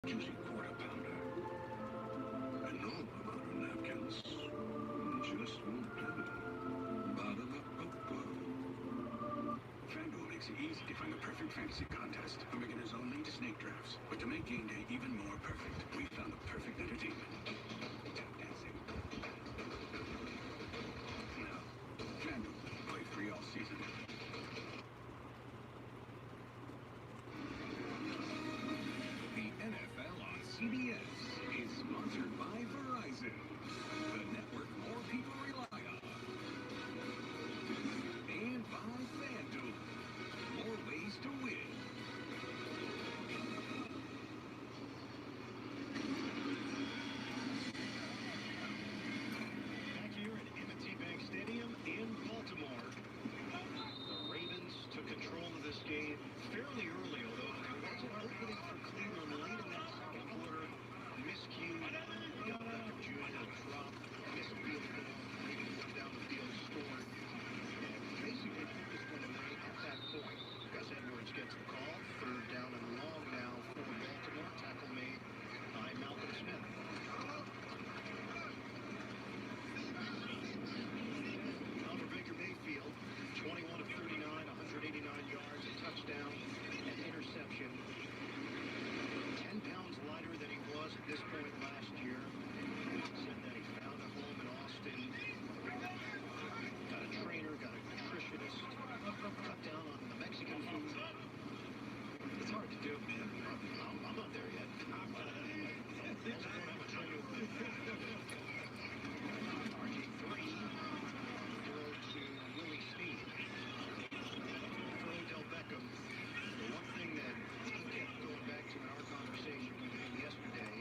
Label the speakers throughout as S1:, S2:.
S1: juicy quarter pounder. I know about her napkins. Just won't do. Ba-da-ba-ba-ba. FanDuel makes it easy to find the perfect fantasy contest for beginners only to snake drafts. But to make game day even more perfect, we found the perfect entertainment. Tap dancing. Now, FanDuel, play free all season. The NFL on CBS is sponsored by Verizon, the network more people rely on. And by FanDuel, more ways to win.
S2: Back here at M&T Bank Stadium in Baltimore, the Ravens took control of this game fairly early, although there was an opening for Cleveland late in that second quarter. Miscue, got Beckham Jr. a drop, missed field goal, Ravens come down the field, scored, and basically put this one away at that point. Gus Edwards gets the call, third down and long now for Baltimore, tackle made by Malcolm Smith. Over Baker Mayfield, 21 of 39, 189 yards, a touchdown, an interception. 10 pounds lighter than he was at this point last year. Said that he found a home in Austin. Got a trainer, got a nutritionist, cut down on the Mexican food. It's hard to do, man. I'm not there yet. I'm not. Most don't have a trainer. RG3, throw to Willie Snead. For Odell Beckham, the one thing that he kept going back to in our conversation with him yesterday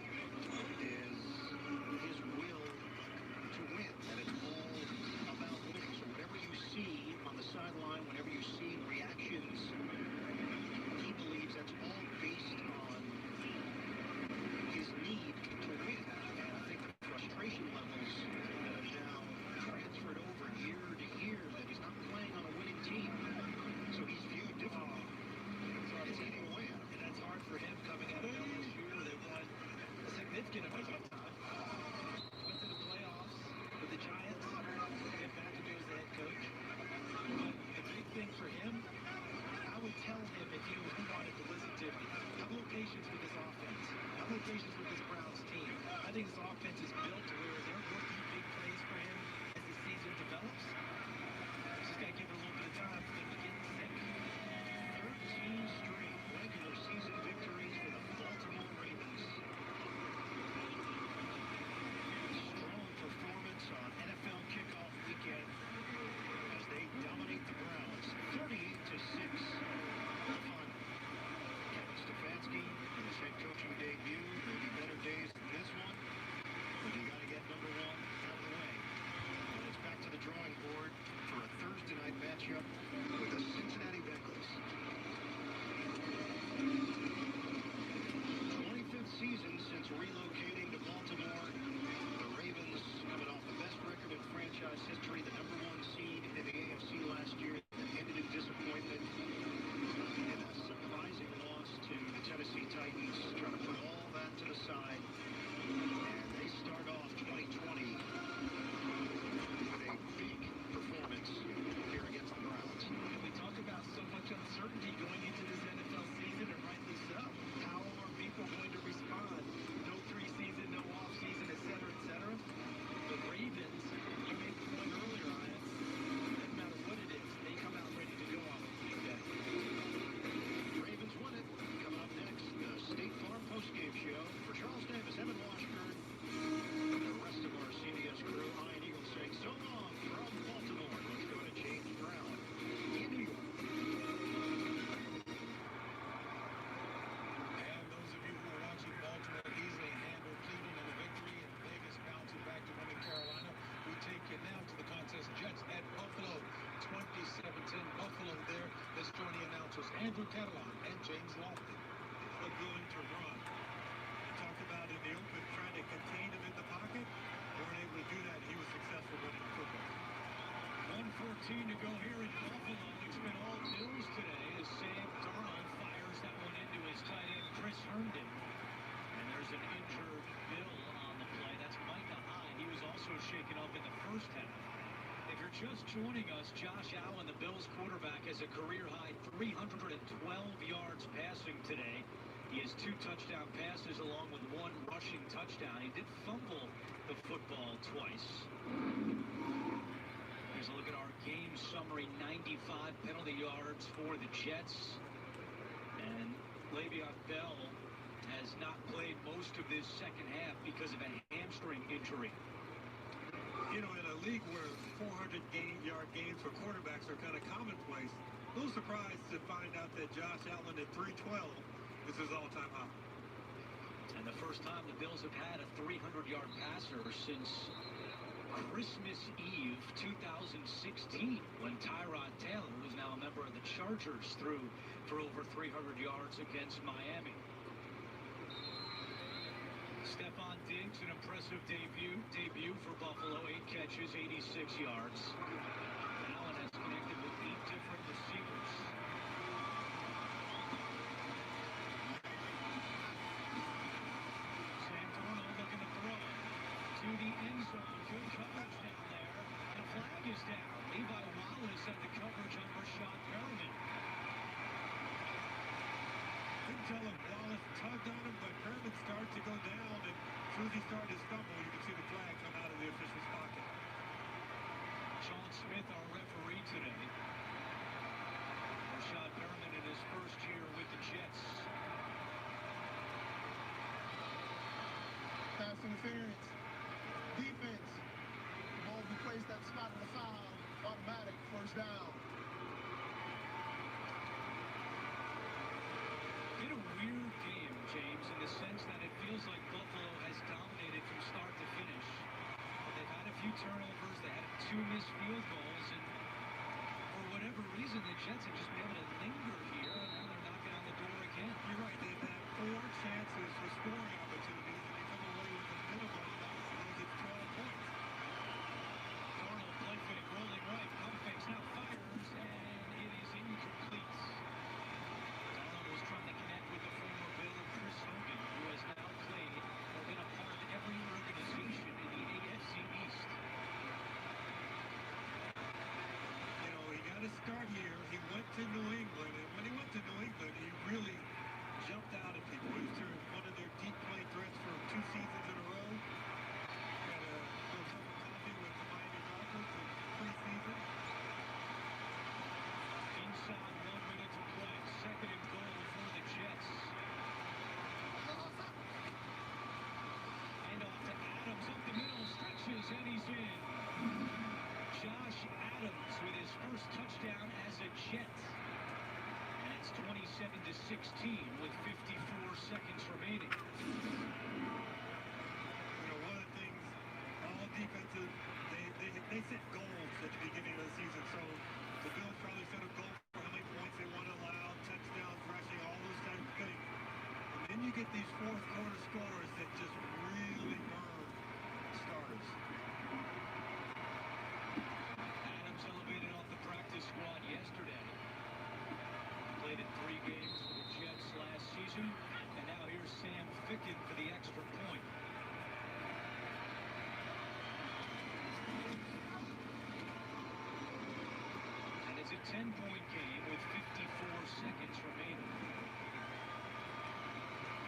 S2: is his will to win, that it's all about winning. So whatever you see on the sideline, whenever you see reactions, he believes that's all based on his need to win. And I think the frustration levels that have now transferred over year to year, that he's not playing on a winning team. So he's viewed differently. It's eating away at him.
S3: And that's hard for him coming out of LSU, where they won a significant amount of time. Went to the playoffs with the Giants, get back to do as the head coach. But the big thing for him, I would tell him if he wanted to listen to me, have locations with this offense, have locations with this Browns team. I think this offense is built to where they're working big plays for him as the season develops. Just got to give it a little bit of time for them to get sick.
S2: 13 straight regular season victories for the Baltimore Ravens. Strong performance on NFL kickoff weekend as they dominate the Browns 38-6. On Kevin Stefanski in his head coaching debut. Maybe better days than this one, but you got to get number one out of the way. And it's back to the drawing board for a Thursday night matchup with the Cincinnati Bengals. 25th season since relocating to Baltimore. The Ravens coming off the best record in franchise history, the number one seed in the AFC last year that ended in disappointment. And a surprising loss to the Tennessee Titans, trying to put all that to the side. And they start off 2020 with a big performance here against the Browns.
S3: And we talk about so much uncertainty going into this NFL season, and rightly so. How are people going to respond? No preseason, no offseason, et cetera, et cetera. The Ravens, you made the point earlier on it, no matter what it is, they come out ready to go on opening day.
S2: Ravens won it. Coming up next, the State Farm postgame show. For Charles Davis, Evan Washburn, and the rest of our CBS crew, Ian Eagle saying so long from Baltimore. Let's go to James Brown in New York.
S4: And those of you who are watching Baltimore easily handle Cleveland in a victory, and Vegas bouncing back to winning Carolina. We take you now to the contest. Jets at Buffalo, 27-10 Buffalo there. Let's join the announcers, Andrew Catalan and James Lofton.
S5: Are going to run. Talk about in the open trying to contain him in the pocket. They weren't able to do that. He was successful running the football.
S3: 1:14 to go here in Buffalo. It's been all news today as Sam Darnold fires that one into his tight end, Chris Herndon. was shaken up in the first half. If you're just joining us, Josh Allen, the Bills quarterback, has a career-high 312 yards passing today. He has 2 touchdown passes along with 1 rushing touchdown. He did fumble the football twice. Here's a look at our game summary. 95 penalty yards for the Jets. And Le'Veon Bell has not played most of this second half because of a hamstring injury.
S5: You know, in a league where 400-yard games for quarterbacks are kind of commonplace, a little surprised to find out that Josh Allen at 312 is his all-time high.
S3: And the first time the Bills have had a 300-yard passer since Christmas Eve 2016, when Tyrod Taylor, who's now a member of the Chargers, threw for over 300 yards against Miami. Stephon Diggs, an impressive debut for Buffalo. 8 catches, 86 yards. Allen has connected with 8 different receivers. Sam Darnold looking to throw to the end zone. Good coverage down there. The flag is down. Levi Wallace had the coverage on Rashad Perriman.
S5: Couldn't tell if Wallace tugged on him, but Perriman started to go down, and as soon as he started to stumble, you could see the flag come out of the official's pocket.
S3: Sean Smith, our referee today. Rashad Perriman in his first year with the Jets.
S2: Pass interference. Defense. The ball will be placed at the spot of the foul. Automatic first down.
S3: Been a weird game, James, in the sense that it feels like Buffalo has dominated from start to finish. But they've had a few turnovers, they had 2 missed field goals, and for whatever reason, the Jets have just been able to linger here, and now they're knocking on the door again.
S5: You're right. They've had 4 chances for scoring opportunities, and they come away with a minimum of 12 points.
S3: Darnold play fake, rolling right, pump fakes, now fires, and it is incomplete. Darnold was trying to connect with the former Bill, Chris Hogan, who has now played or been a part of every organization in the AFC East.
S5: You know, he got to start here. He went to New England, and when he went to New England, he really jumped out at people. He was one of their deep play threats for 2 seasons in a row. Had a little cup of coffee with the Miami Dolphins in preseason.
S3: Inside 1 minute to play. Second and goal for the Jets. Hand off to Adams up the middle, stretches, and he's in. Josh Adams with his first touchdown as a Jet. And it's 27-16 with 54 seconds remaining.
S5: You know, one of the things, all defenses, they set goals at the beginning of the season. So the Bills probably set a goal for how many points they want to allow, touchdowns, rushing, all those types of things. And then you get these fourth quarter scores that just really burn starters.
S3: Adams elevated off the practice squad yesterday. Played in 3 games for the Jets last season. And now here's Sam Ficken for the extra point. And it's a 10-point game with 54 seconds remaining.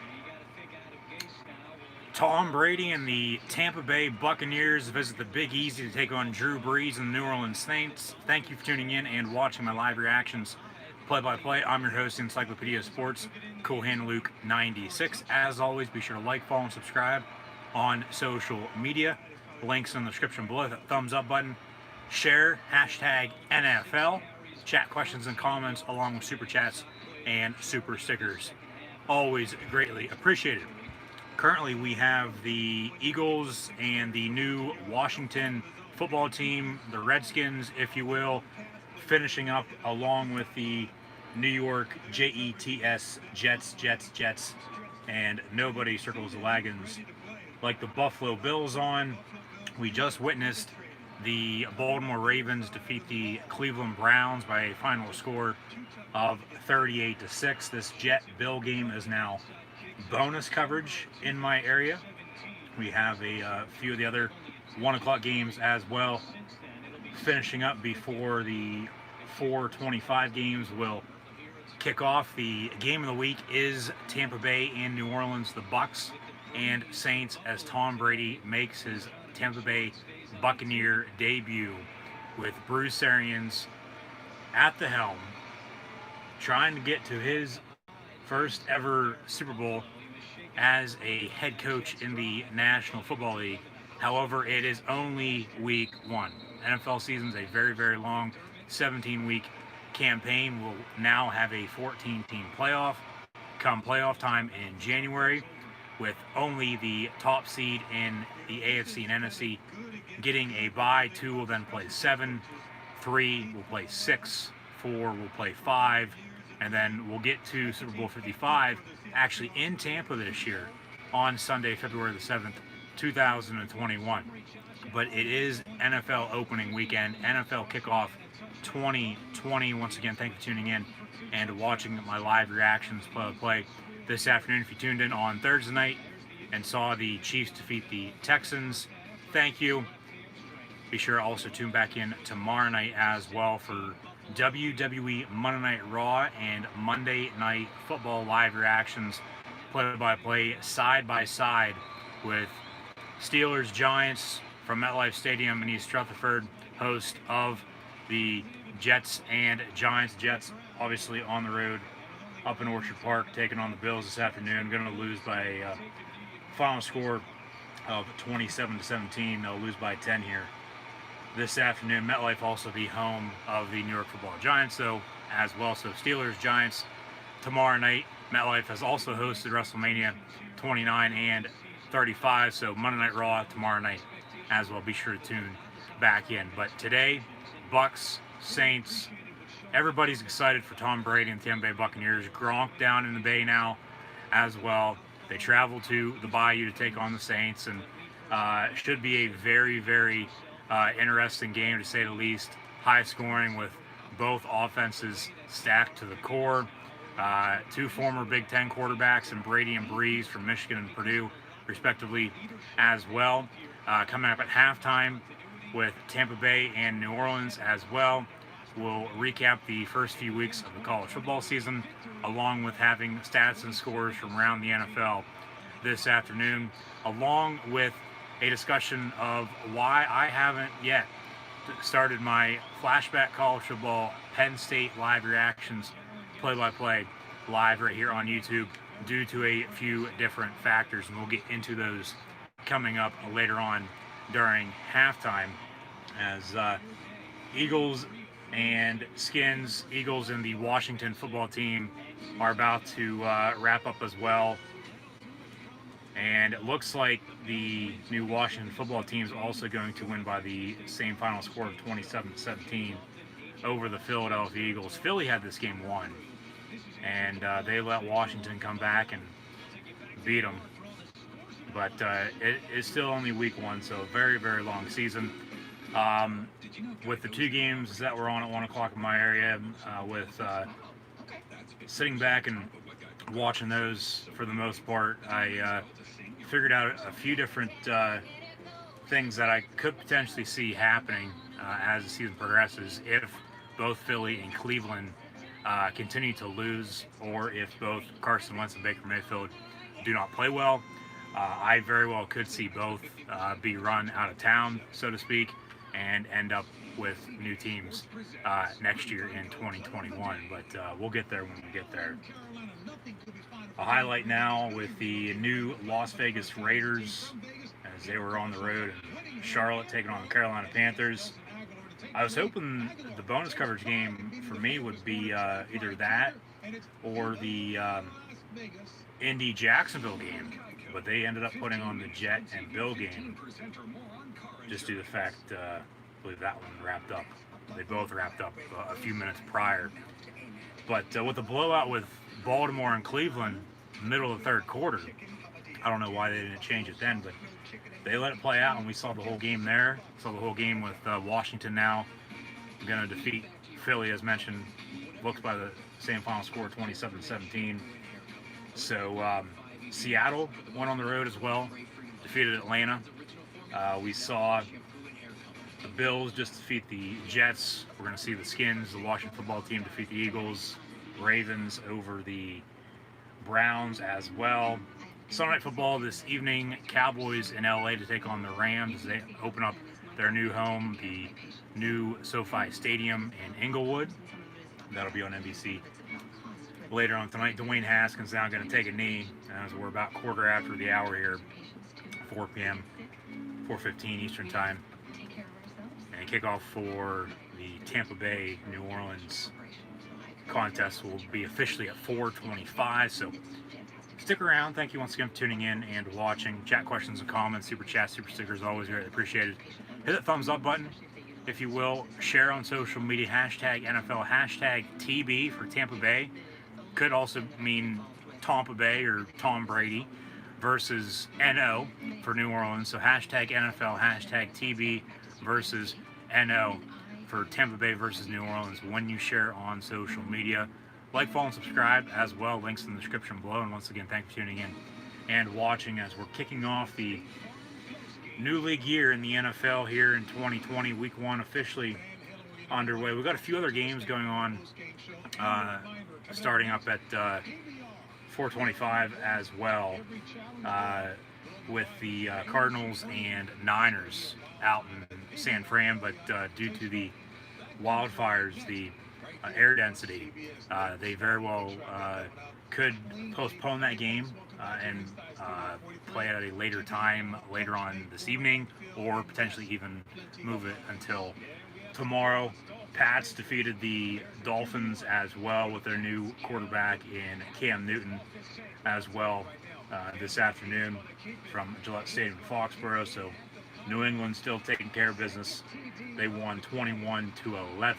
S3: And you got to think Adam Gase now will...
S6: Tom Brady and the Tampa Bay Buccaneers visit the Big Easy to take on Drew Brees and the New Orleans Saints. Thank you for tuning in and watching my live reactions. Play-by-play, I'm your host, Encyclopedia Sports, Coolhan Luke 96. As always, be sure to like, follow, and subscribe on social media. Links in the description below. That thumbs up button. Share, hashtag NFL. Chat questions and comments along with super chats and super stickers. Always greatly appreciated. Currently, we have the Eagles and the new Washington football team, the Redskins, if you will, finishing up along with the New York Jets, Jets, and nobody circles the wagons like the Buffalo Bills on. We just witnessed the Baltimore Ravens defeat the Cleveland Browns by a final score of 38-6. This Jet-Bill game is now bonus coverage in my area. We have a few of the other 1 o'clock games as well. Finishing up before the 4:25 games will kick off. The game of the week is Tampa Bay and New Orleans, the Bucks and Saints, as Tom Brady makes his Tampa Bay Buccaneer debut with Bruce Arians at the helm, trying to get to his first ever Super Bowl as a head coach in the National Football League. However, it is only week 1. NFL season is a very, very long 17-week campaign. Will now have a 14-team playoff come playoff time in January, with only the top seed in the AFC and NFC getting a bye. 2 will then play 7, 3 will play 6, 4 will play 5, and then we'll get to Super Bowl 55 actually in Tampa this year on Sunday, February the 7th, 2021. But it is NFL opening weekend, NFL kickoff 2020. Once again, thank you for tuning in and watching my live reactions play this afternoon. If you tuned in on Thursday night and saw the Chiefs defeat the Texans, thank you. Be sure to also tune back in tomorrow night as well for WWE Monday Night Raw and Monday Night Football live reactions, play-by-play, side-by-side, with Steelers Giants from MetLife Stadium in East Rutherford, host of the Jets and Giants. Jets obviously on the road up in Orchard Park, taking on the Bills this afternoon. Going to lose by a final score of 27-17. They'll lose by 10 here this afternoon. MetLife also the home of the New York Football Giants, though, as well. So Steelers, Giants tomorrow night. MetLife has also hosted WrestleMania 29 and 35, so Monday Night Raw tomorrow night as well. Be sure to tune back in. But today, Bucks, Saints, everybody's excited for Tom Brady and the Tampa Bay Buccaneers. Gronk down in the Bay now as well. They travel to the Bayou to take on the Saints, and should be a very, very interesting game, to say the least. High scoring, with both offenses stacked to the core. 2 former Big Ten quarterbacks, and Brady and Breeze from Michigan and Purdue, respectively, as well. Coming up at halftime with Tampa Bay and New Orleans as well. We'll recap the first few weeks of the college football season, along with having stats and scores from around the NFL this afternoon, along with a discussion of why I haven't yet started my flashback college football Penn State live reactions play-by-play live right here on YouTube, due to a few different factors, and we'll get into those coming up later on during halftime, as Eagles and Skins, Eagles and the Washington football team, are about to wrap up as well. And it looks like the new Washington football team is also going to win by the same final score of 27-17 over the Philadelphia Eagles. Philly had this game won, and they let Washington come back and beat them. But it is still only week 1, so a very, very long season. With the 2 games that were on at 1 o'clock in my area, with sitting back and watching those for the most part, I figured out a few different things that I could potentially see happening as the season progresses, if both Philly and Cleveland continue to lose, or if both Carson Wentz and Baker Mayfield do not play well. I very well could see both be run out of town, so to speak, and end up with new teams next year in 2021. But we'll get there when we get there. A highlight now with the new Las Vegas Raiders, as they were on the road in Charlotte taking on the Carolina Panthers. I was hoping the bonus coverage game for me would be either that or the Indy Jacksonville game, but they ended up putting on the Jet and Bill game, just due to the fact I believe that one wrapped up. They both wrapped up a few minutes prior. But with the blowout with Baltimore and Cleveland, middle of the third quarter, I don't know why they didn't change it then, but they let it play out, and we saw the whole game there. Saw the whole game with Washington now going to defeat Philly, as mentioned. Looks by the same final score, 27-17. So Seattle went on the road as well, defeated Atlanta We saw the Bills just defeat the Jets. We're going to see the Skins, the Washington football team, defeat the Eagles. Ravens over the Browns as well. Sunday Night Football this evening, Cowboys in LA to take on the Rams as they open up their new home, the new SoFi Stadium in Inglewood. That'll be on NBC later on tonight. Dwayne Haskins now going to take a knee as we're about quarter after the hour here, 4 p.m., 4:15 Eastern Time. And kickoff for the Tampa Bay New Orleans contest will be officially at 4:25. So stick around. Thank you once again for tuning in and watching. Chat questions and comments, super chats, super stickers, always very appreciated. Hit that thumbs up button, if you will. Share on social media, hashtag NFL, hashtag TB for Tampa Bay. Could also mean Tampa Bay or Tom Brady versus NO for New Orleans. So hashtag NFL, hashtag TB versus NO for Tampa Bay versus New Orleans when you share on social media. Like, follow, and subscribe as well. Links in the description below. And once again, thanks for tuning in and watching as we're kicking off the new league year in the NFL here in 2020. Week 1 officially underway. We've got a few other games going on starting up at 4:25 as well with the Cardinals and Niners out in San Fran, but due to the wildfires, the air density, they very well could postpone that game and play at a later time later on this evening, or potentially even move it until tomorrow. Pats defeated the Dolphins as well with their new quarterback in Cam Newton as well this afternoon from Gillette Stadium in Foxborough. So New England still taking care of business. They won 21-11.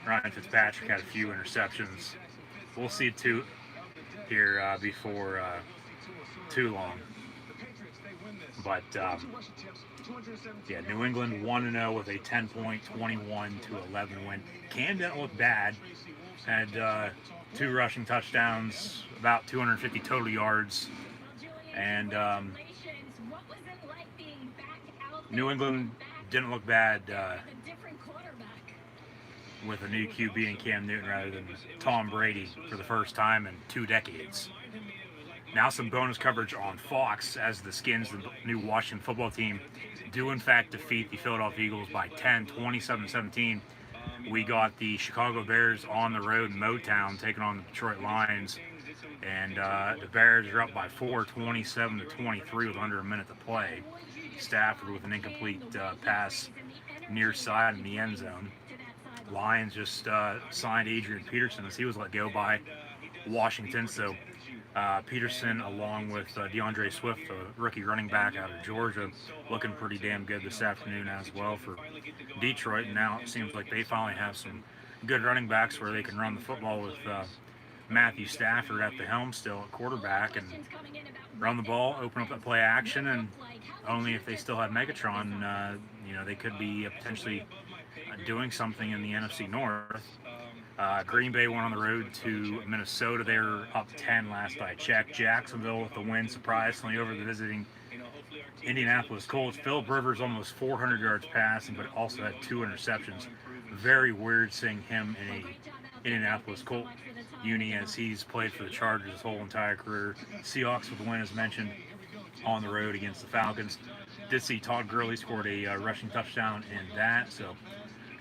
S6: Ryan Fitzpatrick had a few interceptions. We'll see two here before too long. But yeah, New England 1-0 with a 10-point, 21-11 win. Cam didn't look bad. Had 2 rushing touchdowns, about 250 total yards, and New England didn't look bad with a new QB in Cam Newton rather than Tom Brady for the first time in 2 decades. Now some bonus coverage on Fox as the Skins, the new Washington football team, do in fact defeat the Philadelphia Eagles by 10, 27-17. We got the Chicago Bears on the road in Motown taking on the Detroit Lions, and the Bears are up by 4, 27-23 with under a minute to play. Stafford with an incomplete pass near side in the end zone. Lions just signed Adrian Peterson as he was let go by Washington. So Peterson, along with DeAndre Swift, the rookie running back out of Georgia, looking pretty damn good this afternoon as well for Detroit. And now it seems like they finally have some good running backs where they can run the football with Matthew Stafford at the helm still at quarterback and run the ball, open up that play action, and only if they still have Megatron, they could be potentially doing something in the NFC North. Green Bay went on the road to Minnesota. They were up 10 last I checked. Jacksonville with the win, surprisingly, over the visiting Indianapolis Colts. Phillip Rivers almost 400 yards passing, but also had 2 interceptions. Very weird seeing him in a Indianapolis Colt uni as he's played for the Chargers his whole entire career. Seahawks with the win, as mentioned, on the road against the Falcons. Did see Todd Gurley scored a rushing touchdown in that, so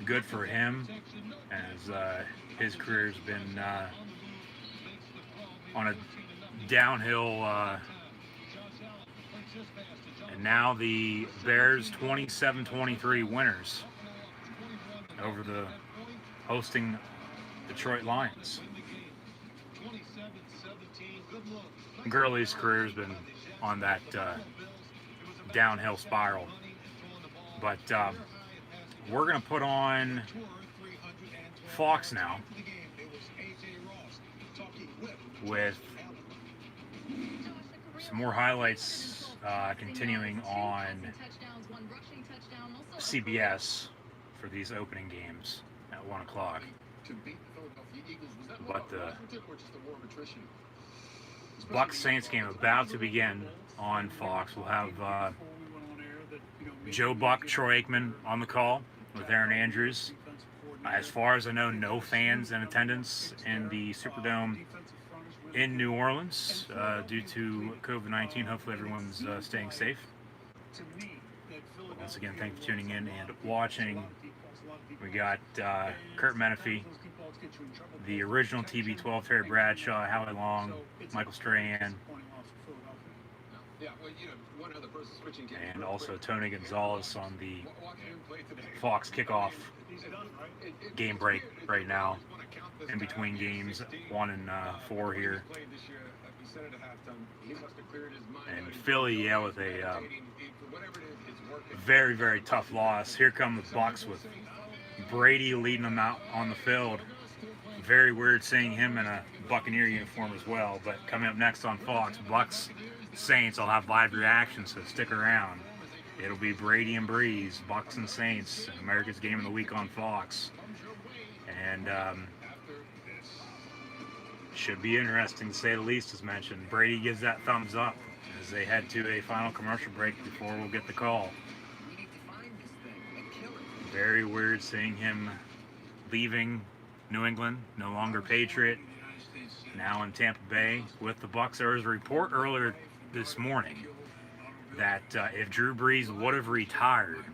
S6: good for him as his career's been on a downhill. And now the Bears 27-23 winners over the hosting Detroit Lions. Gurley's career has been on that downhill spiral. But we're going to put on Fox now with some more highlights continuing on CBS for these opening games at 1 o'clock. But the Bucs-Saints game about to begin on Fox. We'll have Joe Buck, Troy Aikman on the call with Aaron Andrews. As far as I know, no fans in attendance in the Superdome in New Orleans due to COVID-19. Hopefully everyone's staying safe. Once again, thank you for tuning in and watching. We got Kurt Menefee, the original TB12, Terry Bradshaw, Howie Long, Michael Strahan, and also Tony Gonzalez on the Fox kickoff game break right now, in between games 1 and 4 here. And Philly, yeah, with a very, very tough loss. Here come the Bucs with Brady leading them out on the field. Very weird seeing him in a Buccaneer uniform as well. But coming up next on Fox, Bucs Saints. I'll have live reactions, so stick around. It'll be Brady and Breeze, Bucs and Saints, America's Game of the Week on Fox. And should be interesting to say the least, as mentioned. Brady gives that thumbs up as they head to a final commercial break before we'll get the call. Very weird seeing him leaving New England, no longer Patriot, now in Tampa Bay with the Bucs. There was a report earlier this morning that if Drew Brees would have retired,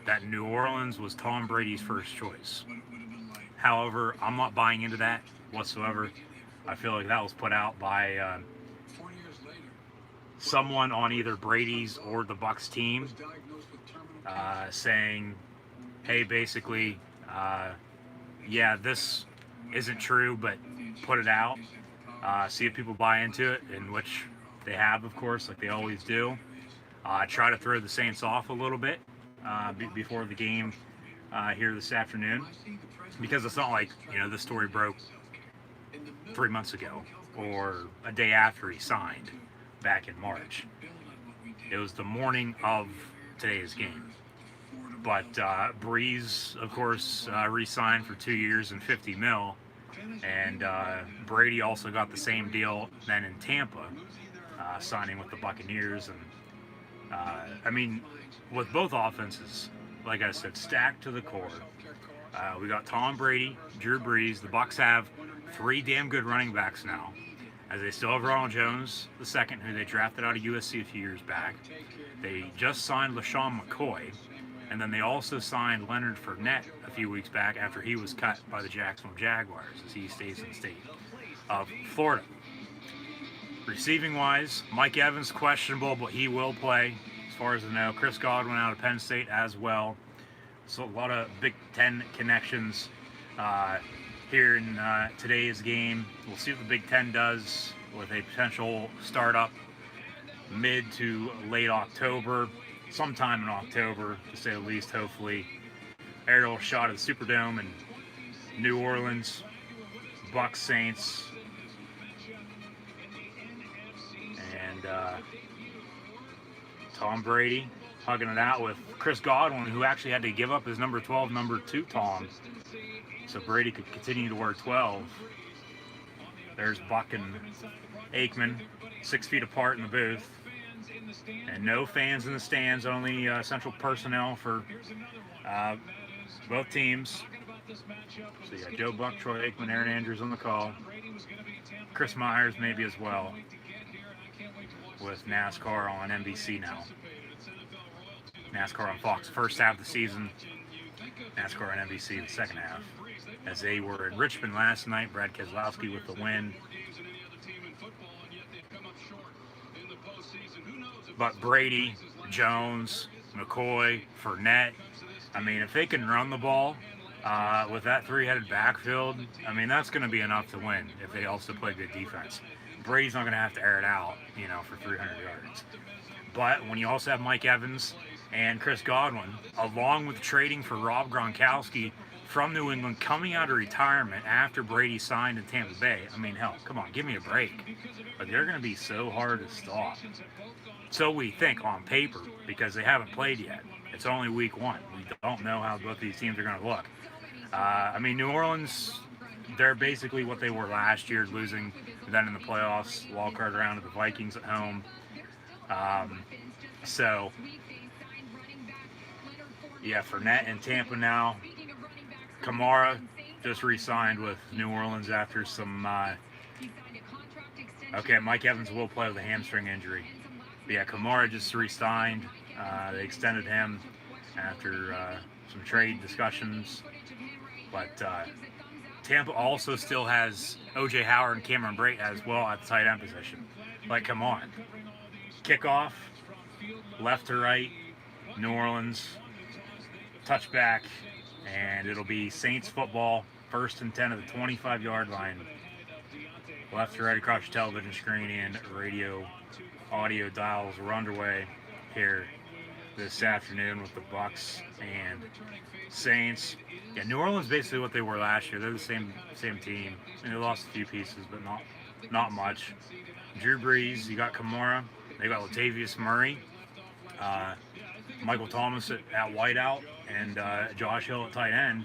S6: that New Orleans was Tom Brady's first choice. However, I'm not buying into that whatsoever. I feel like that was put out by someone on either Brady's or the Bucs team, saying, hey, basically, yeah, this isn't true, but put it out, see if people buy into it, in which they have, of course, like they always do. Try to throw the Saints off a little bit before the game here this afternoon, because it's not like, this story broke 3 months ago or a day after he signed back in March. It was the morning of today's game. But Breeze, of course, re-signed for 2 years and $50 million, and Brady also got the same deal then in Tampa, signing with the Buccaneers. And I mean, with both offenses, like I said, stacked to the core. We got Tom Brady, Drew Brees. The Bucs have 3 damn good running backs now, as they still have Ronald Jones II, who they drafted out of USC a few years back. They just signed LaShawn McCoy, and then they also signed Leonard Fournette a few weeks back after he was cut by the Jacksonville Jaguars, as he stays in the state of Florida. Receiving-wise, Mike Evans questionable, but he will play, as far as I know. Chris Godwin out of Penn State as well. So a lot of Big Ten connections here in today's game. We'll see what the Big Ten does with a potential startup mid to late October, sometime in October, to say the least, hopefully. Aerial shot of the Superdome in New Orleans, Bucs Saints, and Tom Brady hugging it out with Chris Godwin, who actually had to give up his number 12, number 2 Tom, so Brady could continue to wear 12. There's Buck and Aikman, 6 feet apart in the booth. And no fans in the stands, only central personnel for both teams. So you got Joe Buck, Troy Aikman, Aaron Andrews on the call. Chris Myers maybe as well, with NASCAR on NBC now. NASCAR on Fox first half of the season, NASCAR on NBC the second half. As they were in Richmond last night, Brad Keselowski with the win. But Brady, Jones, McCoy, Fournette, I mean, if they can run the ball with that 3-headed backfield, I mean, that's going to be enough to win if they also play good defense. Brady's not going to have to air it out, for 300 yards. But when you also have Mike Evans and Chris Godwin, along with trading for Rob Gronkowski from New England, coming out of retirement after Brady signed in Tampa Bay, I mean, hell, come on, give me a break. But they're going to be so hard to stop. So we think on paper, because they haven't played yet. It's only week 1. We don't know how both these teams are going to look. I mean, New Orleans, they're basically what they were last year, losing then in the playoffs, wild card round to the Vikings at home. So Yeah, Fournette in Tampa now. Kamara just re-signed with New Orleans after some. Okay, Mike Evans will play with a hamstring injury. But yeah, Kamara just re-signed. They extended him after some trade discussions. But Tampa also still has O.J. Howard and Cameron Brate as well at the tight end position. Like, come on. Kickoff, left to right, New Orleans, touchback, and it'll be Saints football, 1st and 10 at the 25-yard line. Left to right across your television screen and radio audio dials. We're underway here this afternoon with the Bucs and Saints. Yeah, New Orleans basically what they were last year. They're the same team. And they lost a few pieces, but not much. Drew Brees, you got Kamara. They got Latavius Murray, Michael Thomas at wideout, and Josh Hill at tight end.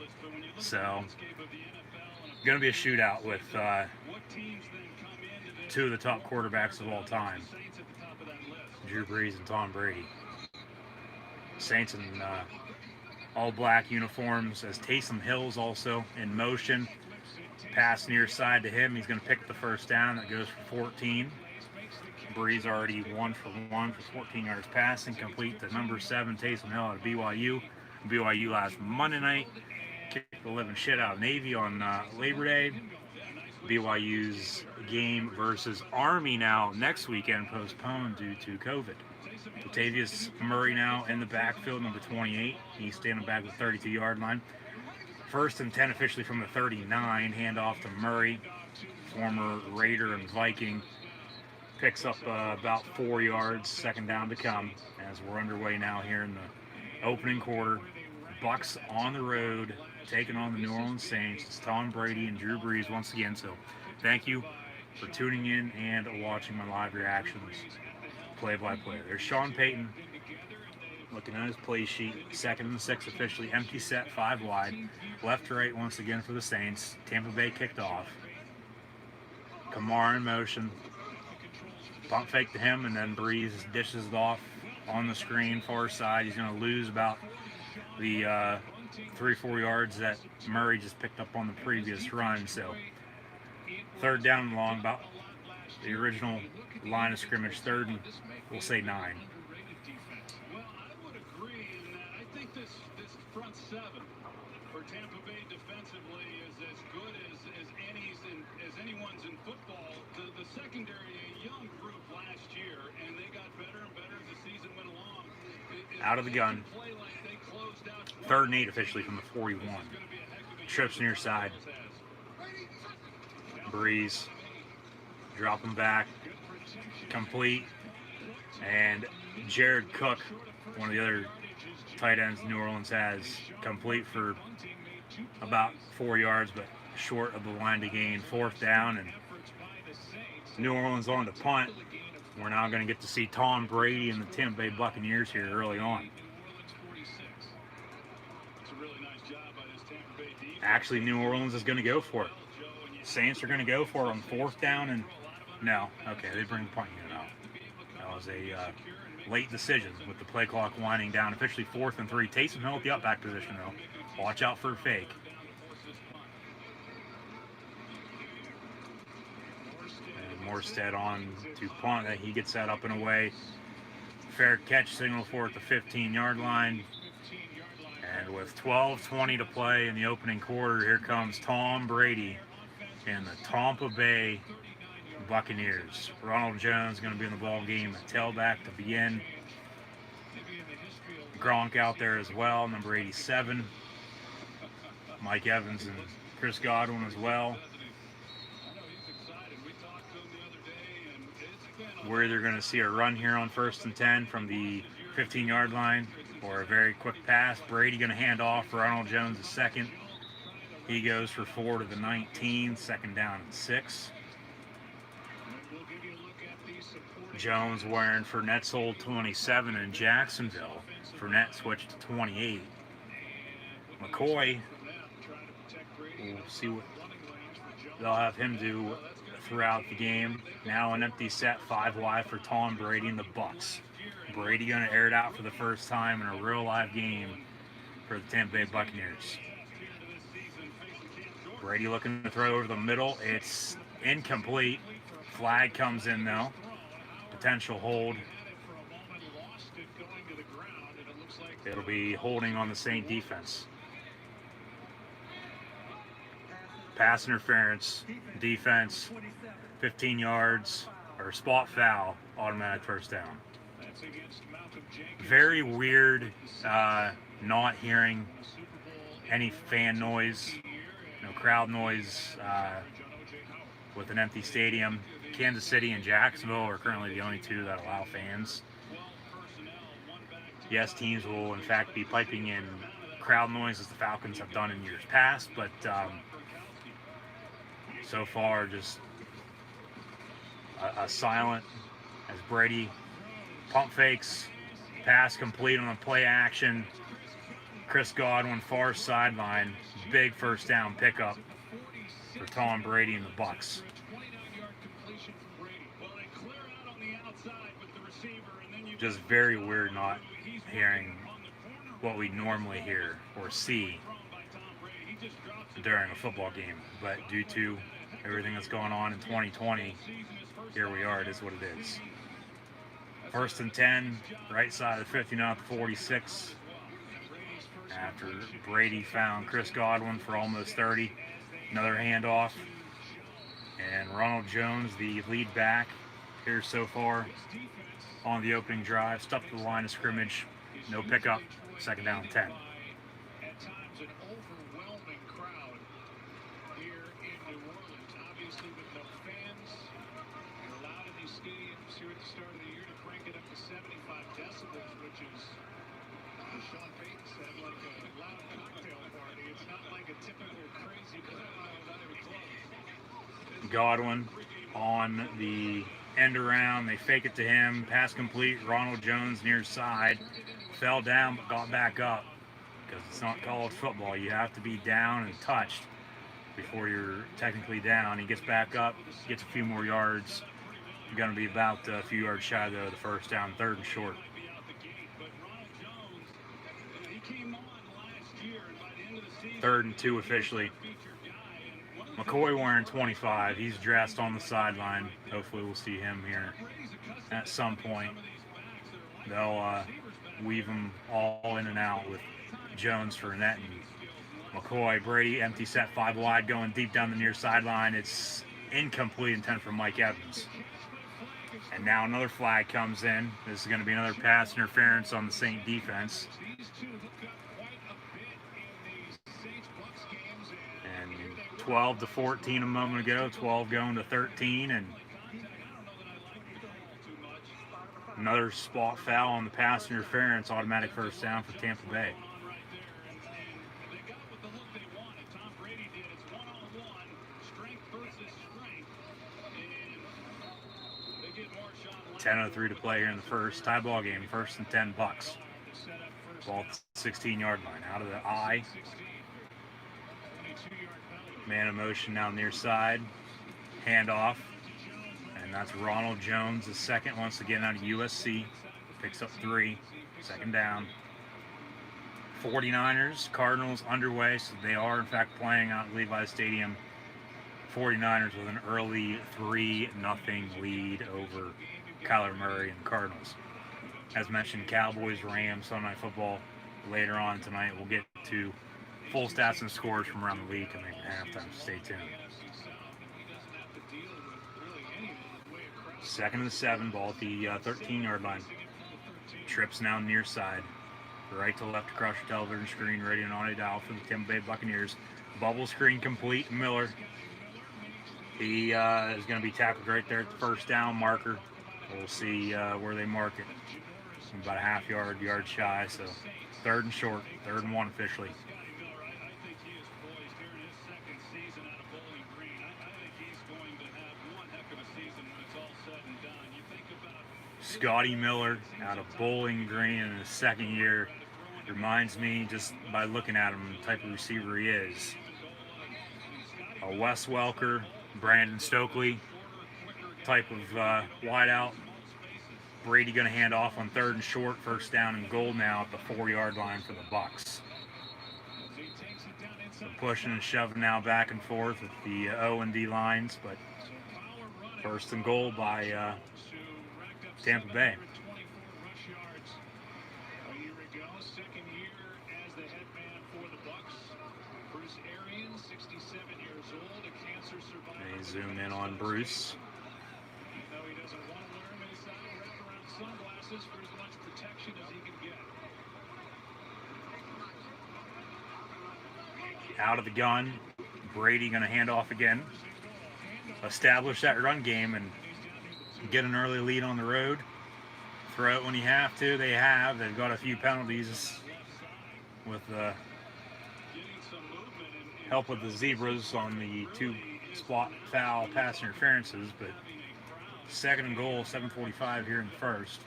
S6: So, going to be a shootout with two of the top quarterbacks of all time, Drew Brees and Tom Brady. Saints in all black uniforms, as Taysom Hill's also in motion. Pass near side to him. He's going to pick the first down. That goes for 14. Brees already 1 for 1 for 14 yards passing, complete to number 7, Taysom Hill out of BYU. BYU last Monday night kicked the living shit out of Navy on Labor Day. BYU's game versus Army now next weekend postponed due to COVID. Latavius Murray now in the backfield, number 28. He's standing back with the 32-yard line. 1st and 10 officially from the 39. Handoff to Murray, former Raider and Viking. Picks up about 4 yards, 2nd down to come, as we're underway now here in the opening quarter. Bucs on the road, taking on the New Orleans Saints. It's Tom Brady and Drew Brees once again. So thank you for tuning in and watching my live reactions, play-by-play. There's Sean Payton looking at his play sheet. 2nd and 6 officially. Empty set, 5 wide. Left to right once again for the Saints. Tampa Bay kicked off. Kamara in motion. Pump fake to him, and then Brees dishes it off on the screen, far side. He's going to lose about the 3-4 yards that Murray just picked up on the previous run. So 3rd down and long, about the original line of scrimmage, 3rd and we'll say 9.
S1: Well, I would agree in that I think this front 7 for Tampa Bay defensively is as good as anyone's in football. The secondary, a young group last year, and they got better and better as the season went along.
S6: Out of the gun. 3rd and 8 officially from the 41. Trips near side. Brees. Drop him back. Complete. And Jared Cook, one of the other tight ends New Orleans has, complete for about 4 yards, but short of the line to gain. 4th down, and New Orleans on to punt. We're now going to get to see Tom Brady and the Tampa Bay Buccaneers here early on. Actually, New Orleans is going to go for it. Saints are going to go for it on 4th down, and no. Okay, they bring the punt unit out. That was a late decision with the play clock winding down. Officially 4th and 3. Taysom Hill at the up back position, though. Watch out for a fake. Morstead on to punt. He gets that up and away. Fair catch signal for at the 15-yard line. And with 12:20 to play in the opening quarter, here comes Tom Brady and the Tampa Bay Buccaneers. Ronald Jones going to be in the ball game at tailback to begin. Gronk out there as well, number 87. Mike Evans and Chris Godwin as well. We're either going to see a run here on 1st and 10 from the 15-yard line or a very quick pass. Brady going to hand off for Ronald Jones a second. He goes for 4 to the 19, 2nd down and 6. Jones wearing Fournette's old 27 in Jacksonville. Fournette switched to 28. McCoy, we'll see what they'll have him do throughout the game. Now an empty set, 5 wide for Tom Brady and the Bucs. Brady going to air it out for the first time in a real live game for the Tampa Bay Buccaneers. Brady looking to throw over the middle. It's incomplete. Flag comes in though. Potential hold. It'll be holding on the Saint defense. Pass interference, defense, 15 yards, or spot foul, automatic first down. Very weird not hearing any fan noise, no crowd noise with an empty stadium. Kansas City and Jacksonville are currently the only two that allow fans. Yes, teams will in fact be piping in crowd noise as the Falcons have done in years past, but so far just a silent as Brady pump fakes, pass complete on a play action. Chris Godwin, far sideline, big first down pickup for Tom Brady and the Bucs. Just very weird not hearing what we normally hear or see during a football game, but due to everything that's going on in 2020, here we are. It is what it is. First and 10, right side of the 50, not the 46. After Brady found Chris Godwin for almost 30, another handoff, and Ronald Jones, the lead back here so far on the opening drive, stuck to the line of scrimmage, no pickup, second down 10.
S1: At times an overwhelming crowd here in New Orleans, obviously with no fans. You're allowed in these stadiums here at the start of the year to crank it up to 75 decibels, which is, as Sean Payton said, like a loud cocktail party. It's not like a typical crazy club at other clubs.
S6: Godwin on the end around, they fake it to him, pass complete, Ronald Jones near side, fell down but got back up, because it's not college football. You have to be down and touched before you're technically down. He gets back up, gets a few more yards. You're going to be about a few yards shy though of the first down, third and short. Third and 2 officially. McCoy wearing 25. He's dressed on the sideline. Hopefully we'll see him here at some point. They'll weave them all in and out with Jones for net and McCoy. Brady, empty set, 5 wide, going deep down the near sideline. It's incomplete, intent for Mike Evans. And now another flag comes in. This is going to be another pass interference on the Saint defense. And 12 to 14 a moment ago, 12 going to 13, and another spot foul on the pass interference, automatic first down for Tampa Bay. 10:03 to play here in the first. Tie ball game, first and 10 Bucks. Ball at the 16-yard line, out of the eye. Man in motion now near side. Handoff. And that's Ronald Jones, the second, once again out of USC. Picks up 3. Second down. 49ers, Cardinals underway, so they are in fact playing out at Levi Stadium. 49ers with an early 3-0 lead over Kyler Murray and the Cardinals. As mentioned, Cowboys, Rams, Sunday Night Football later on tonight. We'll get to full stats and scores from around the league coming at halftime, so stay tuned. Second and 7, ball at the 13-yard line. Trips now near side. Right to left across your television screen, radio and audio dial for the Tampa Bay Buccaneers. Bubble screen complete. Miller. He is going to be tackled right there at the first down marker. We'll see where they mark it. About a half yard shy, so third and short, 3rd and 1 officially. Scotty Miller out of Bowling Green in his second year. Reminds me, just by looking at him, the type of receiver he is. Wes Welker, Brandon Stokely type of wideout. Brady going to hand off on 3rd and short, first down and goal now at the 4-yard line for the Bucks. So pushing and shoving now back and forth with the O and D lines, but first and goal by Tampa Bay.
S1: A year ago, second year as the head man for the Bucs. Bruce Arians, 67 years old, a cancer survivor.
S6: They zoom in on Bruce.
S1: Though he doesn't want to wear them inside wraparound sunglasses for as much protection as he can get.
S6: Out of the gun. Brady going to hand off again. Establish that run game and get an early lead on the road. Throw it when you have to. They have. They've got a few penalties with help with the Zebras on the 2 spot foul pass interferences, but second and goal, 7:45 here in the first.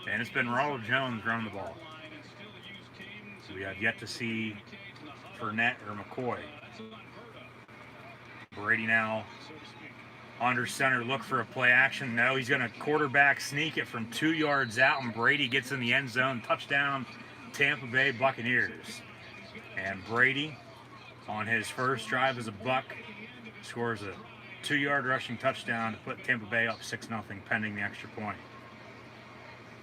S6: And it's been Ronald Jones running the ball. So we have yet to see Fournette or McCoy. Brady now under center, look for a play action. No, he's going to quarterback sneak it from 2 yards out, and Brady gets in the end zone. Touchdown, Tampa Bay Buccaneers. And Brady, on his first drive as a Buck, scores a 2-yard rushing touchdown to put Tampa Bay up 6-0 pending the extra point.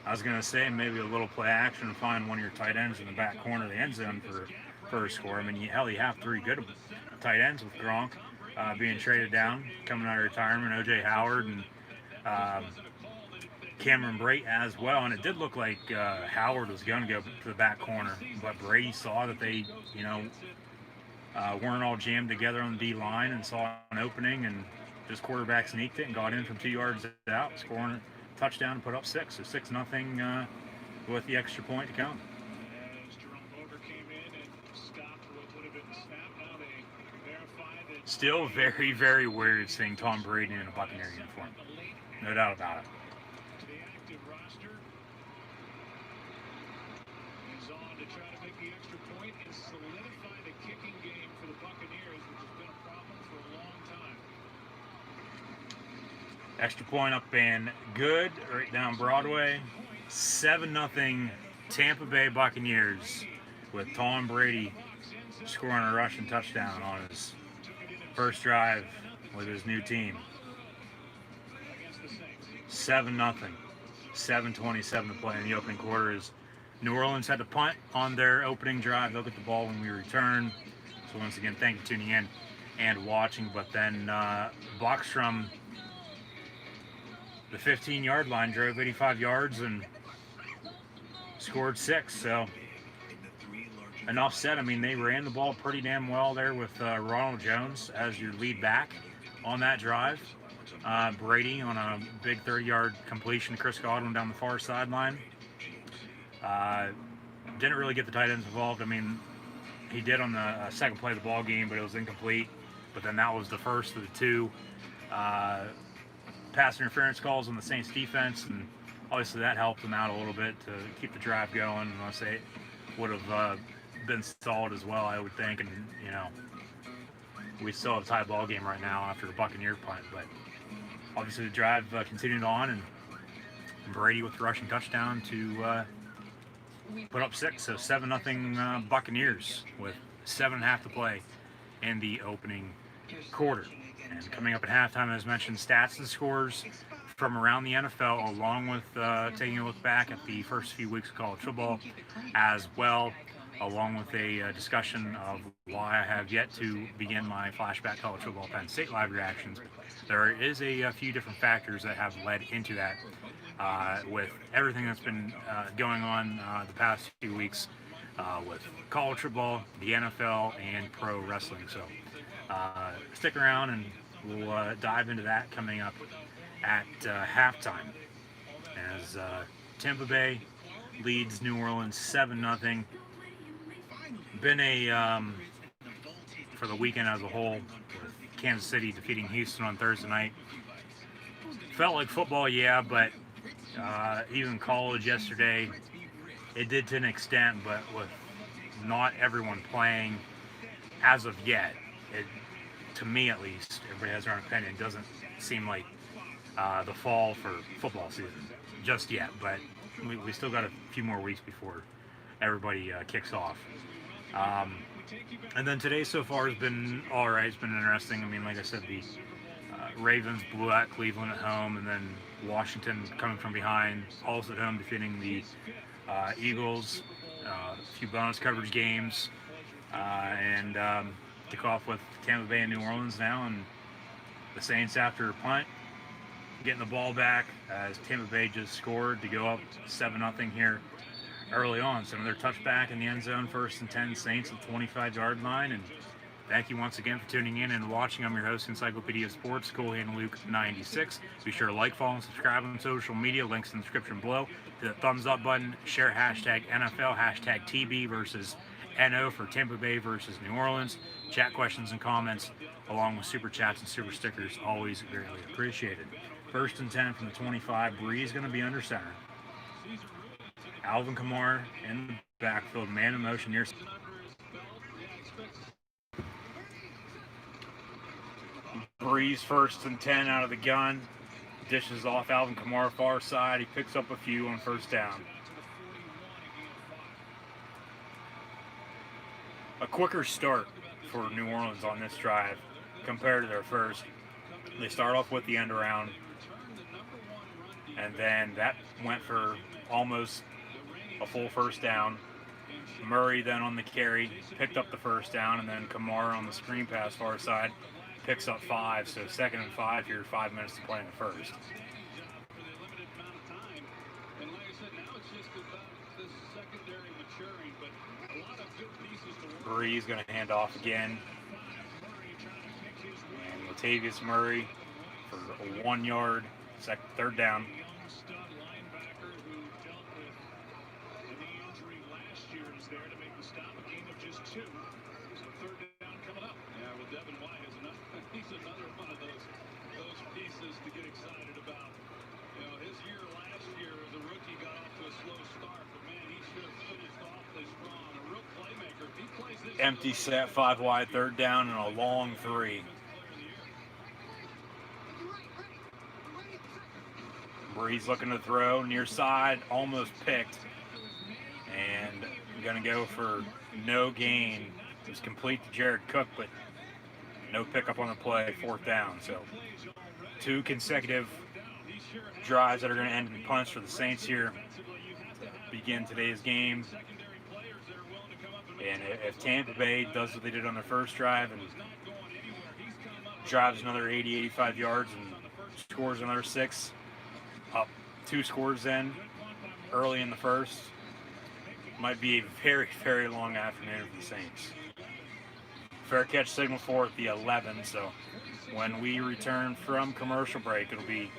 S6: I was going to say maybe a little play action and find one of your tight ends in the back corner of the end zone for a score. I mean, hell, you have 3 good tight ends with Gronk being traded down, coming out of retirement, O.J. Howard and Cameron Brate as well. And it did look like Howard was going to go to the back corner, but Brady saw that they, weren't all jammed together on the D line and saw an opening and just quarterback sneaked it and got in from 2 yards out, scoring a touchdown and put up 6. So 6-0 with the extra point to come. Still very, very weird seeing Tom Brady in a Buccaneer uniform. No doubt about it.
S1: The active roster is on to try to make the extra point and solidify the kicking game for the Buccaneers, which has been a problem for a long time.
S6: Extra point up and good, right down Broadway. 7-0 Tampa Bay Buccaneers with Tom Brady scoring a rushing touchdown on his first drive with his new team. 7-0. 7:27 to play in the opening quarter as New Orleans had to punt on their opening drive. They'll get the ball when we return. So once again, thank you for tuning in and watching. But then Bucs from the 15-yard line drove 85 yards and scored 6. So enough said. I mean, they ran the ball pretty damn well there with Ronald Jones as your lead back on that drive. Brady on a big 30-yard completion to Chris Godwin down the far sideline. Didn't really get the tight ends involved. I mean, he did on the second play of the ball game, but it was incomplete. But then that was the first of the 2 pass interference calls on the Saints defense, and obviously that helped them out a little bit to keep the drive going. Unless they would have been stalled as well, I would think. And we still have a tie ball game right now after the Buccaneer punt, but obviously the drive continued on, and Brady with the rushing touchdown to put up 6. So 7-0 Buccaneers with 7.5 to play in the opening quarter. And coming up at halftime, as mentioned, stats and scores from around the NFL, along with taking a look back at the first few weeks of college football as well, along with a discussion of why I have yet to begin my flashback college football Penn State live reactions. There is a few different factors that have led into that with everything that's been going on the past few weeks with college football, the NFL, and pro wrestling. So stick around and we'll dive into that coming up at halftime as Tampa Bay leads New Orleans 7-0. Been a for the weekend as a whole, with Kansas City defeating Houston on Thursday night. Felt like football, yeah, but even college yesterday, it did to an extent, but with not everyone playing as of yet, it, to me at least, everybody has their own opinion, it doesn't seem like the fall for football season just yet, but we still got a few more weeks before everybody kicks off. And then today so far has been all right. It's been interesting. I mean, like I said, the Ravens blew out Cleveland at home, and then Washington coming from behind, also at home defeating the Eagles. A few bonus coverage games, and kick off with Tampa Bay and New Orleans now, and the Saints after a punt getting the ball back as Tampa Bay just scored to go up 7-0 here early on. So another touchback in the end zone, 1st and 10, Saints at the 25-yard line. And thank you once again for tuning in and watching. I'm your host, Encyclopedia of Sports, Coolhan Luke 96. Be sure to like, follow, and subscribe on social media. Links in the description below. Hit the thumbs up button. Share hashtag NFL, hashtag TB versus NO for Tampa Bay versus New Orleans. Chat questions and comments, along with super chats and super stickers. Always greatly appreciated. 1st and 10 from the 25. Breeze going to be under center. Alvin Kamara in the backfield, man in motion near. Breeze 1st and 10 out of the gun. Dishes off Alvin Kamara far side. He picks up a few on 1st down. A quicker start for New Orleans on this drive compared to their first. They start off with the end around, and then that went for almost a full 1st down. Murray then on the carry picked up the 1st down, and then Kamara on the screen pass far side picks up 5. So 2nd and 5 here, 5 minutes to play in the 1st. Breeze going to hand off again. And Latavius Murray for a 1-yard, 3rd down.
S1: To get excited about. You know, his year last year as a rookie got off to a slow start, but man, he should have finished awfully strong. A real playmaker. If he plays this
S6: Empty set, 5 wide, 3rd down, and a long 3. Breeze looking to throw, near side, almost picked, and going to go for no gain. It was complete to Jared Cook, but no pickup on the play, 4th down. So 2 consecutive drives that are going to end in punts for the Saints here to begin today's game. And if Tampa Bay does what they did on their first drive and drives another 80, 85 yards and scores another 6, up 2 scores then early in the 1st, might be a very, very long afternoon for the Saints. Fair catch signal for at the 11, so when we return from commercial break, it'll be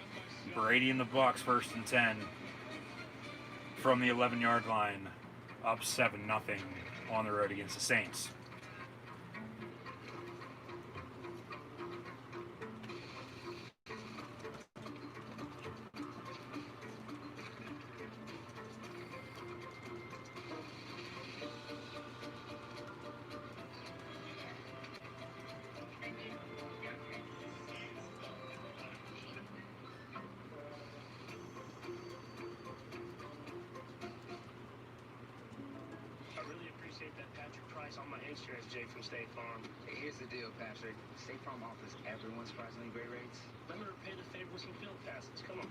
S6: Brady and the Bucs 1st and 10 from the 11-yard line, up 7-0 on the road against the Saints.
S7: On my insurance, Jay from State Farm.
S8: Hey, here's the deal, Patrick. State Farm offers everyone surprisingly great rates.
S7: Remember to pay the favor with some field passes. Come on.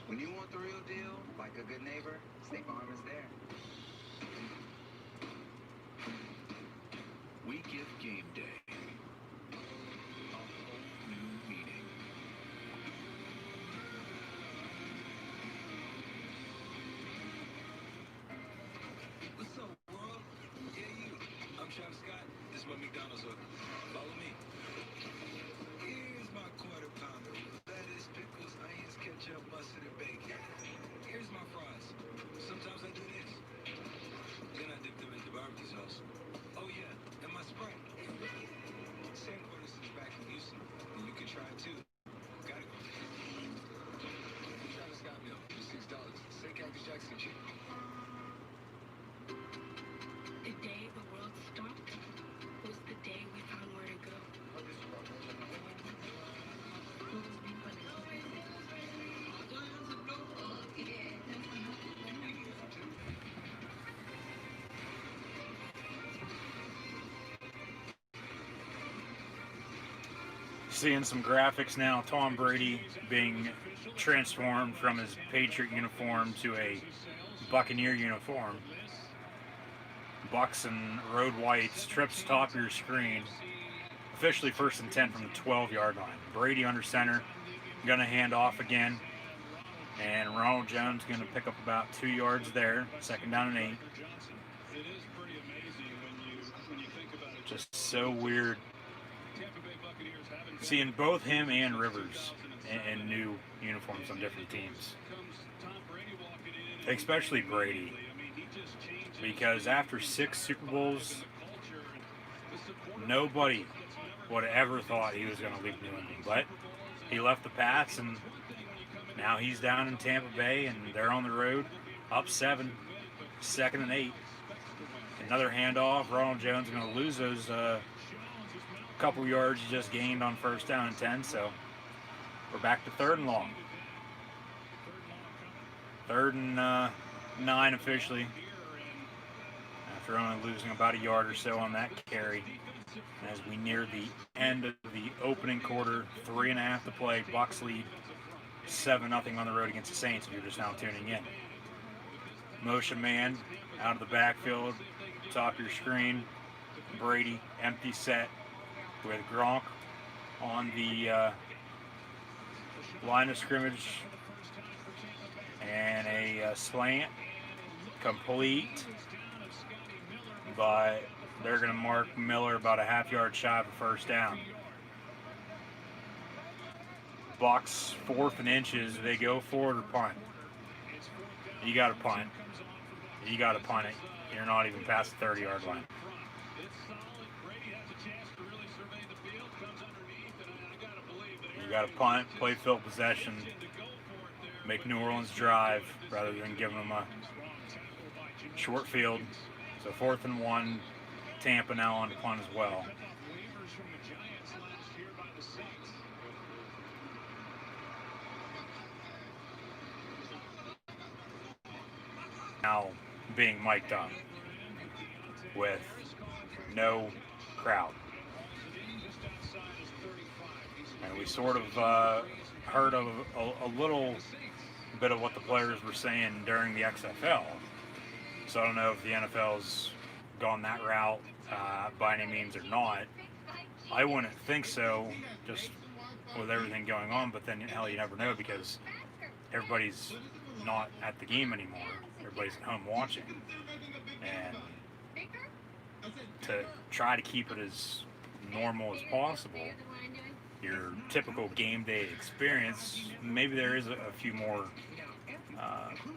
S8: When you want the real deal, like a good neighbor, State Farm is there.
S2: We give game day a whole new meaning.
S4: What's up, world? Yeah, you. I'm Chef Scott. This is what McDonald's are. Follow me. Here's my quarter pounder. Lettuce, pickles, onions, ketchup, mustard, and bacon. Here's my fries. Sometimes I do this. Then I dip them into barbecue sauce. Oh, yeah, and my Sprite.
S6: seeing some graphics now. Tom Brady being transformed from his Patriot uniform to a Buccaneer uniform. Bucks and road whites, trips top of your screen. Officially 1st and 10 from the 12-yard line. Brady under center, gonna hand off again. And Ronald Jones gonna pick up about 2 yards there. 2nd down and 8. Just so weird seeing both him and Rivers in new uniforms on different teams. Especially Brady. Because after 6 Super Bowls, nobody would have ever thought he was going to leave New England. But he left the Pats, and now he's down in Tampa Bay, and they're on the road, up 7, 2nd and 8. Another handoff. Ronald Jones going to lose those couple yards he just gained on 1st down and 10, so we're back to 3rd and long. 3rd and 9 officially, after only losing about a yard or so on that carry. As we near the end of the opening quarter, 3.5 to play, Bucks lead 7-0 on the road against the Saints if you're just now tuning in. Motion man out of the backfield, top of your screen. Brady, empty set with Gronk on the line of scrimmage, and a slant complete, but they're going to mark Miller about a half-yard shy of a 1st down. Bucks 4th and inches. They go forward or punt. You got to punt. You got to punt it. You're not even past the 30-yard line. You got to punt, play field possession, make New Orleans drive rather than giving them a short field. So 4th and 1, Tampa now on to punt as well. Now being mic'd up with no crowd. And we sort of heard of a little bit of what the players were saying during the XFL. So I don't know if the NFL's gone that route by any means or not. I wouldn't think so, just with everything going on, but then hell, you never know, because everybody's not at the game anymore. Everybody's at home watching. And to try to keep it as normal as possible, your typical game day experience, maybe there is a few more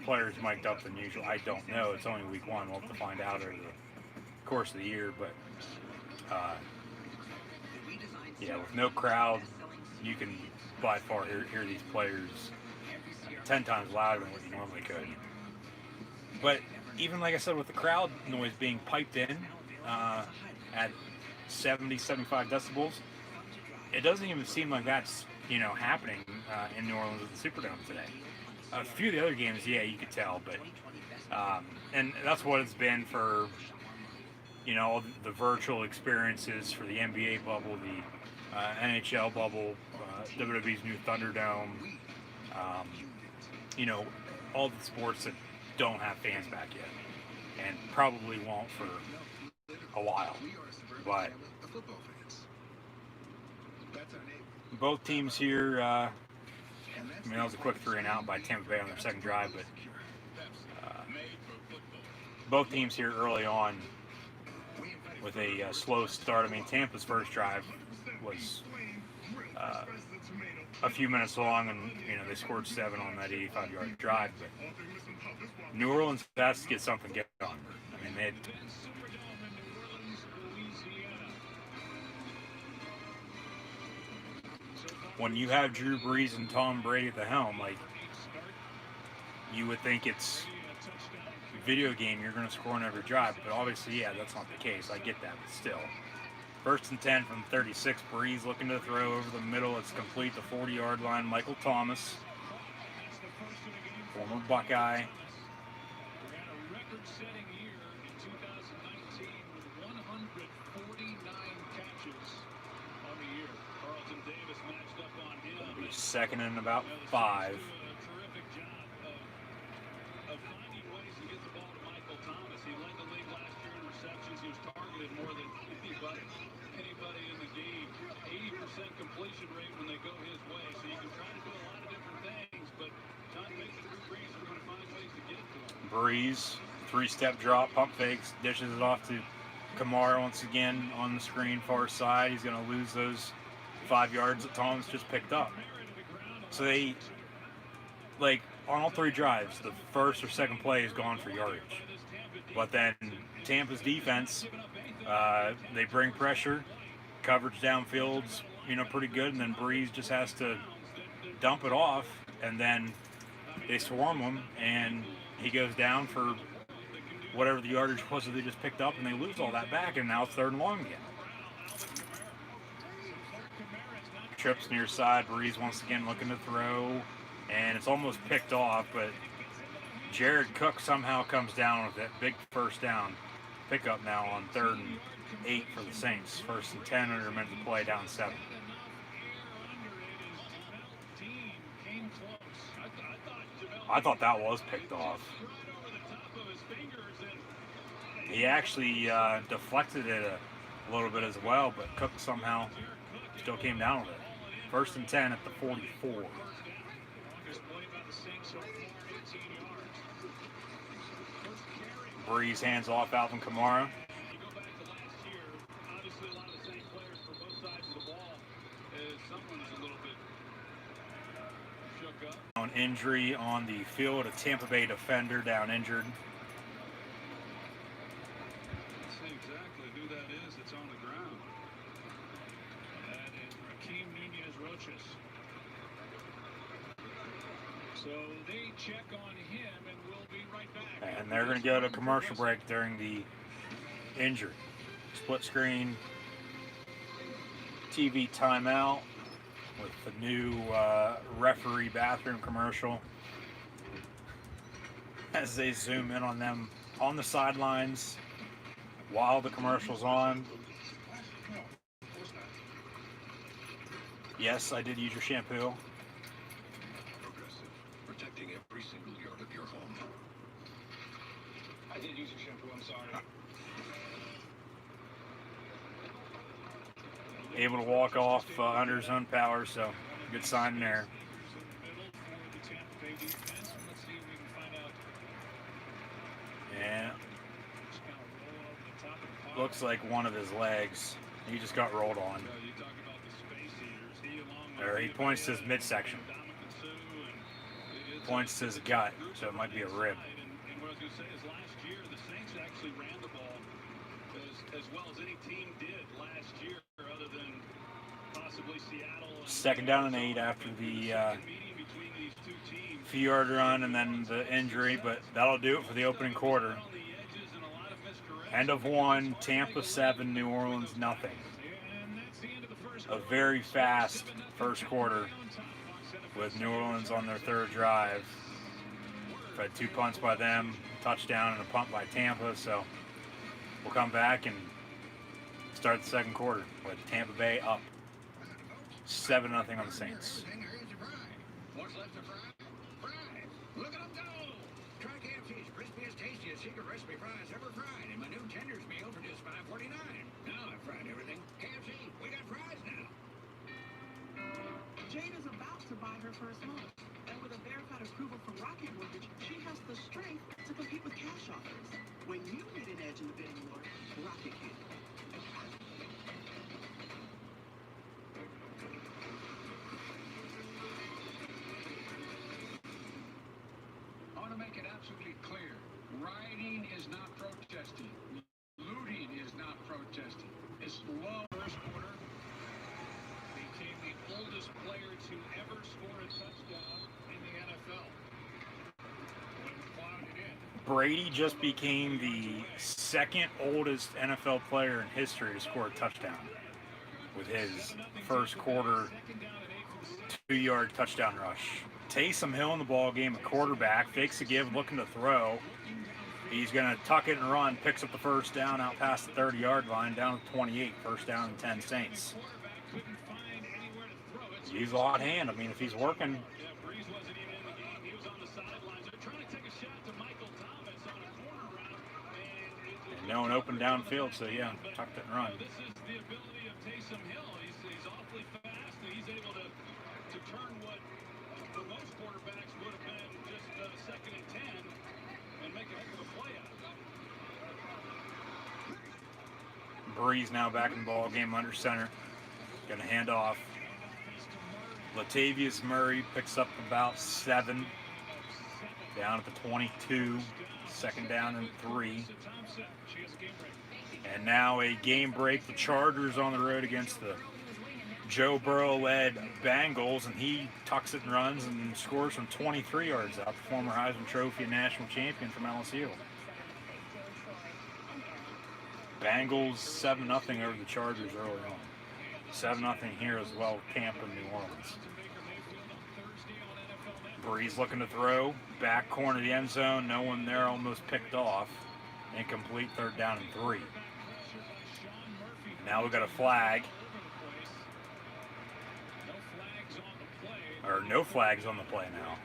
S6: players mic'd up than usual. I don't know. It's only week 1. We'll have to find out over the course of the year. But yeah, with no crowd, you can by far hear these players 10 times louder than what you normally could. But even like I said, with the crowd noise being piped in at 70, 75 decibels, it doesn't even seem like that's, happening in New Orleans at the Superdome today. A few of the other games, yeah, you could tell, but and that's what it's been for, all the virtual experiences for the NBA bubble, the NHL bubble, WWE's new Thunderdome, all the sports that don't have fans back yet, and probably won't for a while. But both teams here, that was a quick 3 and out by Tampa Bay on their 2nd drive, but both teams here early on with a slow start. I mean, Tampa's first drive was a few minutes long, and they scored 7 on that 85-yard drive. But New Orleans has to get something going. I mean, when you have Drew Brees and Tom Brady at the helm, you would think it's video game, you're going to score on every drive, but obviously, yeah, that's not the case. I get that, but still. 1st and 10 from 36. Brees looking to throw over the middle. It's complete, the 40-yard line. Michael Thomas, former Buckeye.
S1: Record-setting year in 2019 with 149 catches on the year. Carlton Davis matched up on him.
S6: Gonna be second and about 5.
S1: A terrific job of finding ways to get the ball to Michael Thomas. He led the league last year in receptions. He was targeted more than anybody in the game. 80% completion rate when they go his way. So you can try to do a lot of different things, but John Bates and Drew Brees are going to find ways to get it to him.
S6: Breeze, 3-step drop, pump fakes, dishes it off to Kamara once again on the screen, far side. He's going to lose those 5 yards that Thomas just picked up. So they, like, on all 3 drives, the first or second play is gone for yardage. But then Tampa's defense, they bring pressure, coverage downfield's, pretty good, and then Breeze just has to dump it off, and then they swarm him, and he goes down for whatever the yardage was that they just picked up, and they lose all that back, and now it's 3rd and long again. Trips near side, Breeze once again looking to throw, and it's almost picked off, but Jared Cook somehow comes down with it. Big first down pickup now on 3rd and 8 for the Saints. 1st and 10 under a minute to play, down 7. I thought that was picked off. He actually deflected it a little bit as well, but Cook somehow still came down with it. 1st and 10 at the 44. Breeze hands off Alvin Kamara. On injury on the field, a Tampa Bay defender down injured.
S1: Let's see exactly who that is that's on the ground.
S3: That is Raheem Nunez-Roches. So they check on him, and we'll be right back.
S6: And they're going to go to commercial break during the injury. Split screen TV timeout with the new referee bathroom commercial as they zoom in on them on the sidelines while the commercial's on. Yes, I did use your shampoo.
S2: Protecting every single yard of your home.
S7: I did use your shampoo, I'm sorry.
S6: Able to walk off under his own power, so good sign there. And looks like one of his legs. He just got rolled on. Or he points to his midsection. Points to his gut, so it might be a rib.
S1: And what I was going to say is last year, the Saints actually ran the ball as well as any team did last year, other than possibly Seattle.
S6: 2nd down and 8 after the few-yard run and then the injury, but that'll do it for the opening quarter. End of 1, Tampa 7, New Orleans nothing. A very fast first quarter with New Orleans on their 3rd drive. We've had 2 punts by them, touchdown, and a punt by Tampa, so we'll come back and start the 2nd quarter with Tampa Bay up 7-0 on the Saints.
S2: What's left to fry? Fries. Look at them go! Try KFC's crispiest, tastiest secret recipe fries ever fried in my new tenders meal for just $5.49. Now I've fried everything. KFC, we got fries now.
S9: Jane is about to buy her first home. And with a verified approval from Rocket Mortgage, she has the strength to compete with cash offers. When you need an edge in the bidding war, Rocket can.
S2: I want to make it absolutely clear. Rioting is not protesting. Looting is not protesting. It's love.
S3: First quarter, became the oldest player to ever score a touchdown in the NFL. When plowed it in.
S6: Brady just became the 2nd oldest NFL player in history to score a touchdown with his first quarter 2-yard touchdown rush. Taysom Hill in the ball game, a quarterback, fakes a give, looking to throw. He's going to tuck it and run, picks up the first down out past the 30-yard line, down to 28, 1st down and 10 Saints.
S3: Couldn't find
S6: He's a hot hand. I mean, if he's working,
S1: Yeah, Breeze wasn't even in the game. He was on the sidelines. They're trying to take a shot to Michael Thomas on a corner route.
S6: and no one open downfield, so yeah, tucked it and run.
S1: This is the ability of Taysom Hill. He's awfully fast, and he's able to turn what for most quarterbacks would have been just second and 10 and make a heck of a play out of it.
S6: Breeze now back in the ball game under center. Gonna hand off. Latavius Murray picks up about 7. Down at the 22. Second down and 3. And now a game break. The Chargers on the road against the Joe Burrow-led Bengals, and he tucks it and runs and scores from 23 yards out. The former Heisman Trophy and national champion from LSU. Bengals 7-0 over the Chargers early on. 7-0 here as well with Tampa and New Orleans. Breeze looking to throw. Back corner of the end zone. No one there, almost picked off. Incomplete, third down and 3. Now we got a flag. Or no flags on the play now.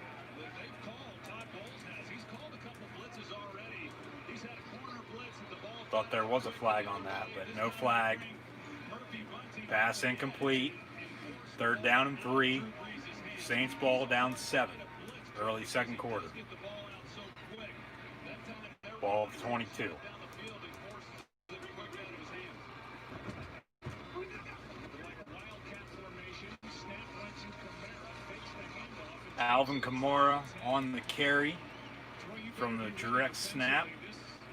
S6: Thought there was a flag on that, but no flag. Pass incomplete. Third down and 3. Saints ball down 7. Early second quarter. Ball 22. Alvin Kamara on the carry from the direct snap.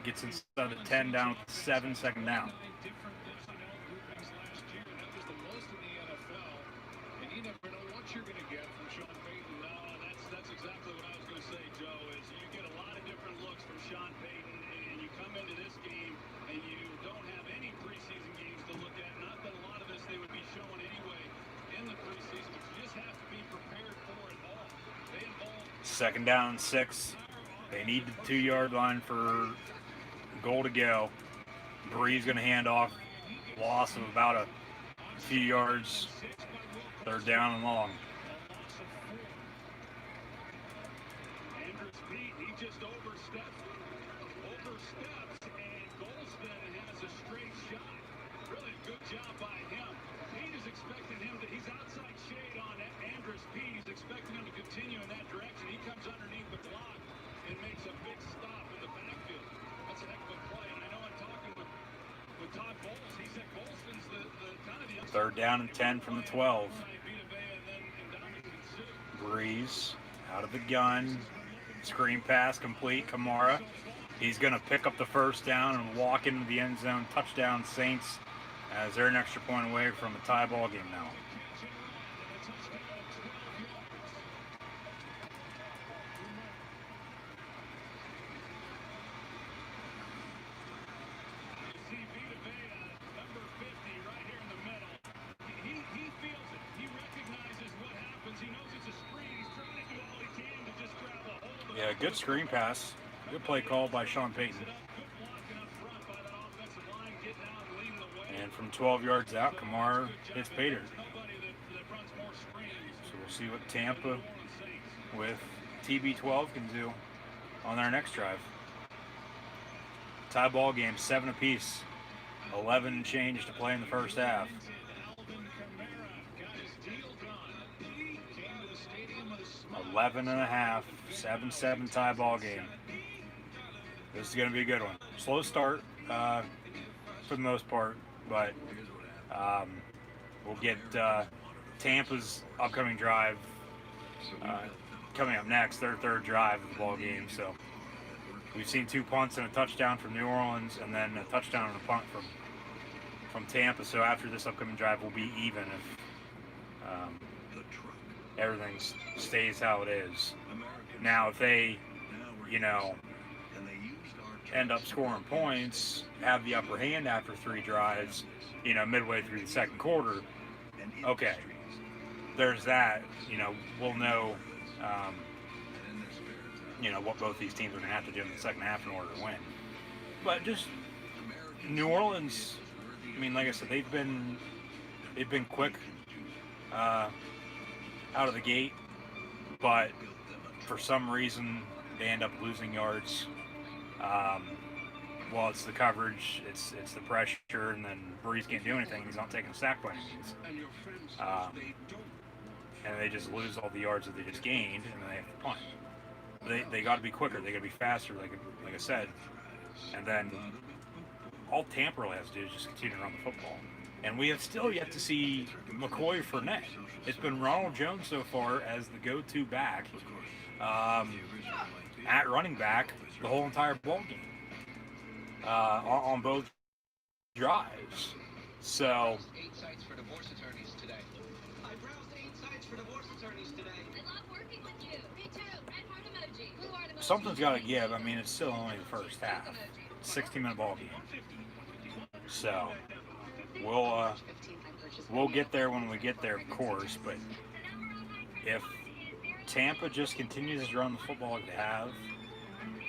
S6: Gets inside the 10 down to 7, second down.
S1: That's exactly what I was going to say, Joe, is you get a lot of different looks from Sean Payton, and you come into this game and you don't have any preseason games to look at. Not that a lot of this they would be showing anyway in the preseason, but you just have to be prepared for it all. They involve
S6: Second down and 6. They need the 2-yard line for goal to go. Breeze going to hand off. Loss of about a few yards. Third down and long.
S1: just oversteps, and Golston has a straight shot. Really a good job by him. Pete is expecting him to, he's outside shade on Andrus Pete. He's expecting him to continue in that direction. He comes underneath the block and makes a big stop in the backfield. That's a heck of a play. And I know I'm talking with Todd Bowles. He said Golston's the kind of the
S6: third down and 10 from the 12. Breeze out of the gun. Screen pass complete. Kamara. He's going to pick up the first down and walk into the end zone. Touchdown Saints, as they're an extra point away from a tie ball game now. Yeah, good screen pass. Good play call by Sean Payton. And from 12 yards out, Kamara hits Pater. So we'll see what Tampa with TB12 can do on their next drive. Tie ball game, 7 apiece. 11 change to play in the first half. 11.5, 7-7 tie ball game. This is going to be a good one. Slow start for the most part, but we'll get Tampa's upcoming drive coming up next, their third drive of the ball game. So we've seen 2 punts and a touchdown from New Orleans, and then a touchdown and a punt from Tampa. So after this upcoming drive, we'll be even if everything stays how it is. Now, if they, end up scoring points, have the upper hand after 3 drives, midway through the second quarter, okay, there's that. We'll know, what both these teams are going to have to do in the second half in order to win. But just New Orleans, like I said, they've been quick out of the gate, but for some reason they end up losing yards. Well, it's the coverage, it's the pressure, and then Breeze can't do anything. He's not taking a sack by any means. And they just lose all the yards that they just gained, and then they have to punt. They got to be quicker. They got to be faster, like I said. And then all Tampa really has to do is just continue to run the football. And we have still yet to see McCoy or Fournette. It's been Ronald Jones so far as the go-to back at running back the whole entire ball game on both drives. So.
S2: 8 sites for divorce attorneys today.
S3: I browsed 8 sites for divorce attorneys today.
S10: I love working with you. Me too. Red heart emoji. Blue heart emoji.
S6: Something's got to give. I mean, it's still only the first half. 60-minute ball game. So we'll get there when we get there, of course. But if Tampa just continues to run the football like they have,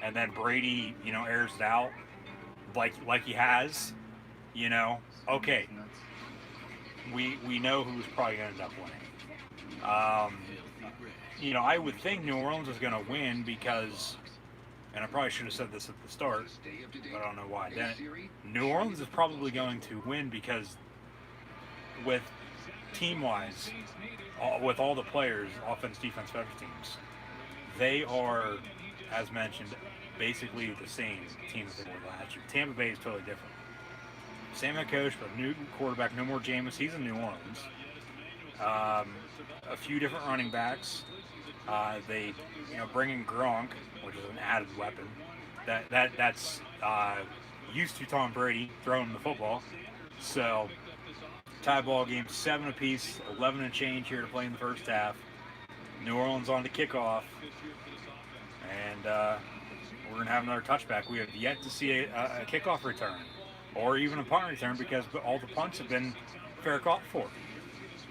S6: and then Brady, airs it out like he has, okay, we know who's probably going to end up winning. I would think New Orleans is going to win because, and I probably should have said this at the start, but I don't know why I didn't. New Orleans is probably going to win because with team-wise, with all the players, offense, defense, special teams, they are, as mentioned, basically the same team as they were last year. Tampa Bay is totally different. Same head coach, but new quarterback, no more Jameis. He's in New Orleans. A few different running backs. They, bring in Gronk, which is an added weapon. That's used to Tom Brady throwing the football. So, tie ball game, 7 apiece, 11 and change here to play in the first half. New Orleans on the kickoff, and we're going to have another touchback. We have yet to see a kickoff return or even a punt return because all the punts have been fair caught for.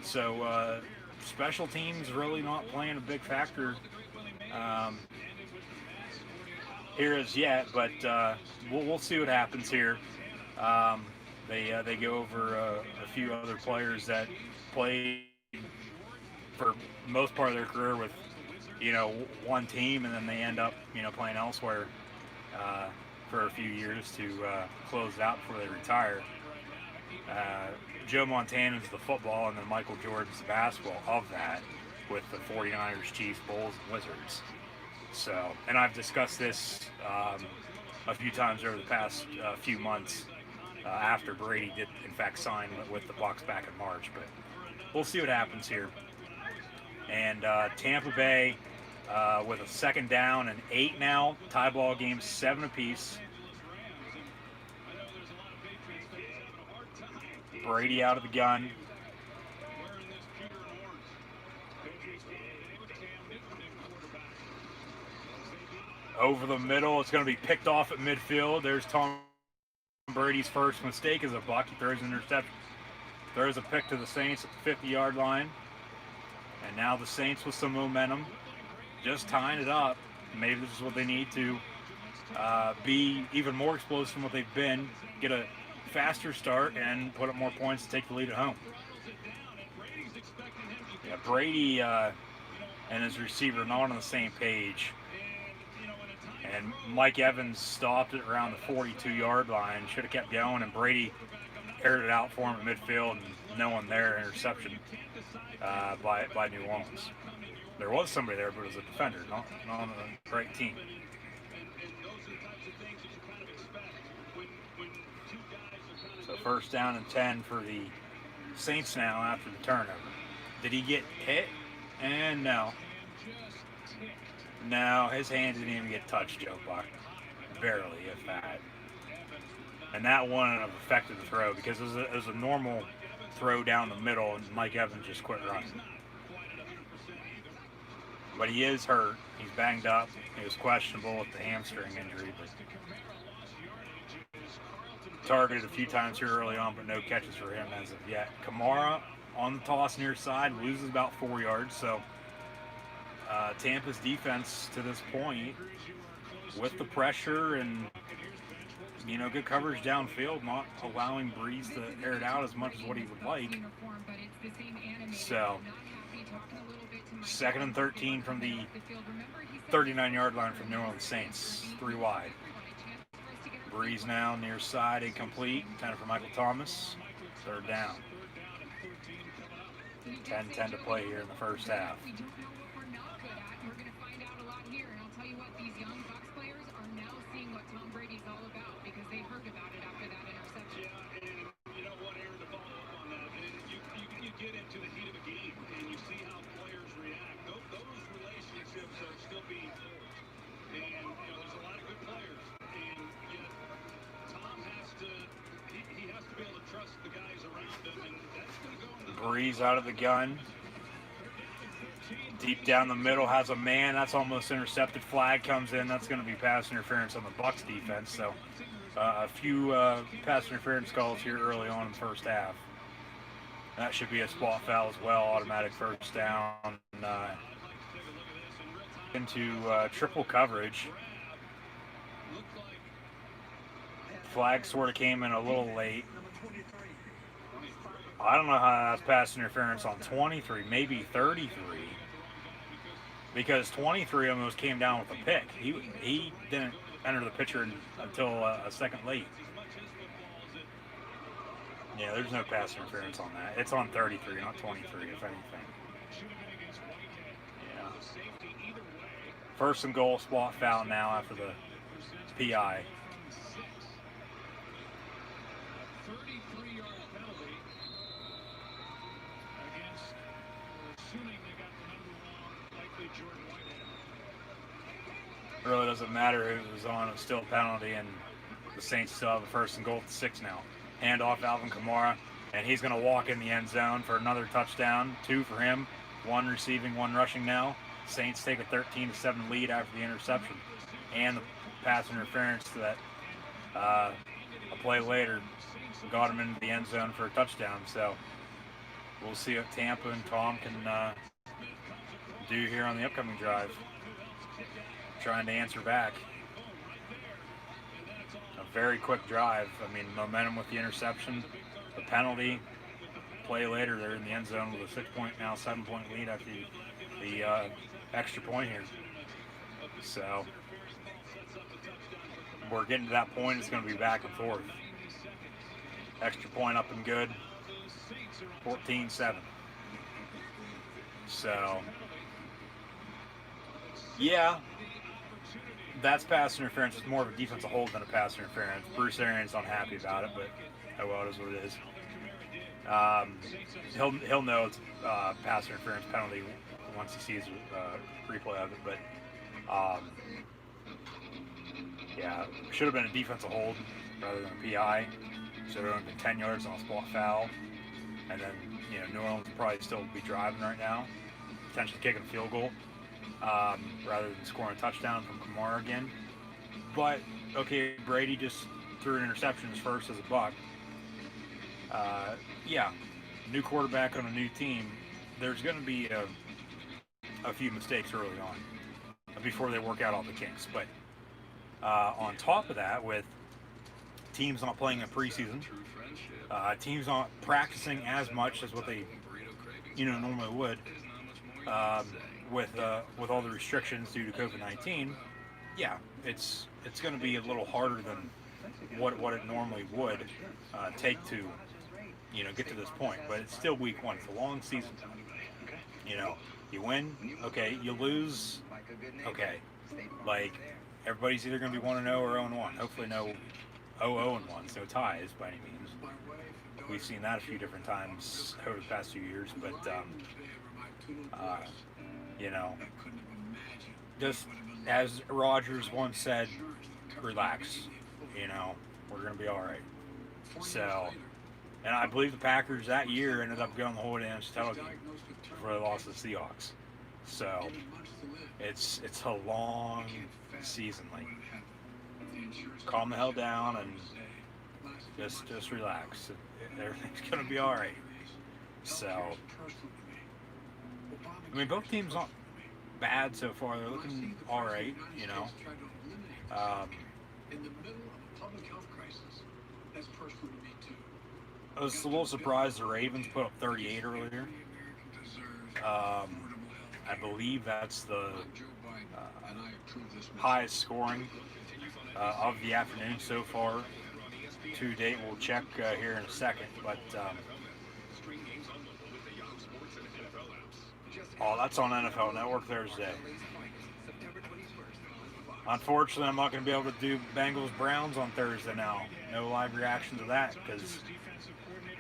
S6: So special teams really not playing a big factor here as yet, but we'll see what happens here. They go over a few other players that played for most part of their career with one team, and then they end up playing elsewhere for a few years to close it out before they retire. Joe Montana's the football, and then Michael Jordan's the basketball of that with the 49ers, Chiefs, Bulls, and Wizards. So, and I've discussed this a few times over the past few months after Brady did, in fact, sign with the Bucs back in March. But we'll see what happens here. And Tampa Bay with a second down and 8 now. Tie ball game, 7 apiece. Brady out of the gun. Over the middle, it's going to be picked off at midfield. There's Tom Brady's first mistake as a Buck. He throws an interception. Throws a pick to the Saints at the 50-yard line. And now the Saints with some momentum, just tying it up. Maybe this is what they need to be even more explosive than what they've been, get a faster start, and put up more points to take the lead at home. Yeah, Brady and his receiver not on the same page. And Mike Evans stopped it around the 42-yard line. Should have kept going, and Brady aired it out for him at midfield, and no one there. Interception by New Orleans. There was somebody there, but it was a defender, not on the right team. So first down and 10 for the Saints now after the turnover. Did he get hit? And no. No, his hand didn't even get touched, Joe Buck. Barely, if that. And that wouldn't have affected the throw because it was a normal throw down the middle, and Mike Evans just quit running. But he is hurt. He's banged up. He was questionable with the hamstring injury, but targeted a few times here early on, but no catches for him as of yet. Kamara on the toss near side, loses about 4 yards. So Tampa's defense to this point, with the pressure and good coverage downfield, not allowing Breeze to air it out as much as what he would like. So 2nd and 13 from the 39-yard line from New Orleans Saints. 3 wide. Breeze now near side, incomplete. 10 for Michael Thomas. 3rd down. 10-10 to play here in the first half.
S10: We don't know what we're not good at. We're going to find out a lot here. And I'll tell you what, these young Bucs players are now seeing what Tom Brady's all about because they heard about it after that interception.
S1: Yeah, and you know what, Aaron, to follow up on that, you get into the heat of a game and you see how players react. Those relationships are still being forged. And, you know, there's a lot of good players. And yet, Tom has to, he has to be able to trust the guys around him. And that's going to go in the
S6: Breeze out of the gun. Deep down the middle has a man. That's almost intercepted. Flag comes in. That's going to be pass interference on the Bucs defense. So a few pass interference calls here early on in the first half. That should be a spot foul as well. Automatic first down. Into triple coverage. Flag sort of came in a little late. I don't know how that's pass interference on 23, maybe 33. Because 23 almost came down with a pick. He didn't enter the picture until a second late. Yeah, there's no pass interference on that. It's on 33, not 23, if anything. Yeah. 1st and goal, spot foul now after the PI.
S1: 33-yard penalty against, assuming they got the number wrong, likely Jordan Whitehead.
S6: Really doesn't matter who was on. It's still a penalty, and the Saints still have a 1st and goal at the 6 now. Hand off Alvin Kamara, and he's going to walk in the end zone for another touchdown. 2 for him, 1 receiving, 1 rushing now. Saints take a 13-7 lead after the interception and the pass interference that a play later got him into the end zone for a touchdown. So we'll see what Tampa and Tom can do here on the upcoming drive. Trying to answer back. A very quick drive. I mean, momentum with the interception, the penalty. Play later, they're in the end zone with a 6-point, now 7-point lead after the extra point here. So we're getting to that point. It's going to be back and forth. Extra point up and good. 14-7. So, yeah, that's pass interference. It's more of a defensive hold than a pass interference. Bruce Arians unhappy about it, but oh well, it is what it is. He'll know it's pass interference penalty once he sees replay of it, but yeah, should have been a defensive hold rather than a PI. So it would have been 10 yards on a spot foul, and then New Orleans would probably still be driving right now, potentially kicking a field goal rather than scoring a touchdown from Kamara again. But okay, Brady just threw an interception his first as a Buck. Yeah, new quarterback on a new team. There's going to be a few mistakes early on before they work out all the kinks. But on top of that, with teams not playing in preseason, teams not practicing as much as what they normally would, with all the restrictions due to COVID-19, yeah, it's going to be a little harder than what it normally would take to get to this point. But it's still week 1. It's a long season. You win, okay. You lose, okay. Like, everybody's either going to be 1-0 or 0-1. Hopefully no 0-1, no ties by any means. We've seen that a few different times over the past few years, but just as Rodgers once said, relax. We're going to be all right. So, and I believe the Packers that year ended up going the whole way to the title game before they lost to the Seahawks. So it's a long season. Like, calm the hell down and just relax. Everything's gonna be all right. So, I mean, both teams aren't bad so far. They're looking all right. I was a little surprised the Ravens put up 38 earlier. I believe that's the highest scoring of the afternoon so far to date. We'll check here in a second, but oh, that's on NFL Network Thursday. Unfortunately, I'm not going to be able to do Bengals-Browns on Thursday now. No live reaction to that because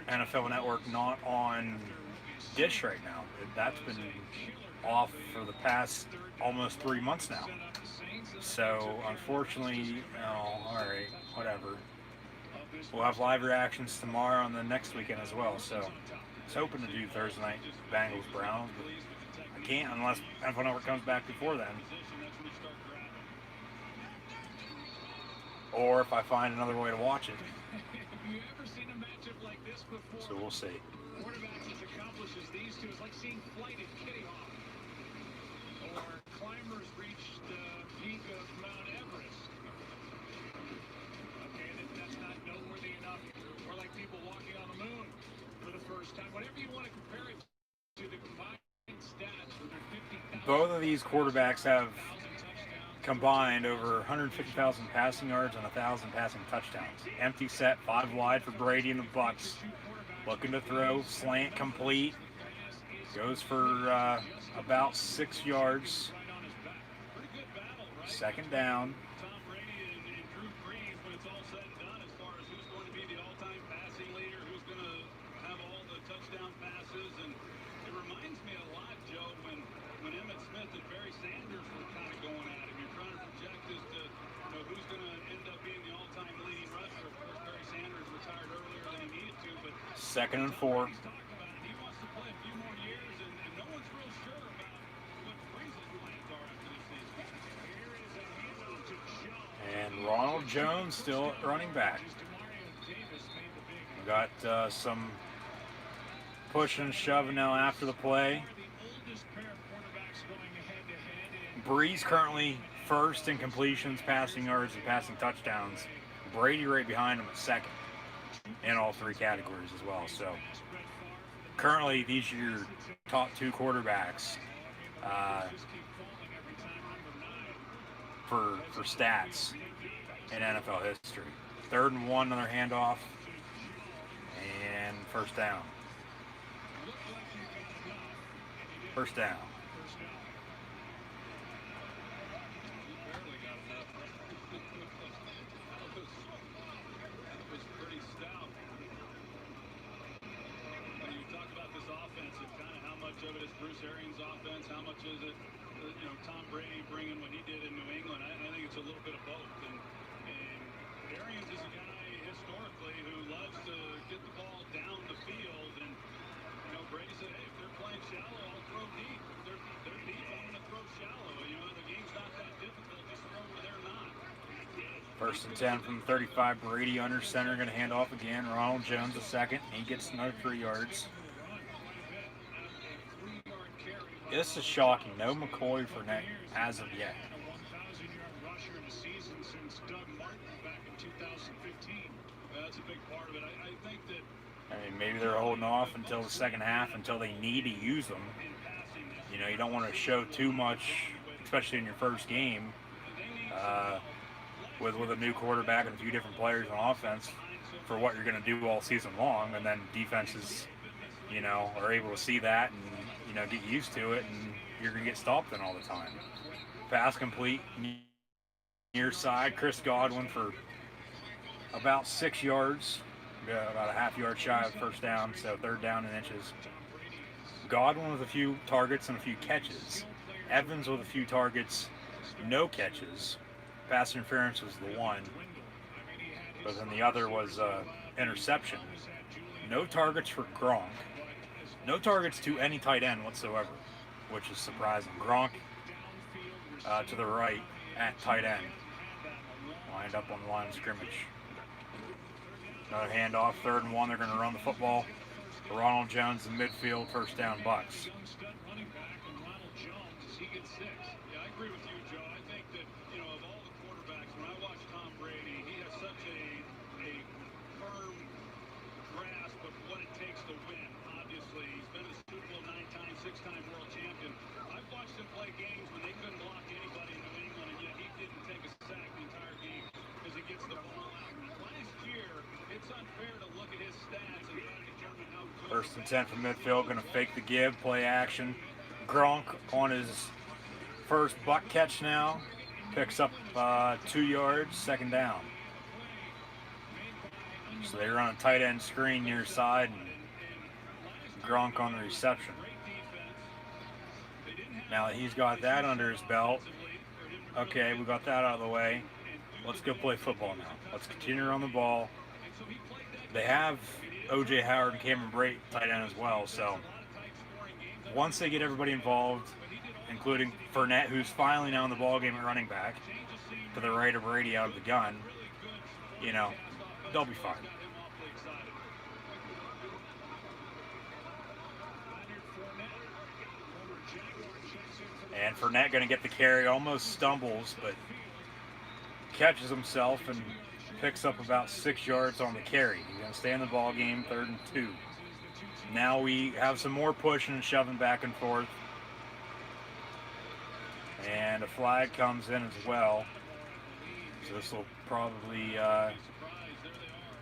S6: NFL Network not on Dish right now. That's been off for the past almost 3 months now. So, unfortunately, all right, whatever. We'll have live reactions tomorrow and then next weekend as well. So, I was hoping to do Thursday night Bengals-Browns, but I can't unless NFL Network comes back before then. Or if I find another way to watch it.
S1: Have you ever seen a matchup like this before?
S6: So we'll see.
S1: Quarterbacks as accomplished as these two is like seeing flight at Kitty Hawk. Or climbers reach the peak of Mount Everest. Okay, that's not noteworthy enough. Or like people walking on the moon for the first time. Whatever you want to compare it to, the combined stats for their 50,000.
S6: Both of these quarterbacks have combined over 150,000 passing yards and 1,000 passing touchdowns. Empty set, 5 wide for Brady and the Bucs. Looking to throw, slant complete. Goes for about 6 yards. Second down.
S1: Tom Brady and Drew Brees, when it's all said and done, as far as who's going to be the all-time passing leader, who's going to have all the touchdown passes, and it reminds me a lot, Joe, when Emmitt Smith and Barry Sanders were kind of going at it. You're trying to project as to who's going to end up being the all-time leading rusher. Of course, Barry Sanders retired earlier than he needed to, but
S6: Second and 4.
S1: he's talking about it. He wants to play a few more years, and no one's real sure about what Brees' plans are after this season. Here is a handoff to Joe.
S6: And Ronald Jones still at running back. We got some pushing and shoving now after the play. Brees currently first in completions, passing yards, and passing touchdowns. Brady right behind him at second in all 3 categories as well. So currently these are your top 2 quarterbacks for stats in NFL history. 3rd and 1, another handoff, and first down. First down.
S1: That was pretty stout. When you talk about this offense, it's kind of how much of it is Bruce Arians' offense, how much is it, Tom Brady bringing what he did in New England. I think it's a little bit of both. And Arians is a guy historically who loves to get the ball down the field. And Brady said, hey, if they're playing shallow, I'll throw deep. If they're deep, I'm going to throw shallow. The game's not that difficult. Just throw where they're not.
S6: First and 10 from 35. Brady under center, going to hand off again. Ronald Jones a second. He gets another 3 yards. This is shocking. No McCoy for net as of yet.
S1: That's a big part of it. I think that
S6: I mean, maybe they're holding off until the second half until they need to use them. You don't want to show too much, especially in your first game, with a new quarterback and a few different players on offense for what you're going to do all season long, and then defenses, are able to see that and get used to it, and you're going to get stopped in all the time. Pass complete near side. Chris Godwin for about 6 yards. About a half yard shy of first down, so 3rd down in inches. Godwin with a few targets and a few catches. Evans with a few targets, no catches. Pass interference was the one, but then the other was interception. No targets for Gronk. No targets to any tight end whatsoever, which is surprising. Gronk to the right at tight end. Lined up on the line of scrimmage. Another handoff, 3rd and 1. They're going to run the football. Ronald Jones in midfield, first down Bucs.
S1: Yeah, I agree with you, Joe. I think that, of all the quarterbacks, when I watch Tom Brady, he has such a firm grasp of what it takes to win. Obviously, he's been to the Super Bowl 9 times, 6 six-time world champion. I've watched him play games when they couldn't block anybody in New England, and yet he didn't take a sack the entire game because he gets the ball out. Last year, it's unfair to look at his stats and try to determine how good.
S6: First and 10 from midfield, going to fake the give, play action. Gronk on his first Buck catch now. Picks up 2 yards, second down. So they run a tight end screen near side, and Gronk on the reception. Now that he's got that under his belt, okay, we got that out of the way. Let's go play football now. Let's continue to run the ball. They have O.J. Howard and Cameron Brate tight end as well, so once they get everybody involved, including Fournette, who's finally now in the ball game at running back, to the right of Brady out of the gun, you know, they'll be fine. And Fournette going to get the carry, almost stumbles, but catches himself and picks up about 6 yards on the carry. He's going to stay in the ball game, 3rd and 2. Now we have some more pushing and shoving back and forth. And a flag comes in as well. So this will probably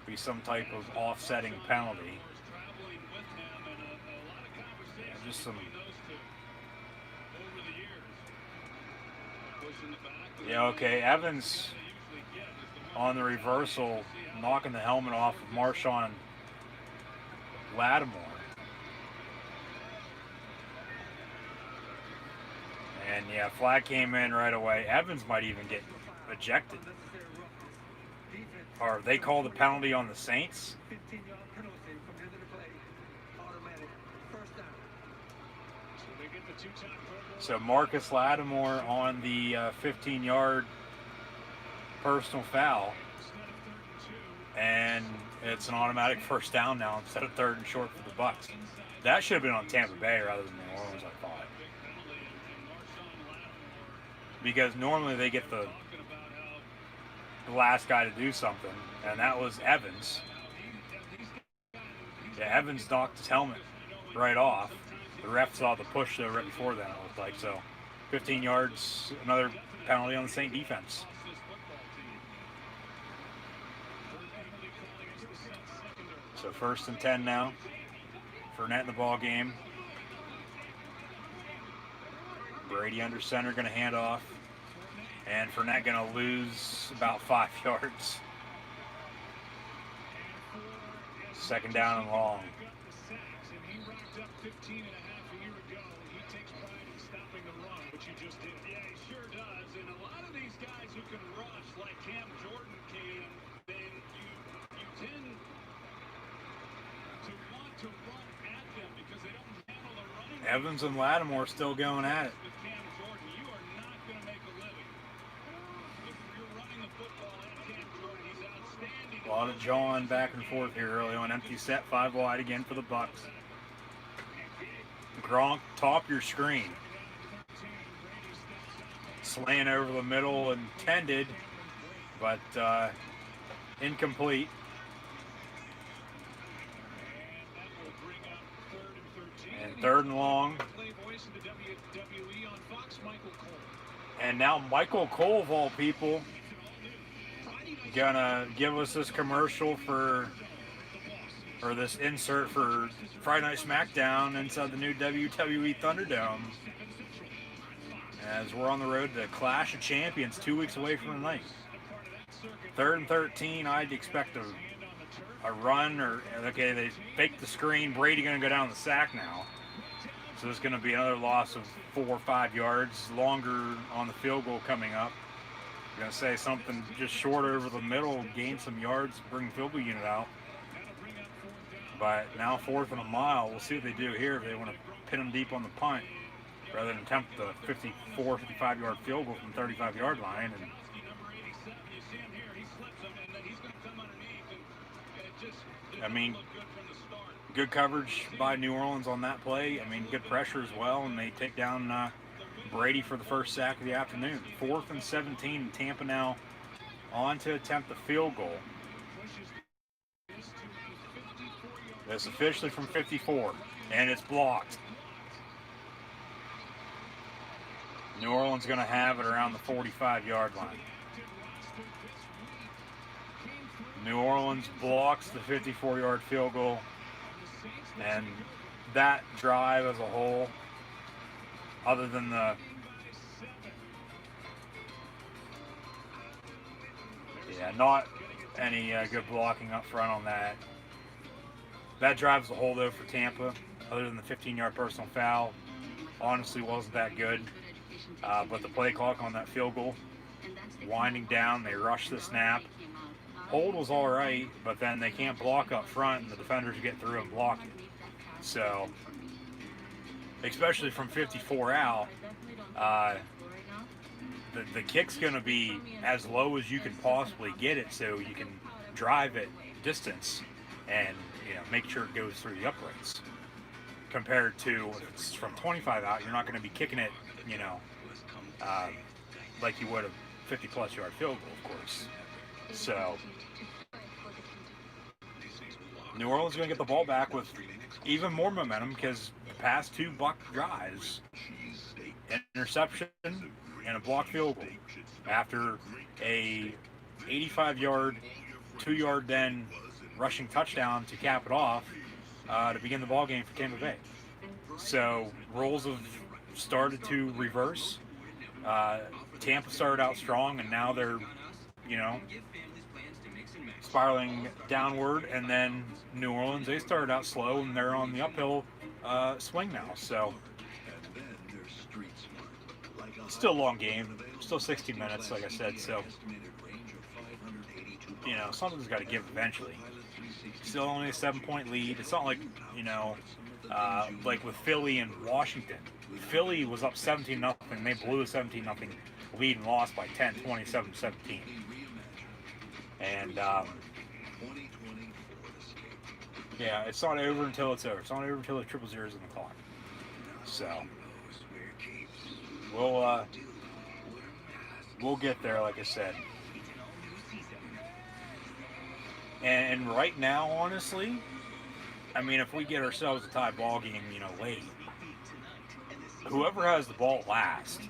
S6: be some type of offsetting penalty. Yeah, just some. Yeah, okay. Evans on the reversal, knocking the helmet off of Marshawn Lattimore. And yeah, flag came in right away. Evans might even get ejected. Or they call the penalty on the Saints.
S2: 15-yard penalty from the end of the play. Automatic. First down.
S1: So they get the two-time Pro Bowl.
S6: So Marcus Lattimore on the 15-yard personal foul. And it's an automatic first down now instead of 3rd and short for the Bucs. That should have been on Tampa Bay rather than New Orleans, I thought. Because normally they get the last guy to do something, and that was Evans. Yeah, Evans knocked his helmet right off. The ref saw the push though right before that, it looked like. So 15 yards, another penalty on the Saint defense. So 1st and 10 now. Fournette in the ball game. Brady under center, going to hand off. And Fournette going to lose about 5 yards. 2nd down and long.
S1: He racked up 15 and a half a year ago. He takes pride in stopping the run, which he just did. Yeah, he sure does. And a lot of these guys who can rush, like Cam Jordan can, then you tend to want to run at them because they don't handle the running.
S6: Evans and Lattimore still going at it.
S1: With Cam Jordan, you are not going to make a living. If you're running the football at Cam Jordan, he's outstanding.
S6: A lot of jawing back and forth here early on. Empty set, 5 wide again for the Bucs. Gronk, top your screen. Slaying over the middle, intended, but incomplete. And 3rd and long. And now Michael Cole, of all people, gonna give us this commercial for, or this insert for Friday Night SmackDown inside the new WWE Thunderdome. As we're on the road to Clash of Champions, 2 weeks away from the night. 3rd and 13, I'd expect a run, or okay, they faked the screen. Brady gonna go down the sack now. So there's gonna be another loss of 4 or 5 yards, longer on the field goal coming up. I'm gonna say something just short over the middle, gain some yards, bring the field goal unit out. But now 4th and a mile. We'll see what they do here if they want to pin them deep on the punt rather than attempt the 54, 55-yard field goal from the 35-yard line. And I mean, good coverage by New Orleans on that play. I mean, good pressure as well, and they take down Brady for the first sack of the afternoon. 4th and 17, and Tampa now on to attempt the field goal. It's officially from 54, and it's blocked. New Orleans going to have it around the 45-yard line. New Orleans blocks the 54-yard field goal, and that drive as a whole, other than the not any good blocking up front on that. That drive as a whole, though, for Tampa, other than the 15-yard personal foul, honestly wasn't that good. But the play clock on that field goal, winding down, they rushed the snap. Hold was all right, but then they can't block up front, and the defenders get through and block it. So, especially from 54 out, the kick's going to be as low as you can possibly get it, so you can drive it distance and make sure it goes through the uprights. Compared to if it's from 25 out, you're not going to be kicking it, like you would a 50-plus yard field goal, of course. So New Orleans is going to get the ball back with even more momentum because the past two Buck drives, interception and a blocked field goal after a 85-yard, 2-yard then rushing touchdown to cap it off to begin the ball game for Tampa Bay. So roles have started to reverse. Tampa started out strong, and now they're, spiraling downward. And then New Orleans, they started out slow, and they're on the uphill swing now. So still a long game, still 60 minutes, like I said. So something's got to give eventually. Still only a 7-point lead. It's not like like with Philly and Washington. Philly was up 17-0. They blew a 17-0 lead and lost by 10, 27-17. And it's not over until it's over. It's not over until the triple zeros in the clock. So we'll get there, like I said. And right now, honestly, if we get ourselves a tie ball game, late, whoever has the ball last,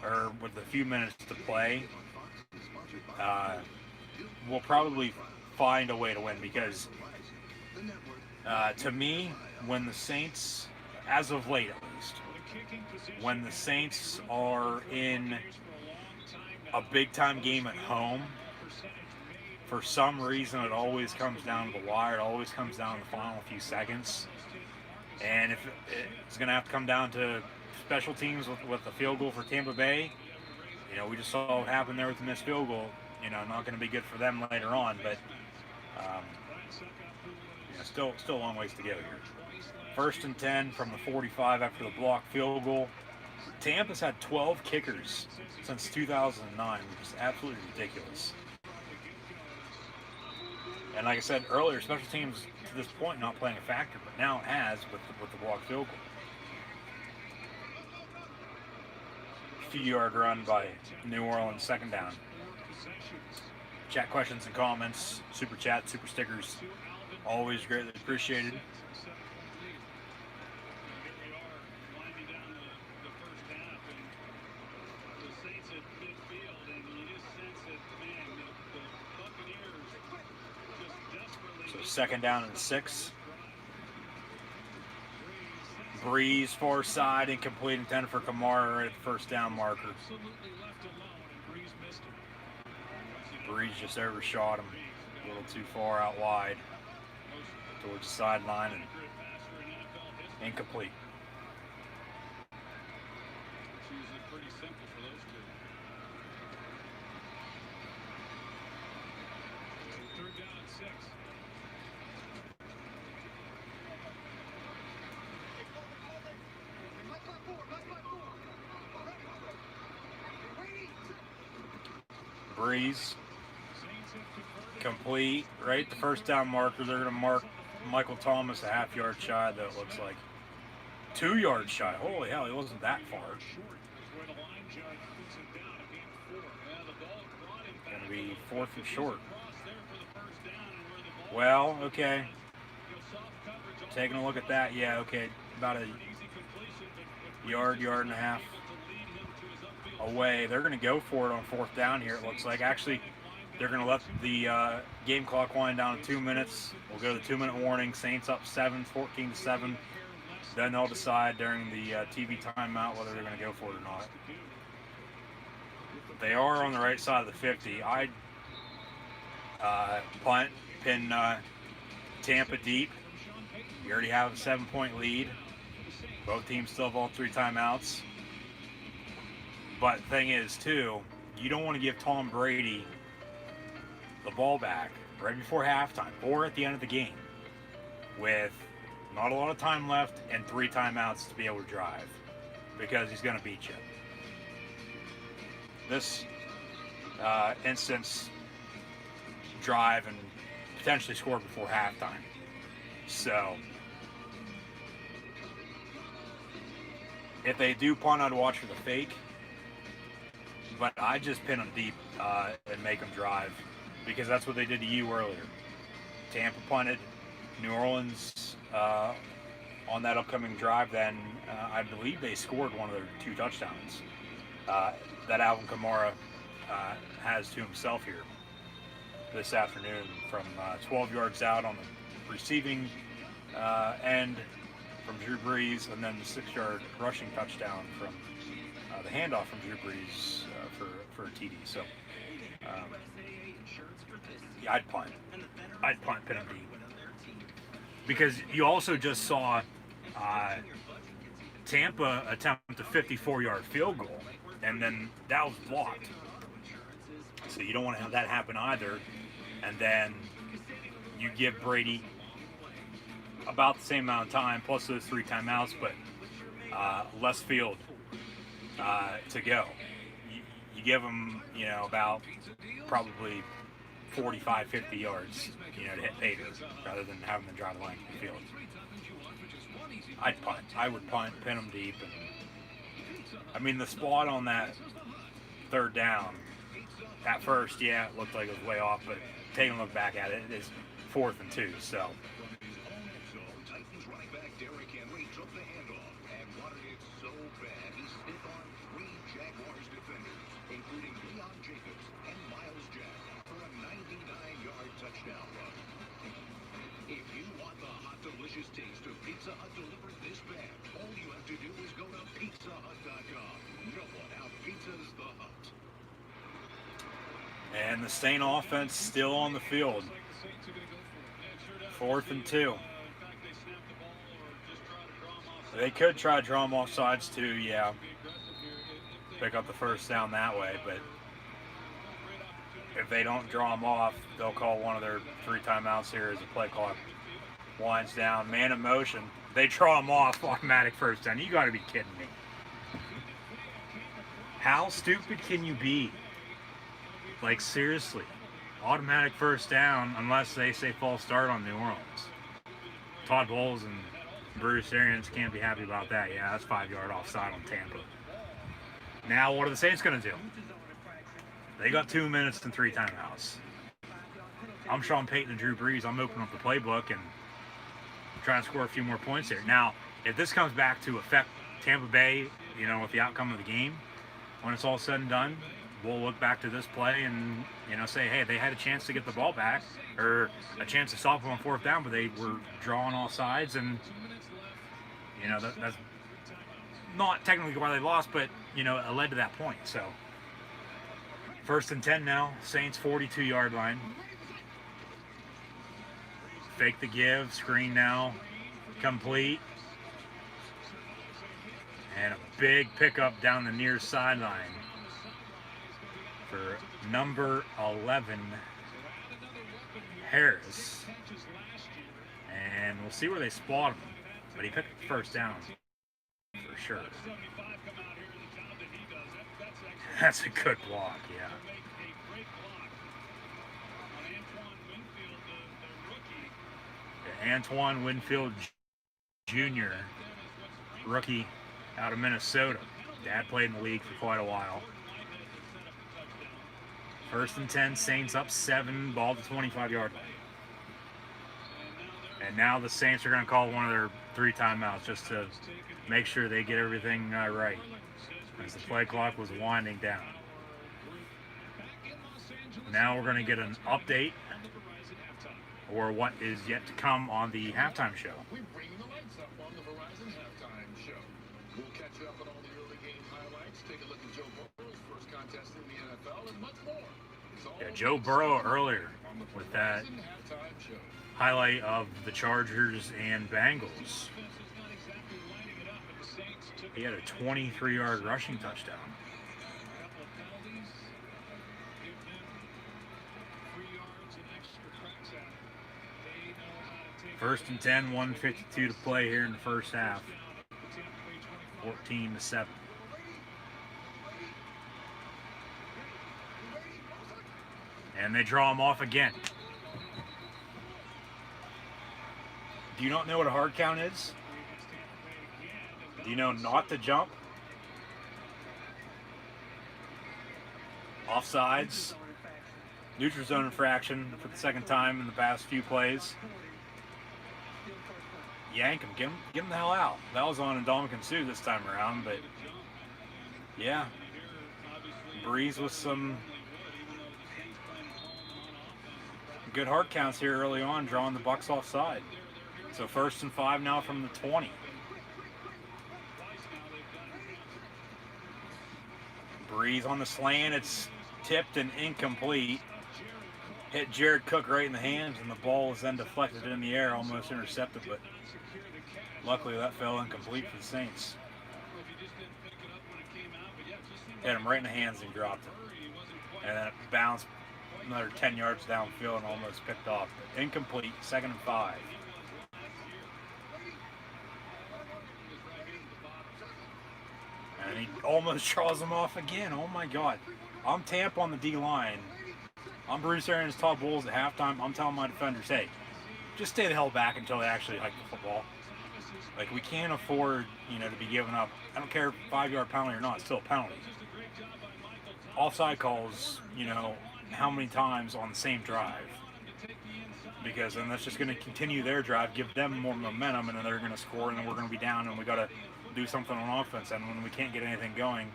S6: or with a few minutes to play, will probably find a way to win because, to me, when the Saints, as of late at least, when the Saints are in a big-time game at home, for some reason, it always comes down to the wire. It always comes down to the final few seconds. And if it's going to have to come down to special teams with the field goal for Tampa Bay, we just saw what happened there with the missed field goal. Not going to be good for them later on. But still a long ways to go here. 1st and 10 from the 45 after the blocked field goal. Tampa's had 12 kickers since 2009, which is absolutely ridiculous. And like I said earlier, special teams to this point not playing a factor, but now it has with the blocked field goal. 50-yard run by New Orleans, 2nd down. Chat questions and comments, super chat, super stickers, always greatly appreciated. So 2nd down and 6. Breeze far side, incomplete, intended for Kamara right at the 1st down marker. Breeze just overshot him a little too far out wide towards the sideline and incomplete. Breeze complete right at the 1st down marker. They're going to mark Michael Thomas a half-yard shy, though it looks like 2 yards shy. Holy hell, he wasn't that far. Going to be 4th and short. Well, okay. Taking a look at that, yeah, okay, about a yard and a half away. They're going to go for it on 4th down here, it looks like. Actually, they're going to let the game clock wind down to 2 minutes. We'll go to the 2-minute warning. Saints up 14-7. Then they'll decide during the TV timeout whether they're going to go for it or not. They are on the right side of the 50. I'd punt, pin Tampa deep. You already have a 7-point lead. Both teams still have all 3 timeouts. But the thing is, too, you don't want to give Tom Brady the ball back right before halftime or at the end of the game with not a lot of time left and 3 timeouts to be able to drive, because he's going to beat you. This instance, drive and potentially score before halftime. So if they do punt, I'd watch for the fake. But I just pin them deep and make them drive, because that's what they did to you earlier. Tampa punted, New Orleans on that upcoming drive. Then I believe they scored one of their 2 touchdowns that Alvin Kamara has to himself here this afternoon from 12 yards out on the receiving end from Drew Brees, and then the 6-yard rushing touchdown from the handoff from Drew Brees for a TD. So yeah, I'd punt, pin him deep, because you also just saw Tampa attempt a 54-yard field goal, and then that was blocked. So you don't want to have that happen either. And then you give Brady about the same amount of time, plus those 3 timeouts, but less field to go. You give him, about probably 45, 50 yards, to hit pay dirt, rather than having them drive the length of the field. I'd punt. I would punt, pin them deep. And, I mean, the spot on that 3rd down, at first, yeah, it looked like it was way off, but taking a look back at it, it is 4th and 2, so.
S2: Taste of Pizza Hut delivered this bad. All you have to do is go to pizzahut.com. No one out pizzas the Hut.
S6: And the Saint offense still on the field. 4th and 2. They could try to draw them off sides too, yeah. Pick up the 1st down that way, but if they don't draw them off, they'll call one of their 3 timeouts here as the play clock winds down. Man in motion. They draw them off, automatic 1st down. You got to be kidding me. How stupid can you be? Like, seriously. Automatic 1st down unless they say false start on New Orleans. Todd Bowles and Bruce Arians can't be happy about that. Yeah, that's 5-yard offside on Tampa. Now, what are the Saints going to do? They got 2 minutes and 3 timeouts. I'm Sean Payton and Drew Brees. I'm opening up the playbook and trying to score a few more points here. Now, if this comes back to affect Tampa Bay, with the outcome of the game, when it's all said and done, we'll look back to this play and, say, hey, they had a chance to get the ball back, or a chance to stop them on 4th down, but they were drawing all sides, and, that's not technically why they lost, but, it led to that point. So, 1st and 10 now, Saints 42-yard line. Fake the give, screen now, complete. And a big pickup down the near sideline for number 11, Harris. And we'll see where they spot him, but he picked the 1st down for sure. That's a good block, yeah. Antoine Winfield Jr., rookie out of Minnesota. Dad played in the league for quite a while. 1st and 10, Saints up 7, ball to 25-yard line. And now the Saints are going to call one of their 3 timeouts just to make sure they get everything right. as the play clock was winding down. Now we're going to get an update or what is yet to come on the halftime show.
S11: We bring the lights up on the Verizon halftime show. We'll catch you up on all the early game highlights, take a look at Joe Burrow's first contest in the NFL, and much more.
S6: Yeah, Joe Burrow earlier with that highlight of the Chargers and Bengals. He had a 23-yard rushing touchdown. First and 10, 1:52 to play here in the first half. 14-7. And they draw him off again. Do you not know what a hard count is? Do you know not to jump? Offsides. Neutral zone infraction for the second time in the past few plays. Yank him. Get him the hell out. That was on Ndamukong Suh this time around, but yeah. Breeze with some good hard counts here early on, drawing the Bucs offside. So 1st and 5 now from the 20. Breeze on the slant. It's tipped and incomplete. Hit Jared Cook right in the hands, and the ball is then deflected in the air, almost intercepted, but luckily that fell incomplete for the Saints. Hit him right in the hands and dropped it. And then it bounced another 10 yards downfield and almost picked off. But incomplete, 2nd and 5. And he almost draws him off again. Oh my God. I'm Tampa on the D-line. I'm Bruce Arians' top bulls at halftime. I'm telling my defenders, hey, just stay the hell back until they actually hike the football. Like, we can't afford, to be giving up. I don't care if 5-yard penalty or not, it's still a penalty. Offside calls, how many times on the same drive? Because then that's just going to continue their drive, give them more momentum, and then they're going to score, and then we're going to be down, and we got to do something on offense. And when we can't get anything going,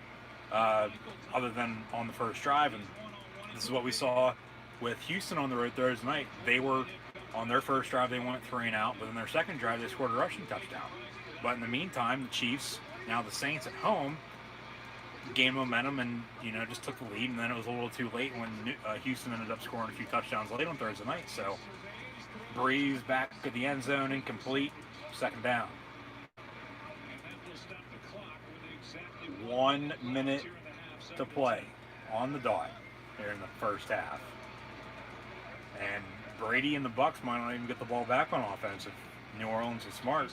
S6: other than on the first drive, and this is what we saw with Houston on the road Thursday night. They were on their first drive, they went 3 and out, but in their second drive, they scored a rushing touchdown. But in the meantime, the Chiefs, now the Saints at home, gained momentum and just took the lead, and then it was a little too late when Houston ended up scoring a few touchdowns late on Thursday night. So Breeze back at the end zone, incomplete, 2nd down. 1 minute to play on the dot here in the first half. And Brady and the Bucs might not even get the ball back on offense if New Orleans is smart.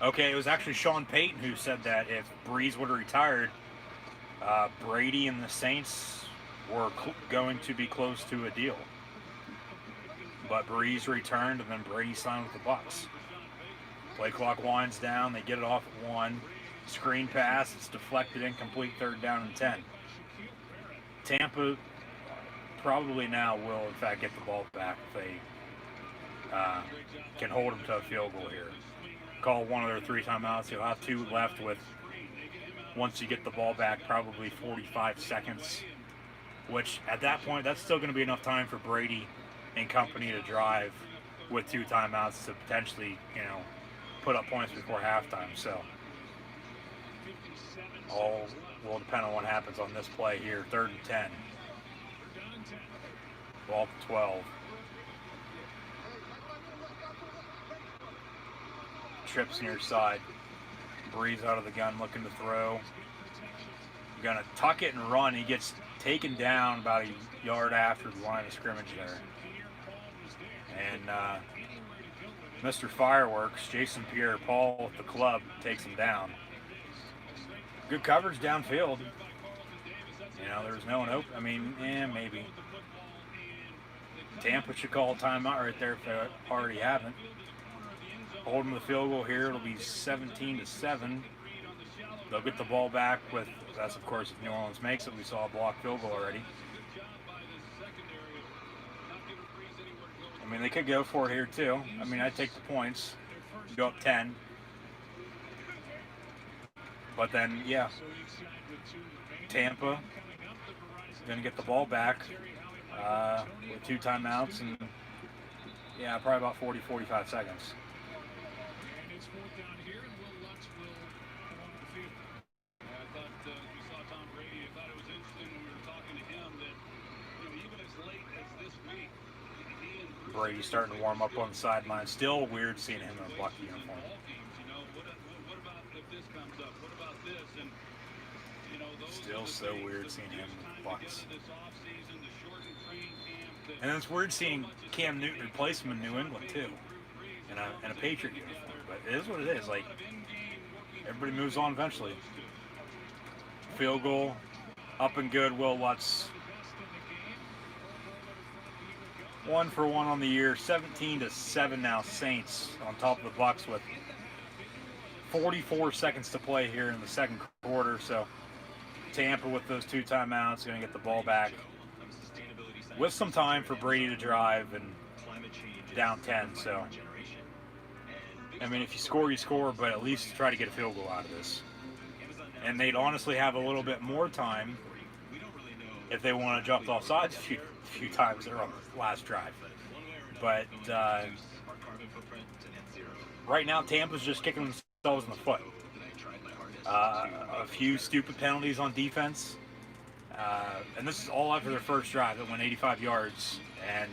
S6: Okay, it was actually Sean Payton who said that if Breeze would have retired, Brady and the Saints were going to be close to a deal. But Breeze returned, and then Brady signed with the Bucs. Play clock winds down. They get it off at 1. Screen pass. It's deflected, incomplete, 3rd down and 10. Tampa probably now will, in fact, get the ball back if they can hold them to a field goal here. Call one of their 3 timeouts. You'll have 2 left with, once you get the ball back, probably 45 seconds. Which, at that point, that's still going to be enough time for Brady and company to drive with 2 timeouts to potentially, put up points before halftime. So all will depend on what happens on this play here. 3rd and 10. Ball to 12. Trips near side. Breeze out of the gun looking to throw. Gonna tuck it and run. He gets taken down about a yard after the line of scrimmage there. And Mr. Fireworks, Jason Pierre-Paul at the club, takes him down. Good coverage downfield. There was no one open. I mean, maybe. Tampa should call a timeout right there if they already haven't. Hold them to the field goal here. It'll be 17-7. They'll get the ball back with, that's of course if New Orleans makes it. We saw a blocked field goal already. I mean, they could go for it here too. I mean, I'd take the points, go up 10. But then, yeah, Tampa going to get the ball back with 2 timeouts and, yeah, probably about 40, 45 seconds.
S1: And it's 4th down here, and Will Lutz will come onto the field. I thought we saw Tom Brady. I thought it was interesting when we were talking to him that, even as late as this week, he and Bruce
S6: Brady's starting to warm up on the sideline. Still weird seeing him in a Buc uniform.
S1: What about if this comes up? What about this? And
S6: Still so weird seeing him in the Bucs. And it's weird seeing Cam Newton replace him in New England too, in a Patriot uniform. But it is what it is. Like, everybody moves on eventually. Field goal, up and good. Will Lutz, 1 for 1 on the year. 17-7 now. Saints on top of the Bucs with 44 seconds to play here in the second quarter. So Tampa with those 2 timeouts going to get the ball back with some time for Brady to drive and down 10. So, I mean, if you score, you score, but at least try to get a field goal out of this. And they'd honestly have a little bit more time if they want to jump off sides a few times there on the last drive. But right now, Tampa's just kicking themselves in the foot. A few stupid penalties on defense. And this is all after their first drive that went 85 yards, and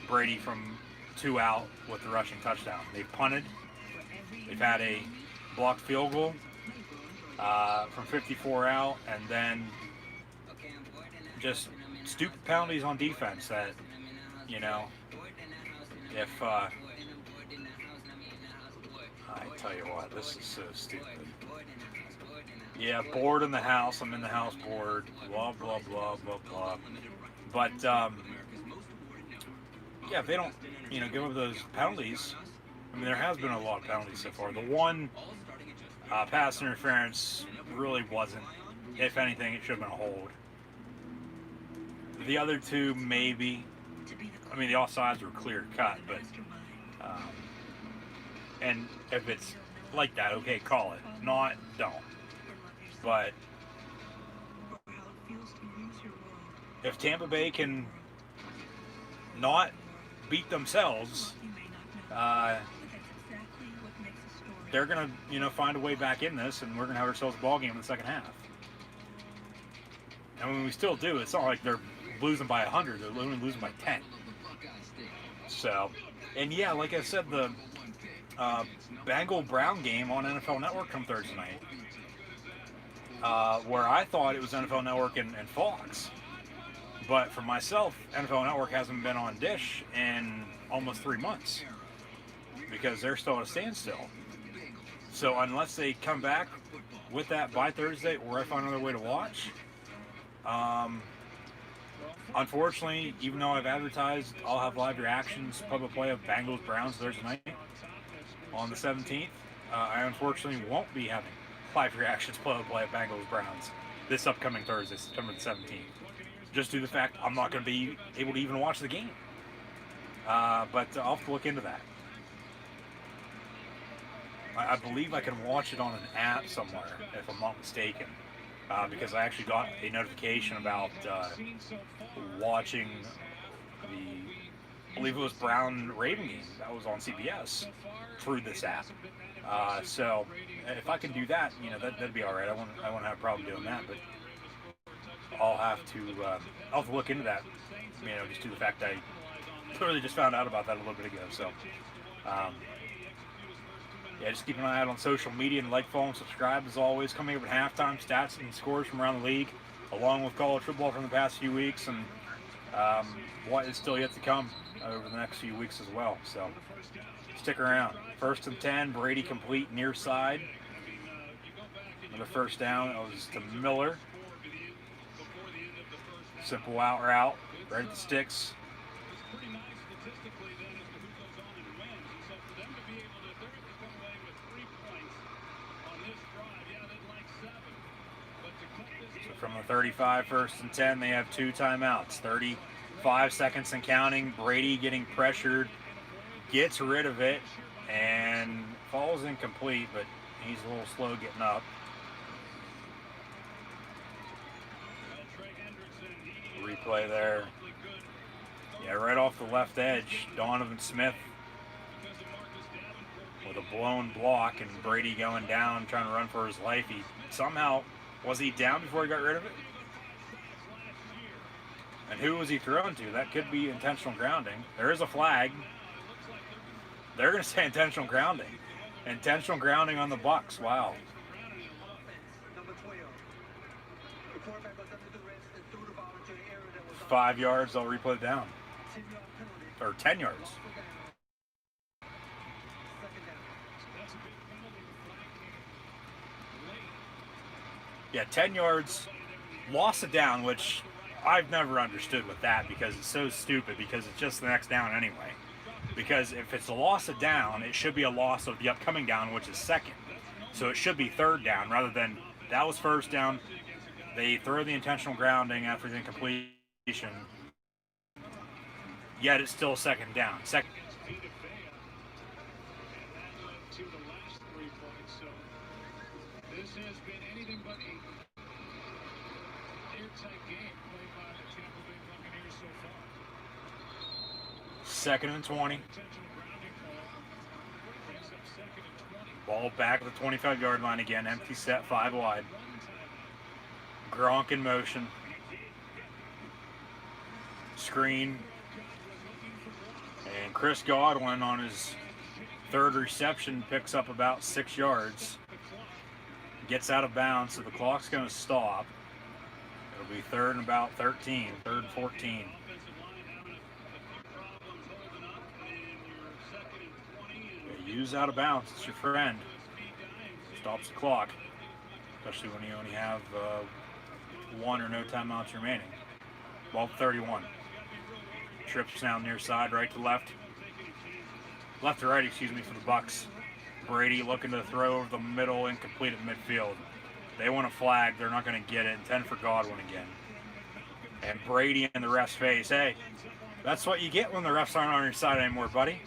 S6: Brady from 2 out with the rushing touchdown. They've punted. They've had a blocked field goal from 54 out, and then just stupid penalties on defense that, if I tell you what, this is so stupid. Yeah, bored in the house. I'm in the house bored. Blah, blah, blah, blah, blah. But, yeah, if they don't, give up those penalties, I mean, there has been a lot of penalties so far. The one pass interference really wasn't. If anything, it should have been a hold. The other 2, maybe. I mean, the offsides were clear cut, but, and if it's like that, okay, call it. Not, don't. But if Tampa Bay can not beat themselves, they're going to, find a way back in this, and we're going to have ourselves a ball game in the second half. And when we still do, it's not like they're losing by 100. They're only losing by 10. So, and yeah, like I said, the Bengal-Brown game on NFL Network come Thursday night. Where I thought it was NFL Network and Fox. But for myself, NFL Network hasn't been on Dish in almost 3 months because they're still at a standstill. So unless they come back with that by Thursday, or I find another way to watch, unfortunately, even though I've advertised I'll have live reactions, public play of Bengals-Browns Thursday night on the 17th, I unfortunately won't be having live reactions play of Bengals-Browns this upcoming Thursday, September the 17th. Just due to the fact I'm not going to be able to even watch the game. But I'll have to look into that. I believe I can watch it on an app somewhere, if I'm not mistaken. Because I actually got a notification about watching I believe it was Brown-Raven game that was on CBS through this app. So if I can do that, that'd be all right. I won't have a problem doing that, but I'll have to look into that. Just due to the fact I clearly just found out about that a little bit ago. So yeah, just keep an eye out on social media and like, follow, and subscribe as always. Coming up at halftime, stats and scores from around the league, along with college football from the past few weeks, and what is still yet to come over the next few weeks as well. So stick around. 1st and 10, Brady complete near side. Another first down. It was to Miller. Simple out route, right at the sticks. So from the 35, 1st and 10, they have 2 timeouts. 5 seconds and counting. Brady getting pressured, gets rid of it, and falls incomplete, but he's a little slow getting up. Replay there. Yeah, right off the left edge, Donovan Smith with a blown block, and Brady going down, trying to run for his life. He somehow, was he down before he got rid of it? And who was he throwing to? That could be intentional grounding. There is a flag. They're going to say intentional grounding. Intentional grounding on the Bucs. Wow.
S2: Number 12. The quarterback was under duress and threw the ball into the area that was
S6: 5 yards, they'll replay it down.
S2: 10-yard penalty.
S6: Or 10 yards.
S2: Second down.
S6: Yeah, 10 yards, loss of down, which I've never understood with that because it's so stupid because it's just the next down anyway. Because if it's a loss of down, it should be a loss of the upcoming down, which is second. So it should be third down rather than that was first down. They throw the intentional grounding after the incompletion. Yet it's still second down. Second.
S1: To the last 3 points, so this has been anything but a airtight game played by the Tampa Bay Buccaneers so far.
S6: Second and 20.
S1: Intentional grounding call brings up second and 20.
S6: Ball back at the 25-yard line again. Empty set, 5 wide. Gronk in motion. Screen. And Chris Godwin on his third reception picks up about 6 yards. Gets out of bounds, so the clock's going to stop. It'll be third and about 13, third and 14. Yeah, use out of bounds. It's your friend. Stops the clock, especially when you only have 1 or no timeouts remaining. Ball 31. Trips down near side, right to left. Left to right, excuse me, for the Bucs. Brady looking to throw over the middle, incomplete at midfield. They want a flag. They're not going to get it. 10 for Godwin again. And Brady in the ref's face. Hey, that's what you get when the refs aren't on your side anymore, buddy.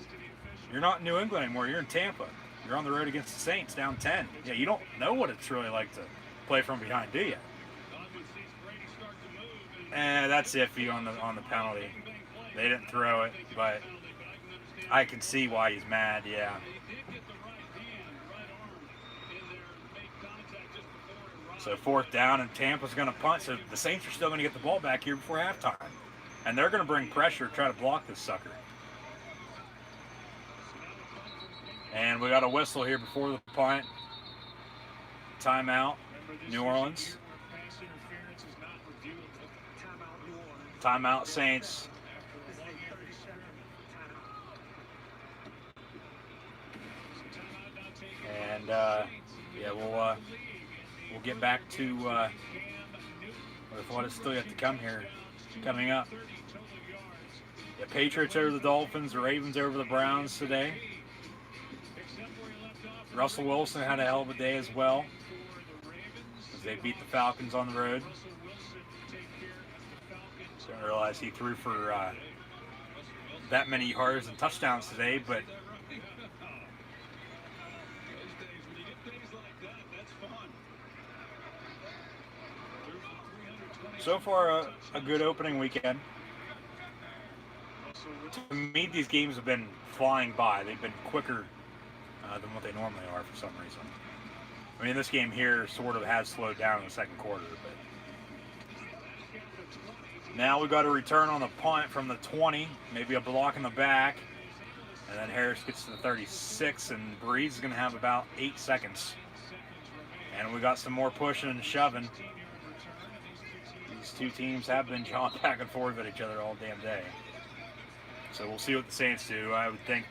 S6: You're not in New England anymore. You're in Tampa. You're on the road against the Saints, down 10. Yeah, you don't know what it's really like to play from behind, do you? And that's iffy on the penalty. They didn't throw it, but I can see why he's mad, yeah. So fourth down, and Tampa's going to punt, so the Saints are still going to get the ball back here before halftime. And they're going to bring pressure to try to block this sucker. And we got a whistle here before the punt. Timeout, New Orleans. Timeout, Saints. And yeah, we'll get back to with what is still yet to come here. Coming up, the Patriots over the Dolphins, the Ravens over the Browns today. Russell Wilson had a hell of a day as well as they beat the Falcons on the road. Didn't realize he threw for that many yards and touchdowns today, but so far a good opening weekend. To me, these games have been flying by. They've been quicker than what they normally are for some reason. I mean, this game here sort of has slowed down in the second quarter, but now we've got a return on the punt from the 20, maybe a block in the back, and then Harris gets to the 36, and Breeze is going to have about 8 seconds. And we got some more pushing and shoving. These two teams have been jawing back and forth at each other all damn day. So we'll see what the Saints do. I would think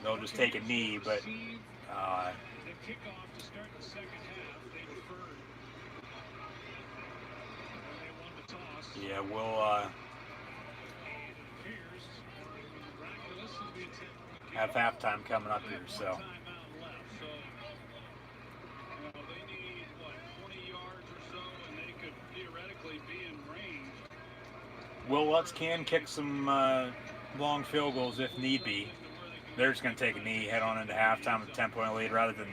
S6: they'll just take a knee, but yeah, we'll have halftime coming up here, so. Will Lutz can kick some long field goals if need be. They're just going to take a knee, head on into halftime with a 10-point lead rather than,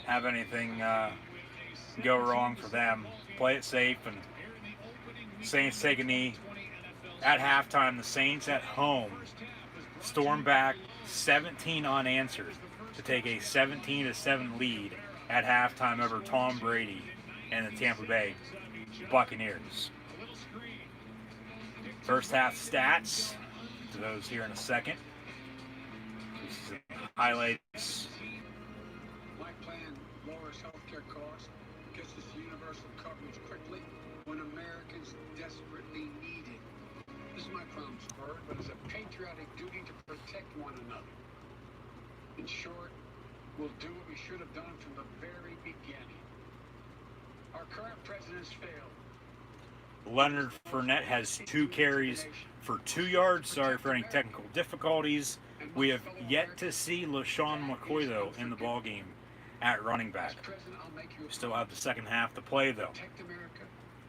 S6: have anything go wrong for them. Play it safe, and Saints take a knee. At halftime, the Saints at home storm back 17 unanswered to take a 17-7 lead at halftime over Tom Brady and the Tampa Bay Buccaneers. First half stats, to those here in a second. This is highlights.
S1: My plan lowers healthcare costs, gets us universal coverage quickly when Americans desperately need it. This is my promise, Bird, but it's a patriotic duty to protect one another. In short, we'll do what we should have done from the very beginning. Our current president's failed.
S6: Leonard Fournette has 2 carries for 2 yards. Sorry for any technical difficulties. We have yet to see LaShawn McCoy, though, in the ballgame at running back. We still have the second half to play, though.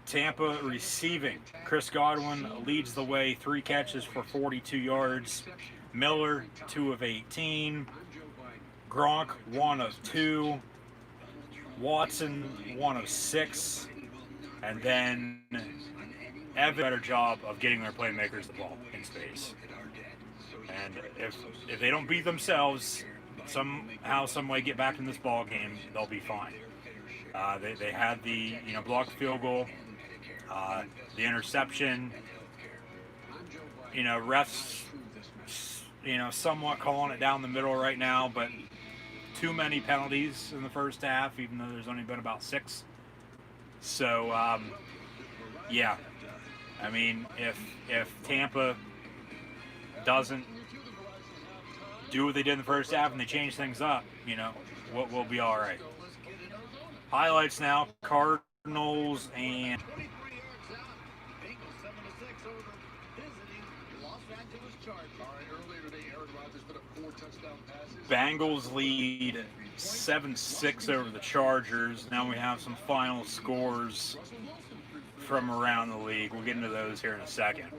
S6: Tampa receiving. Chris Godwin leads the way, 3 catches for 42 yards. Miller, 2 of 18. Gronk, 1 of 2. Watson, 1 of 6. And then Evan, better job of getting their playmakers the ball in space. And if they don't beat themselves, somehow, some way get back in this ball game, they'll be fine. They had the blocked field goal, the interception. Refs, somewhat calling it down the middle right now, but too many penalties in the first half, even though there's only been about 6. So, yeah. I mean, if Tampa doesn't do what they did in the first half and they change things up, we'll be all right. Highlights now: Cardinals and Bengals lead 7-6 over the Chargers. Now we have some final scores from around the league. We'll get into those here in a second.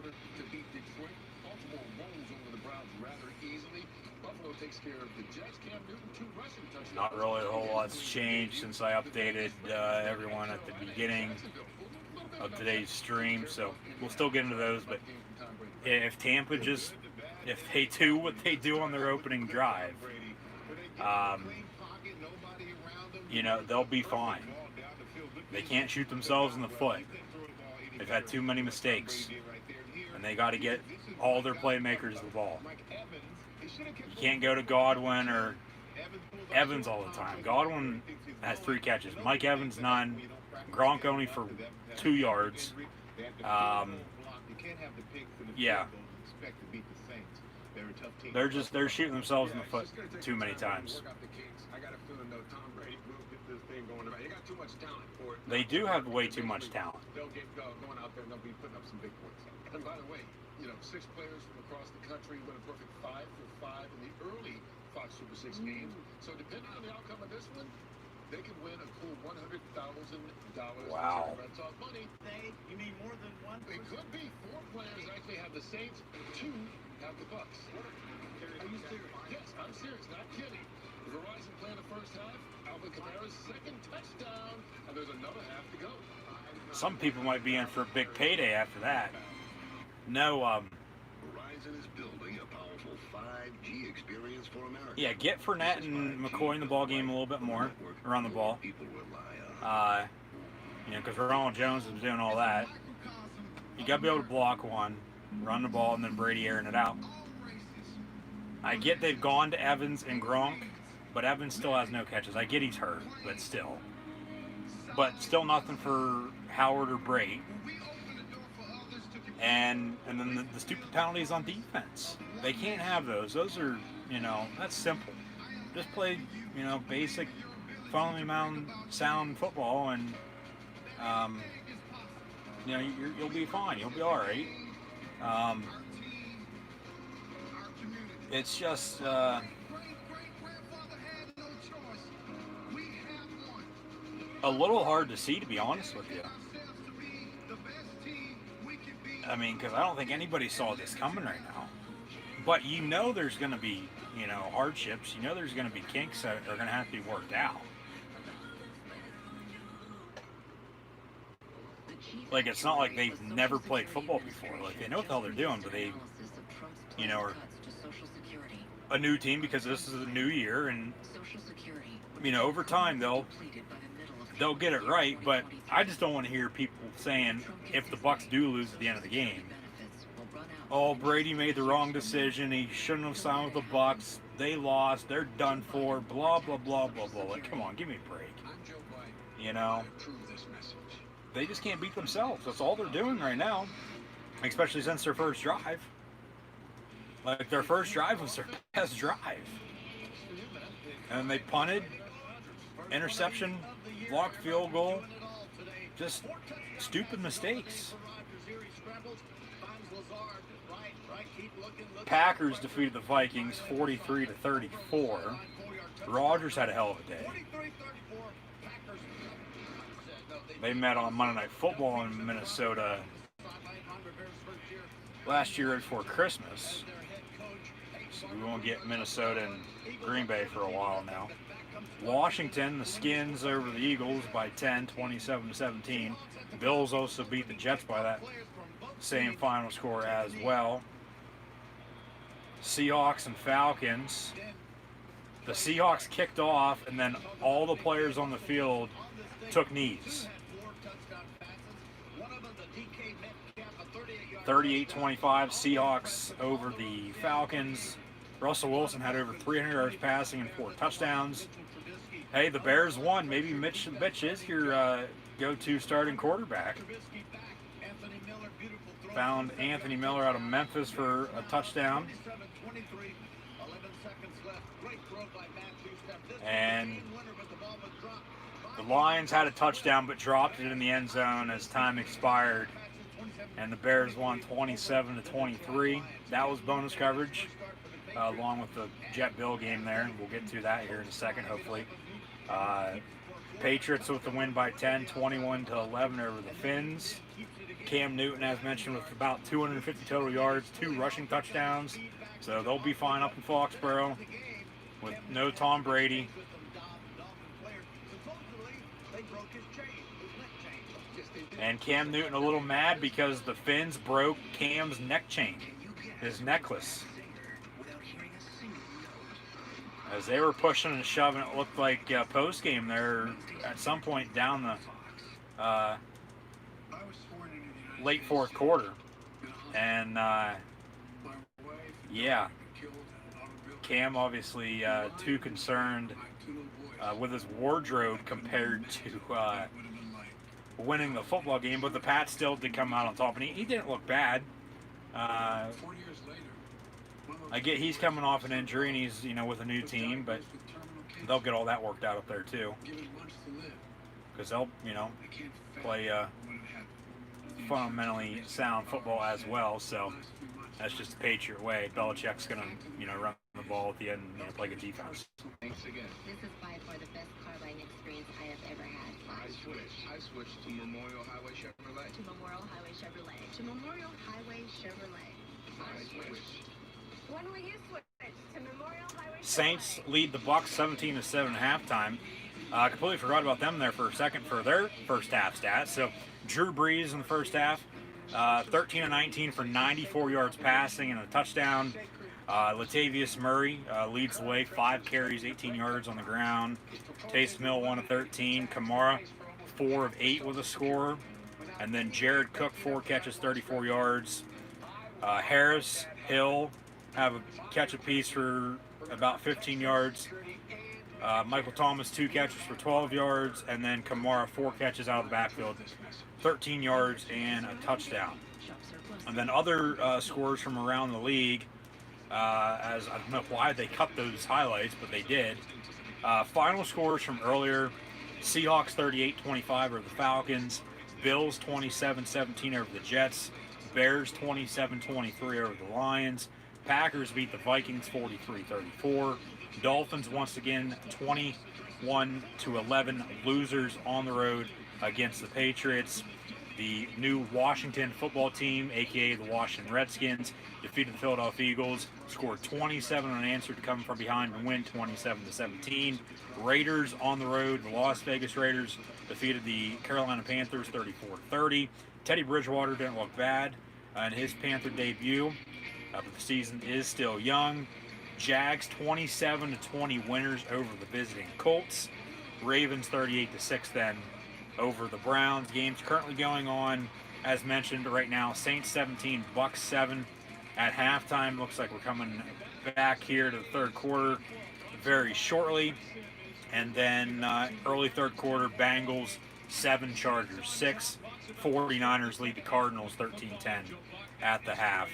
S6: Not really a whole lot's changed since I updated everyone at the beginning of today's stream, so we'll still get into those. But if Tampa if they do what they do on their opening drive, they'll be fine. They can't shoot themselves in the foot. They've had too many mistakes, and they got to get all their playmakers the ball. You can't go to Godwin or Evans all the time. Godwin has 3 catches. Mike Evans, none. Gronk only for 2 yards. Yeah. They're shooting themselves in the foot too many times. They do have way too much talent.
S11: They'll get going out there and they'll be putting up some big points. And by the way, 6 players from across the country went a perfect 5 for 5 in the early Fox Super 6 games. So depending on the outcome of this one, they could win a cool $100,000.
S6: Wow.
S11: Talk money.
S3: You mean more than one?
S11: It could be 4 players actually have the Saints, 2 have the Bucks. Are you serious? Yes, I'm serious, not kidding. Verizon playing the first half, Alvin Kamara's second touchdown, and there's another half to go.
S6: Some people might be in for a big payday after that. No,
S2: Verizon is building a powerful 5G experience for America.
S6: Yeah, get Fournette and McCoy in the ball game a little bit more, around the ball. Because Ronald Jones is doing all that. You got to be able to block one, run the ball, and then Brady airing it out. I get they've gone to Evans and Gronk, but Evans still has no catches. I get he's hurt, but still. But still nothing for Howard or Bray. And then the stupid penalties on defense. They can't have those. Those are, that's simple. Just play, basic, following mound sound football, and you'll be fine. You'll be all right. It's just a little hard to see, to be honest with you. I mean, because I don't think anybody saw this coming right now. But you know there's going to be, hardships. You know there's going to be kinks that are going to have to be worked out. Like, it's not like they've never played football before. Like, they know what the hell they're doing, but they, are a new team because this is a new year, and, over time they'll get it right. But I just don't want to hear people saying, if the Bucs do lose at the end of the game, oh, Brady made the wrong decision, he shouldn't have signed with the Bucs, they lost, they're done for, blah, blah, blah, blah, blah. Like, come on, give me a break. They just can't beat themselves. That's all they're doing right now, especially since their first drive. Like, their first drive was their best drive. And they punted, interception, blocked field goal, just stupid mistakes. Packers defeated the Vikings 43-34. Rodgers had a hell of a day. They met on Monday Night Football in Minnesota last year before Christmas. So we won't get Minnesota and Green Bay for a while now. Washington, the Skins over the Eagles by 10, 27-17. Bills also beat the Jets by that same final score as well. Seahawks and Falcons. The Seahawks kicked off, and then all the players on the field took knees. 38-25, Seahawks over the Falcons. Russell Wilson had over 300 yards passing and 4 touchdowns. Hey, the Bears won. Maybe Mitch is your go-to starting quarterback. Found Anthony Miller out of Memphis for a touchdown. And the Lions had a touchdown but dropped it in the end zone as time expired. And the Bears won 27-23. That was bonus coverage, along with the Jet-Bill game there. We'll get to that here in a second, hopefully. Patriots with the win by 10, 21-11 over the Finns. Cam Newton, as mentioned, with about 250 total yards, 2 rushing touchdowns. So they'll be fine up in Foxborough with no Tom Brady. And Cam Newton a little mad because the Finns broke Cam's neck chain, his necklace. As they were pushing and shoving, it looked like post-game there at some point down the late fourth quarter. And, yeah, Cam obviously too concerned with his wardrobe compared to winning the football game, but the Pats still did come out on top, and he didn't look bad. I get he's coming off an injury, and he's with a new team, but they'll get all that worked out up there too, because they'll play fundamentally sound football as well. So that's just the Patriot way. Belichick's gonna run the ball at the end and play good defense.
S2: Thanks again.
S12: This is by far the best car buying experience I have ever had.
S2: I switched to Memorial Highway Chevrolet.
S12: To Memorial Highway Chevrolet. To Memorial Highway Chevrolet.
S2: I switched.
S12: When will you switch to Memorial Highway Chevrolet?
S6: Saints lead the Bucs 17-7 at halftime. Completely forgot about them there for a second for their first half stats. So Drew Brees in the first half, 13-19 for 94 yards passing and a touchdown. Latavius Murray leads the way, 5 carries, 18 yards on the ground. Taysom Hill 1-13. Kamara 4 of 8 with a score. And then Jared Cook 4 catches, 34 yards. Harris, Hill have a catch apiece for about 15 yards. Michael Thomas 2 catches for 12 yards, and then Kamara 4 catches out of the backfield, 13 yards and a touchdown. And then other scores from around the league. As I don't know why they cut those highlights, but they did. Final scores from earlier: Seahawks 38-25 over the Falcons, Bills 27-17 over the Jets, Bears 27-23 over the Lions, Packers beat the Vikings 43-34, Dolphins once again 21-11 losers on the road against the Patriots. The new Washington football team, aka the Washington Redskins, defeated the Philadelphia Eagles, scored 27 unanswered to come from behind and win 27-17. Raiders on the road, the Las Vegas Raiders defeated the Carolina Panthers 34-30. Teddy Bridgewater didn't look bad in his Panther debut, but the season is still young. Jags 27-20 winners over the visiting Colts. Ravens 38-6 then over the Browns. Games currently going on, as mentioned right now. Saints 17, Bucks 7 at halftime. Looks like we're coming back here to the third quarter very shortly. And then early third quarter, Bengals 7, Chargers 6. 49ers lead the Cardinals 13-10 at the half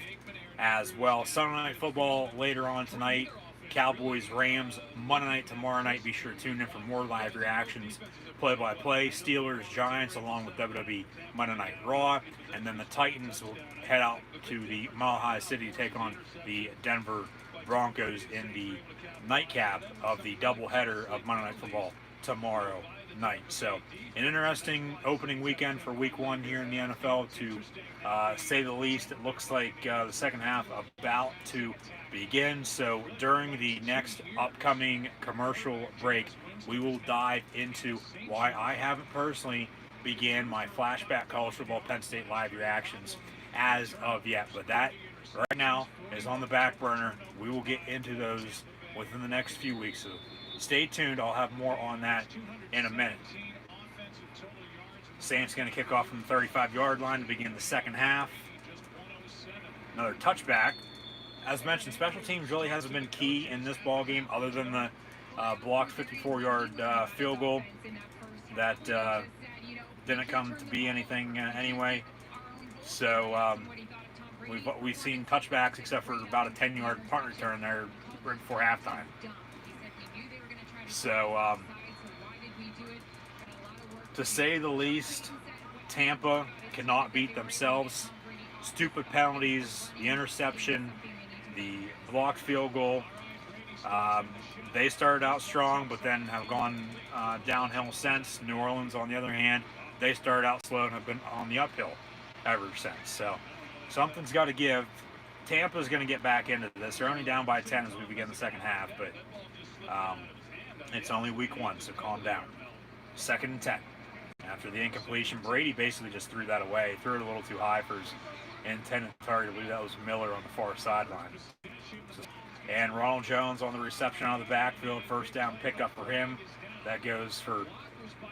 S6: as well. Sunday Night Football later on tonight. Cowboys, Rams, Monday night, tomorrow night. Be sure to tune in for more live reactions, play-by-play. Steelers, Giants, along with WWE Monday Night Raw. And then the Titans will head out to the Mile High City to take on the Denver Broncos in the nightcap of the doubleheader of Monday Night Football tomorrow night. So an interesting opening weekend for week 1 here in the NFL, to say the least. It looks like the second half about to begin. So during the next upcoming commercial break, we will dive into why I haven't personally began my flashback college football Penn State live reactions as of yet, but that right now is on the back burner. We will get into those within the next few weeks, so stay tuned. I'll have more on that in a minute. Saints going to kick off from the 35-yard line to begin the second half. Another touchback. As mentioned, special teams really hasn't been key in this ball game, other than the blocked 54-yard field goal that didn't come to be anything anyway. So we've seen touchbacks except for about a 10-yard punt return there right before halftime. So to say the least, Tampa cannot beat themselves. Stupid penalties, the interception, the blocked field goal. They started out strong, but then have gone downhill since. New Orleans, on the other hand, they started out slow and have been on the uphill ever since. So something's got to give. Tampa's going to get back into this. They're only down by 10 as we begin the second half, but it's only week 1, so calm down. 2nd and 10. After the incompletion, Brady basically just threw that away. Threw it a little too high for his intended target. I believe that was Miller on the far sideline. And Ronald Jones on the reception out of the backfield. First down pickup for him. That goes for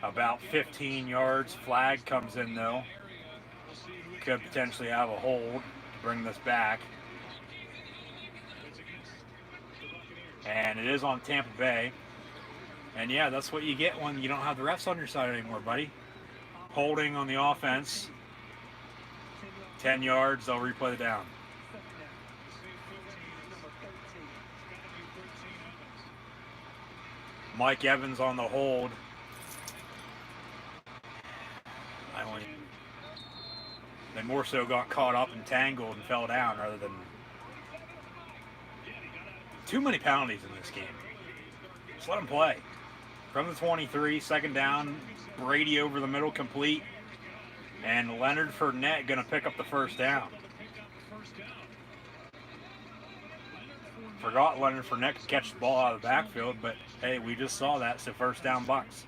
S6: about 15 yards. Flag comes in, though. Could potentially have a hold to bring this back. And it is on Tampa Bay. And yeah, that's what you get when you don't have the refs on your side anymore, buddy. Holding on the offense. 10 yards, they'll replay the down. Mike Evans on the hold. They more so got caught up and tangled and fell down rather than... Too many penalties in this game. Just let them play. From the 23, 2nd down, Brady over the middle, complete. And Leonard Fournette going to pick up the first down. Forgot Leonard Fournette could catch the ball out of the backfield, but hey, we just saw that, so first down Bucks.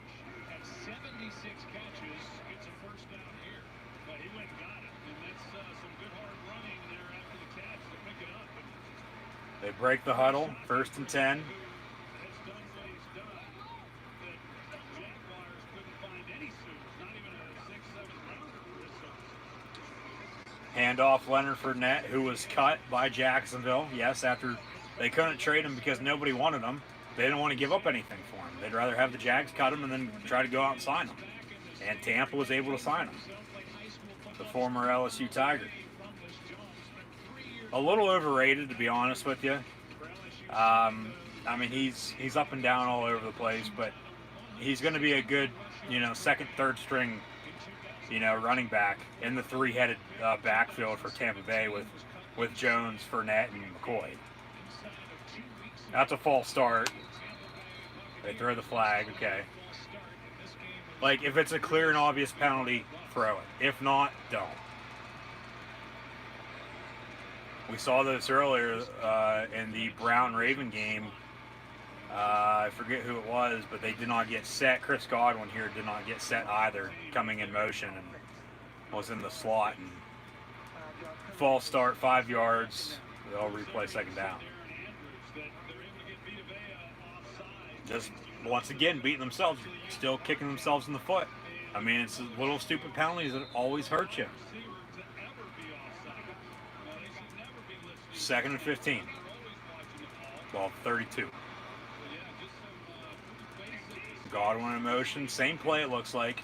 S6: They break the huddle, 1st and 10. Handoff Leonard Fournette, who was cut by Jacksonville. Yes, after they couldn't trade him because nobody wanted him. They didn't want to give up anything for him. They'd rather have the Jags cut him and then try to go out and sign him. And Tampa was able to sign him. The former LSU Tiger. A little overrated, to be honest with you. I mean, he's up and down all over the place, but he's going to be a good, 2nd, 3rd string, running back in the 3-headed backfield for Tampa Bay with Jones, Fournette, and McCoy. That's a false start. They throw the flag, okay. Like, if it's a clear and obvious penalty, throw it. If not, don't. We saw this earlier in the Brown-Raven game. I forget who it was, but they did not get set. Chris Godwin here did not get set either, coming in motion, and was in the slot. And false start, 5 yards. They'll replay second down. Just, once again, beating themselves, still kicking themselves in the foot. I mean, it's little stupid penalties that always hurt you. 2nd and 15. Ball 32. Godwin in motion. Same play, it looks like.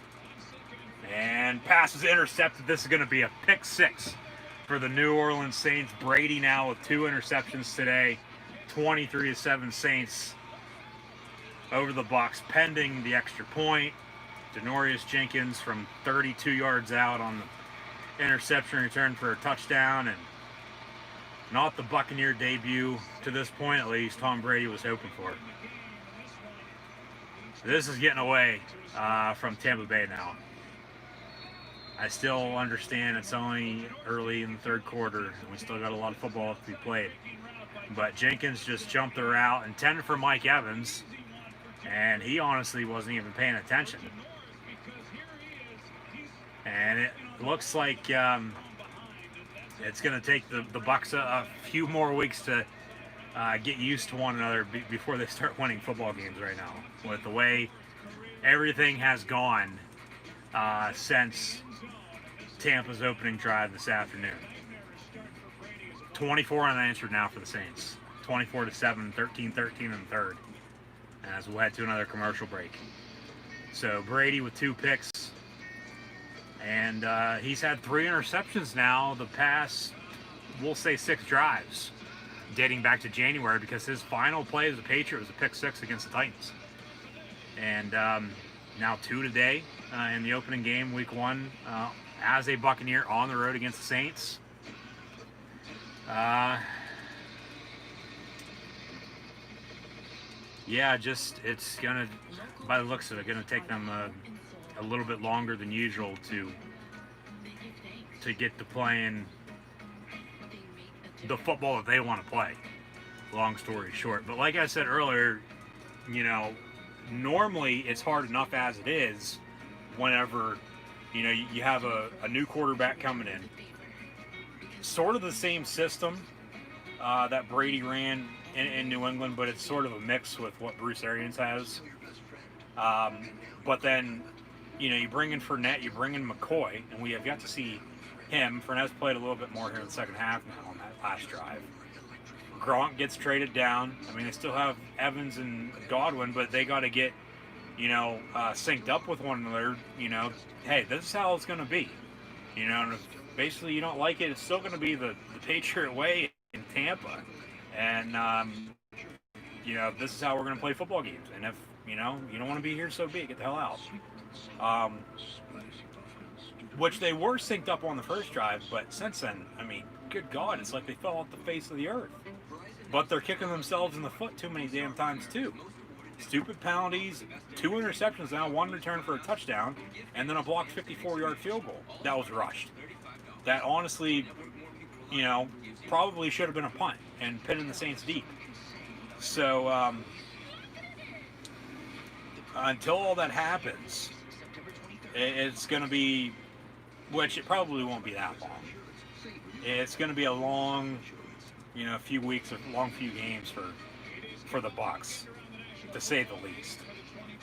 S6: And pass is intercepted. This is going to be a pick 6 for the New Orleans Saints. Brady now with 2 interceptions today. 23-7 Saints over the Bucs, pending the extra point. Denorius Jenkins from 32 yards out on the interception return for a touchdown, and not the Buccaneer debut, to this point at least, Tom Brady was hoping for. This is getting away from Tampa Bay now. I still understand it's only early in the third quarter, and we still got a lot of football to be played. But Jenkins just jumped the route, intended for Mike Evans, and he honestly wasn't even paying attention. And it looks like it's going to take the Bucs a few more weeks to get used to one another before they start winning football games right now. With the way everything has gone since Tampa's opening drive this afternoon. 24 unanswered now for the Saints. 24-7, 13-13 in the third. As we'll head to another commercial break. So Brady with 2 picks. And he's had 3 interceptions now the past, we'll say, 6 drives, dating back to January, because his final play as a Patriot was a pick 6 against the Titans. And now 2 today in the opening game, week 1, as a Buccaneer on the road against the Saints. Yeah, just, it's going to, by the looks of it, going to take them a little bit longer than usual to get to playing the football that they want to play. Long story short. But like I said earlier, you know, normally it's hard enough as it is whenever, you know, you have a new quarterback coming in. Sort of the same system that Brady ran in New England, but it's sort of a mix with what Bruce Arians has. But then, you know, you bring in Fournette, you bring in McCoy, and we have got to see him. Fournette's played a little bit more here in the second half now on that last drive. Gronk gets traded down. I mean, they still have Evans and Godwin, but they got to get, you know, synced up with one another. You know, hey, this is how it's going to be. You know, and if basically you don't like it, it's still going to be the Patriot way in Tampa. And, you know, this is how we're going to play football games. And if, you know, you don't want to be here, so be it. Get the hell out. Which they were synced up on the first drive, but since then, I mean, good God, it's like they fell off the face of the earth. But they're kicking themselves in the foot too many damn times, too. Stupid penalties, 2 interceptions now, 1 return for a touchdown, and then a blocked 54-yard field goal. That was rushed. That honestly, you know, probably should have been a punt and pinning the Saints deep. So, until all that happens, it's going to be, which it probably won't be that long. It's going to be a long, you know, few weeks, a long few games for the Bucs, to say the least.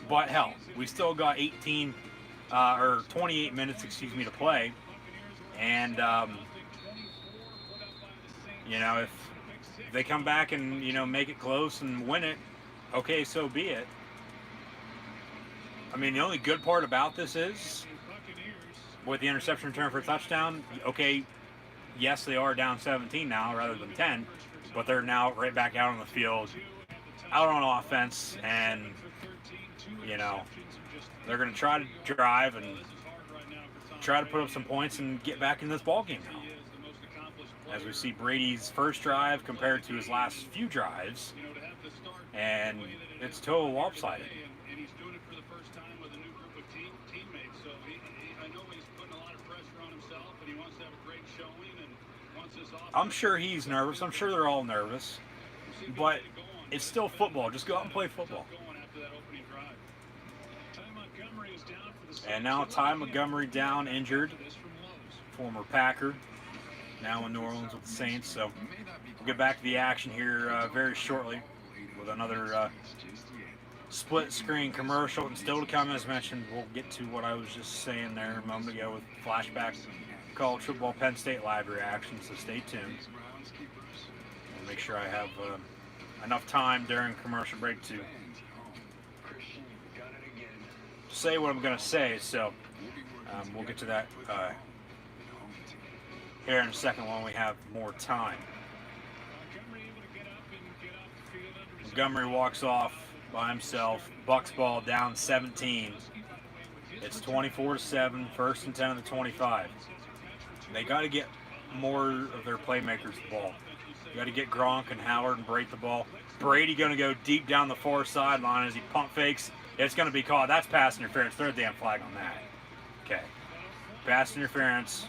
S6: But hell, we still got 28 minutes, to play. And, you know, if they come back and, you know, make it close and win it, okay, so be it. I mean, the only good part about this is, with the interception return for a touchdown, okay, yes, they are down 17 now rather than 10, but they're now right back out on the field, out on offense, and, you know, they're going to try to drive and try to put up some points and get back in this ballgame now. As we see Brady's first drive compared to his last few drives, and it's total lopsided.
S1: with teammates. So I know he's putting a lot of pressure on himself, and he wants to have a great showing and wants this offense.
S6: I'm sure he's nervous. I'm sure they're all nervous. But it's still football. Just go out and play football. And now Ty Montgomery down, injured. Former Packer. Now in New Orleans with the Saints. So we'll get back to the action here very shortly with another split screen commercial. And still to come, as mentioned, we'll get to what I was just saying there a moment ago with flashback college football Penn State live reaction. So stay tuned. I'll make sure I have enough time during commercial break to say what I'm going to say. So we'll get to that here in a second when we have more time. Montgomery walks off by himself. Bucks ball down 17. It's 24-7, first and 10 of the 25. They got to get more of their playmakers the ball. You got to get Gronk and Howard and Brate the ball. Brady going to go deep down the far sideline as he pump fakes. It's going to be called. That's pass interference. Throw a damn flag on that. Okay. Pass interference.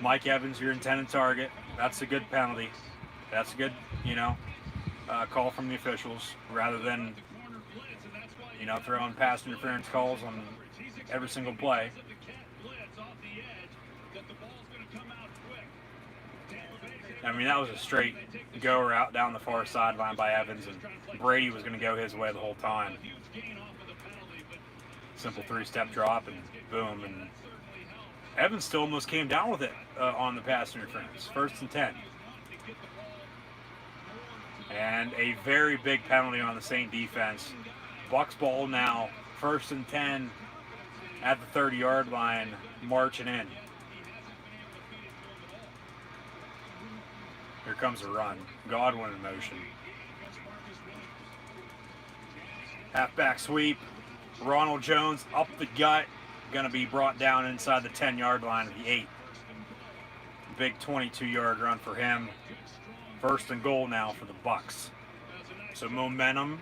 S6: Mike Evans, your intended target. That's a good penalty. That's a good, call from the officials rather than, throwing pass interference calls on every single play. I mean, that was a straight go route down the far sideline by Evans, and Brady was going to go his way the whole time. Simple three-step drop, and boom. And Evans still almost came down with it on the pass interference. First and 10. And a very big penalty on the Saint defense. Bucks ball now, first and 10 at the 30-yard line, marching in. Here comes a run. Godwin in motion. Halfback sweep. Ronald Jones up the gut. Going to be brought down inside the 10-yard line of the 8. Big 22-yard run for him. First and goal now for the Bucks. So momentum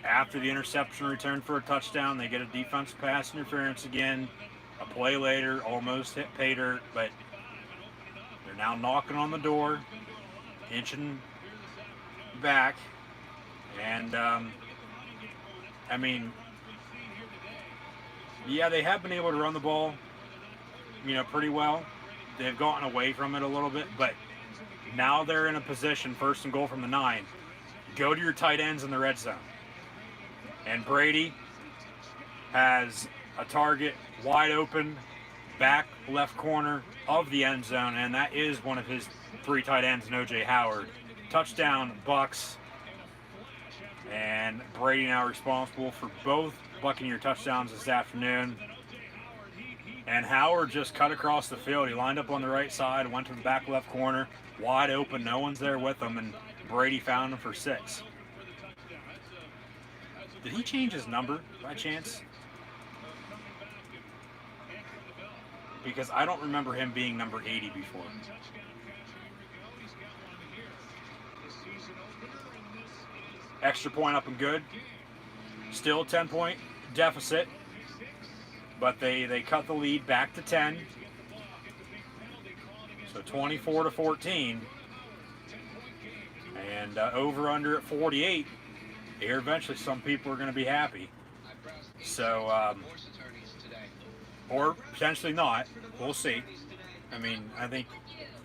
S6: after the interception return for a touchdown. They get a defensive pass interference again. A play later, almost hit pay dirt, but they're now knocking on the door, inching back. And, yeah, they have been able to run the ball, pretty well. They've gotten away from it a little bit, but now they're in a position, first and goal from the 9. Go to your tight ends in the red zone. And Brady has a target wide open, back left corner of the end zone, and that is one of his 3 tight ends, and O.J. Howard. Touchdown, Bucks. And Brady now responsible for both Buccaneer touchdowns this afternoon. And Howard just cut across the field. He lined up on the right side, went to the back left corner, wide open. No one's there with him, and Brady found him for 6. Did he change his number by chance? Because I don't remember him being number 80 before. Extra point up and good. Still a 10-point deficit. But they cut the lead back to 10. So 24-14. And over under at 48. Here eventually some people are going to be happy. So, or potentially not. We'll see. I think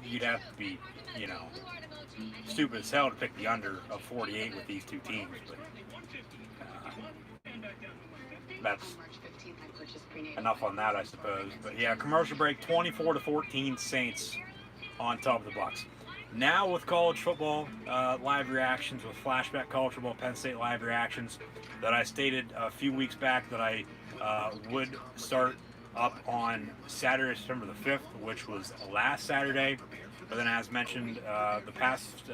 S6: you'd have to be, stupid as hell to pick the under of 48 with these two teams. But that's enough on that, I suppose. But yeah, commercial break, 24-14 Saints on top of the Bucks. Now with college football live reactions, with flashback college football Penn State live reactions that I stated a few weeks back that I would start up on Saturday, September the 5th, which was last Saturday. But then, as mentioned, the past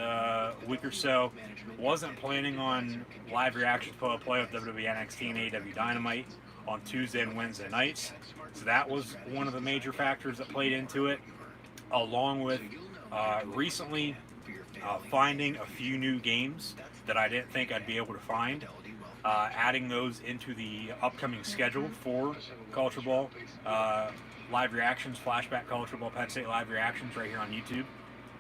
S6: week or so, wasn't planning on live reactions to play with WWE NXT and AEW Dynamite on Tuesday and Wednesday nights. So that was one of the major factors that played into it, along with recently finding a few new games that I didn't think I'd be able to find. adding those into the upcoming schedule for college football. Live reactions, flashback college football, Penn State live reactions right here on YouTube.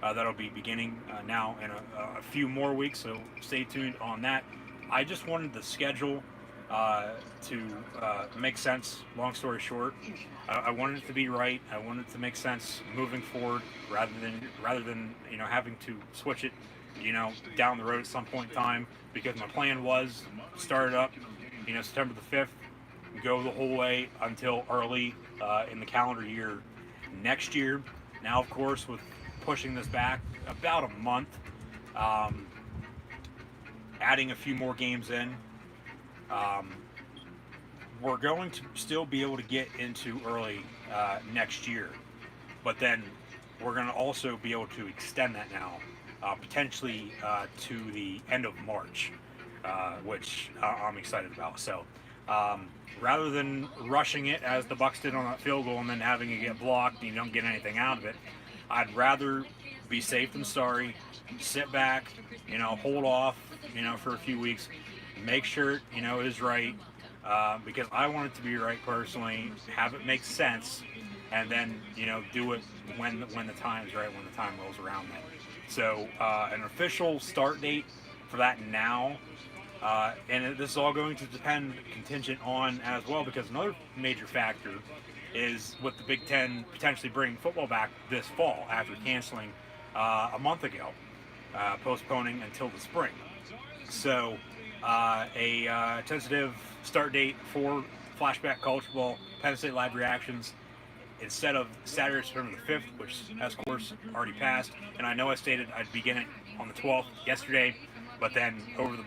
S6: That'll be beginning now in a few more weeks, so stay tuned on that. I just wanted the schedule to make sense. Long story short, I wanted it to be right. I wanted it to make sense moving forward, rather than having to switch it down the road at some point in time. Because my plan was start it up September the 5th, go the whole way until early in the calendar year next year. Now, of course, with pushing this back about a month, adding a few more games in, we're going to still be able to get into early next year, but then we're going to also be able to extend that now, potentially to the end of March, which I'm excited about. So rather than rushing it as the Bucs did on that field goal and then having it get blocked and you don't get anything out of it, I'd rather be safe than sorry, sit back, hold off, for a few weeks, make sure, it is right, because I want it to be right personally, have it make sense, and then, do it when the time is right, when the time rolls around then. So, an official start date for that now, and this is all going to depend contingent on as well, because another major factor is with the Big Ten potentially bringing football back this fall after canceling a month ago, postponing until the spring. So a tentative start date for Flashback College Football Penn State Live Reactions, instead of Saturday, September the 5th, which has, of course, already passed. And I know I stated I'd begin it on the 12th yesterday, but then over the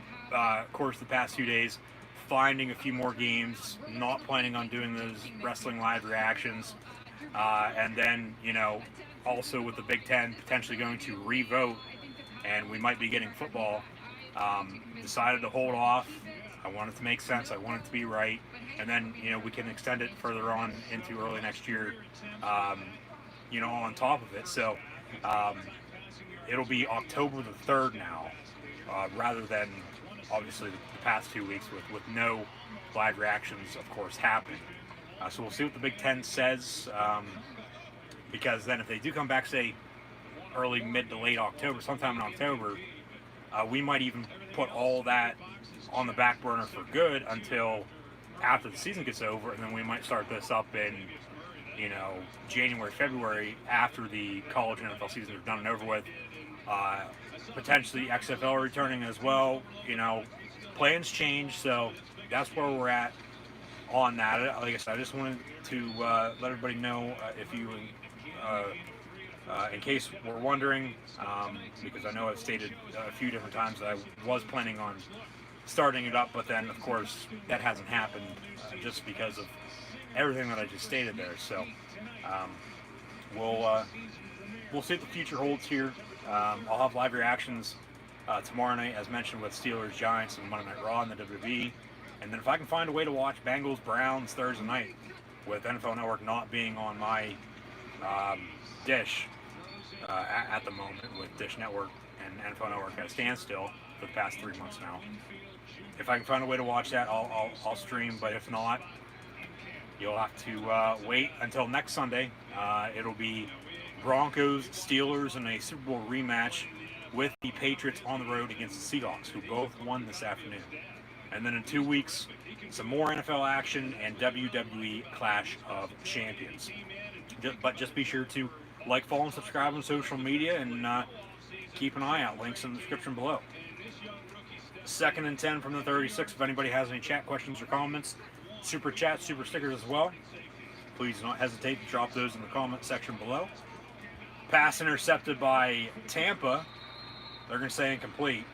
S6: course of the past 2 days, finding a few more games, not planning on doing those wrestling live reactions, and then, also with the Big Ten potentially going to re-vote, and we might be getting football, decided to hold off. I want it to make sense. I want it to be right. And then, we can extend it further on into early next year, on top of it. So it'll be October the 3rd now, rather than obviously the past 2 weeks with no live reactions, of course, happening. So we'll see what the Big Ten says, because then if they do come back, say, early, mid to late October, sometime in October, we might even put all that on the back burner for good until after the season gets over, and then we might start this up in, January, February, after the college and NFL seasons are done and over with. Potentially XFL returning as well. Plans change, so that's where we're at on that. Like I said, I just wanted to let everybody know, if you, in case we're wondering, because I know I've stated a few different times that I was planning on starting it up, but then of course that hasn't happened, just because of everything that I just stated there. So we'll see what the future holds here. I'll have live reactions tomorrow night, as mentioned, with Steelers, Giants, and Monday Night Raw in the WWE. And then if I can find a way to watch Bengals, Browns Thursday night, with NFL Network not being on my dish at the moment, with Dish Network and NFL Network at a standstill for the past 3 months now. If I can find a way to watch that, I'll stream. But if not, you'll have to wait until next Sunday. It'll be Broncos, Steelers, in a Super Bowl rematch with the Patriots on the road against the Seahawks, who both won this afternoon. And then in 2 weeks, some more NFL action and WWE Clash of Champions. But just be sure to like, follow, and subscribe on social media, and keep an eye out. Links in the description below. 2nd and 10 from the 36. If anybody has any chat questions or comments, super chat, super stickers as well, please don't hesitate to drop those in the comment section below. Pass intercepted by Tampa. They're going to say incomplete.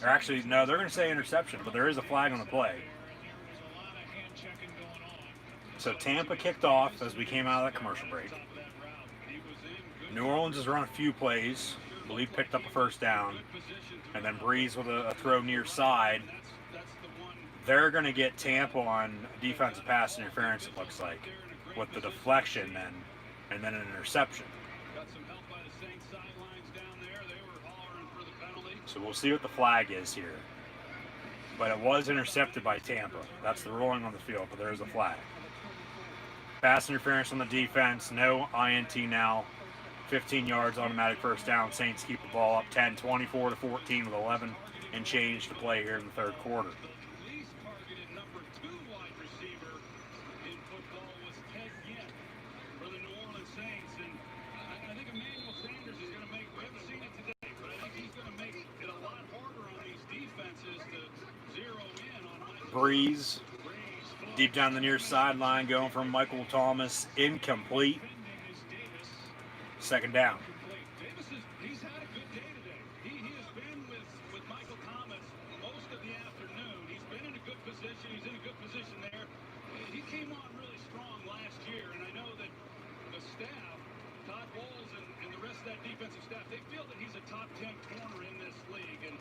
S6: Or actually, no, they're going to say interception, but there is a flag on the play. So Tampa kicked off as we came out of that commercial break. New Orleans has run a few plays. I believe picked up a first down. And then Breeze with a throw near side. They're going to get Tampa on defensive pass interference, it looks like, with the deflection then, and then an interception. So we'll see what the flag is here. but it was intercepted by Tampa. That's the ruling on the field, but there is a flag. Pass interference on the defense, no INT now. 15 yards, automatic first down. Saints keep the ball up 10, 24-14 with 11 and change to play here in the third quarter.
S1: The least targeted number 2 wide receiver in football was Ted Ginn for the New Orleans Saints. And I think Emmanuel Sanders is going to make, we haven't seen it today, but I think he's going to make it a lot harder on these defenses to zero in on Michael
S6: Breeze, deep down the near sideline, going from Michael Thomas, incomplete. Second down.
S1: Davis he's had a good day today. He has been with Michael Thomas most of the afternoon. He's been in a good position. He's in a good position there. He came on really strong last year, and I know that the staff, Todd Bowles and the rest of that defensive staff, they feel that he's a top 10 corner in this league, and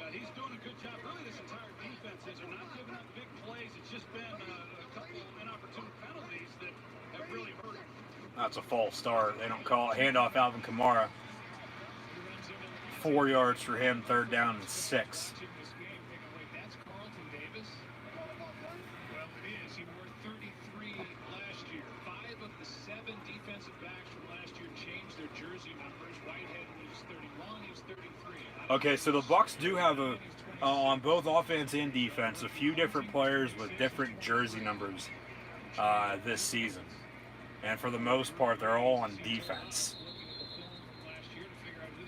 S1: he's doing a good job. Really, this entire defense is. They're not giving up big plays. It's just been a couple inopportune penalties that have really hurt him.
S6: That's a false start. They don't call it. Handoff Alvin Kamara. 4 yards for him. Third down and 6.
S3: That's Carlton Davis. Well, it is. He wore 33 last year. 5 of the 7 defensive backs from last year changed their jersey numbers. Whitehead was 31. He was 33.
S6: Okay, so the Bucs do have on both offense and defense, a few different players with different jersey numbers this season. And for the most part, they're all on defense.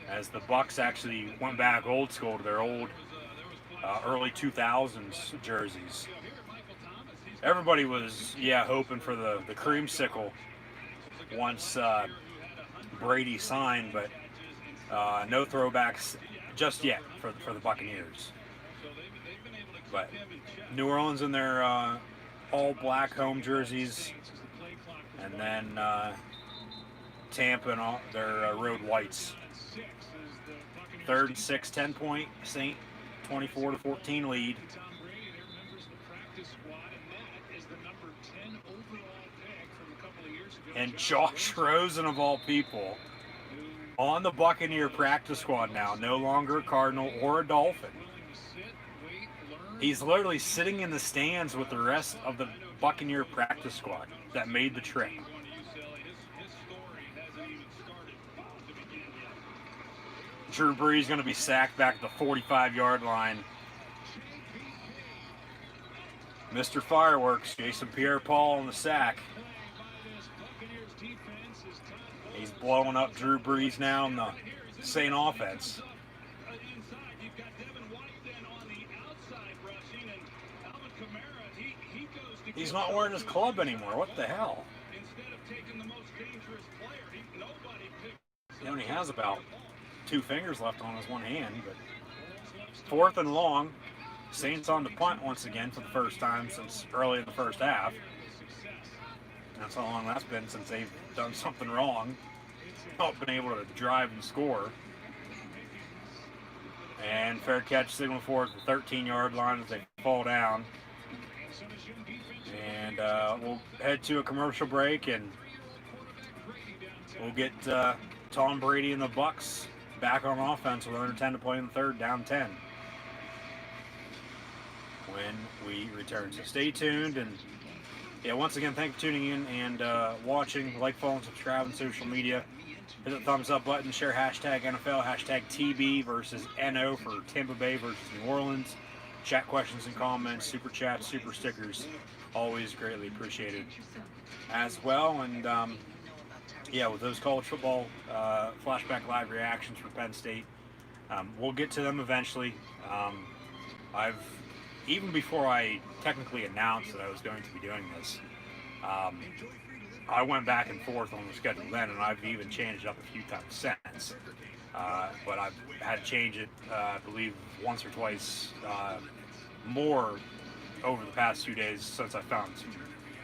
S6: As the Bucs actually went back old school to their old early 2000s jerseys. Everybody was, hoping for the creamsicle once Brady signed, but no throwbacks just yet for the Buccaneers. But New Orleans in their all black home jerseys. And then Tampa and all their road whites. Third and 6, 10-point Saint, 24-14 lead. And Josh Rosen, of all people, on the Buccaneer practice squad now, no longer a Cardinal or a Dolphin. He's literally sitting in the stands with the rest of the Buccaneer practice squad that made the trip. Drew Brees going to be sacked back at the 45-yard line. Mr. Fireworks, Jason Pierre-Paul on the sack. He's blowing up Drew Brees now in the Saint offense. He's not wearing his club anymore. What the hell? He only has about 2 fingers left on his one hand. But 4th and long. Saints on the punt once again for the first time since early in the first half. That's how long that's been since they've done something wrong. Not been able to drive and score. And fair catch signal for the 13-yard line as they fall down. And we'll head to a commercial break, and we'll get Tom Brady and the Bucs back on offense with under 10 to play in the third, down 10. When we return. So stay tuned, and once again, thank you for tuning in and watching. Like, follow, and subscribe on social media. Hit the thumbs up button, share hashtag NFL, hashtag TB versus NO for Tampa Bay versus New Orleans. Chat questions and comments, super chats, super stickers. Always greatly appreciated as well. And with those college football flashback live reactions for Penn State, we'll get to them eventually. Even before I technically announced that I was going to be doing this, I went back and forth on the schedule then, and I've even changed it up a few times since. But I've had to change it, I believe, once or twice more over the past few days since I found some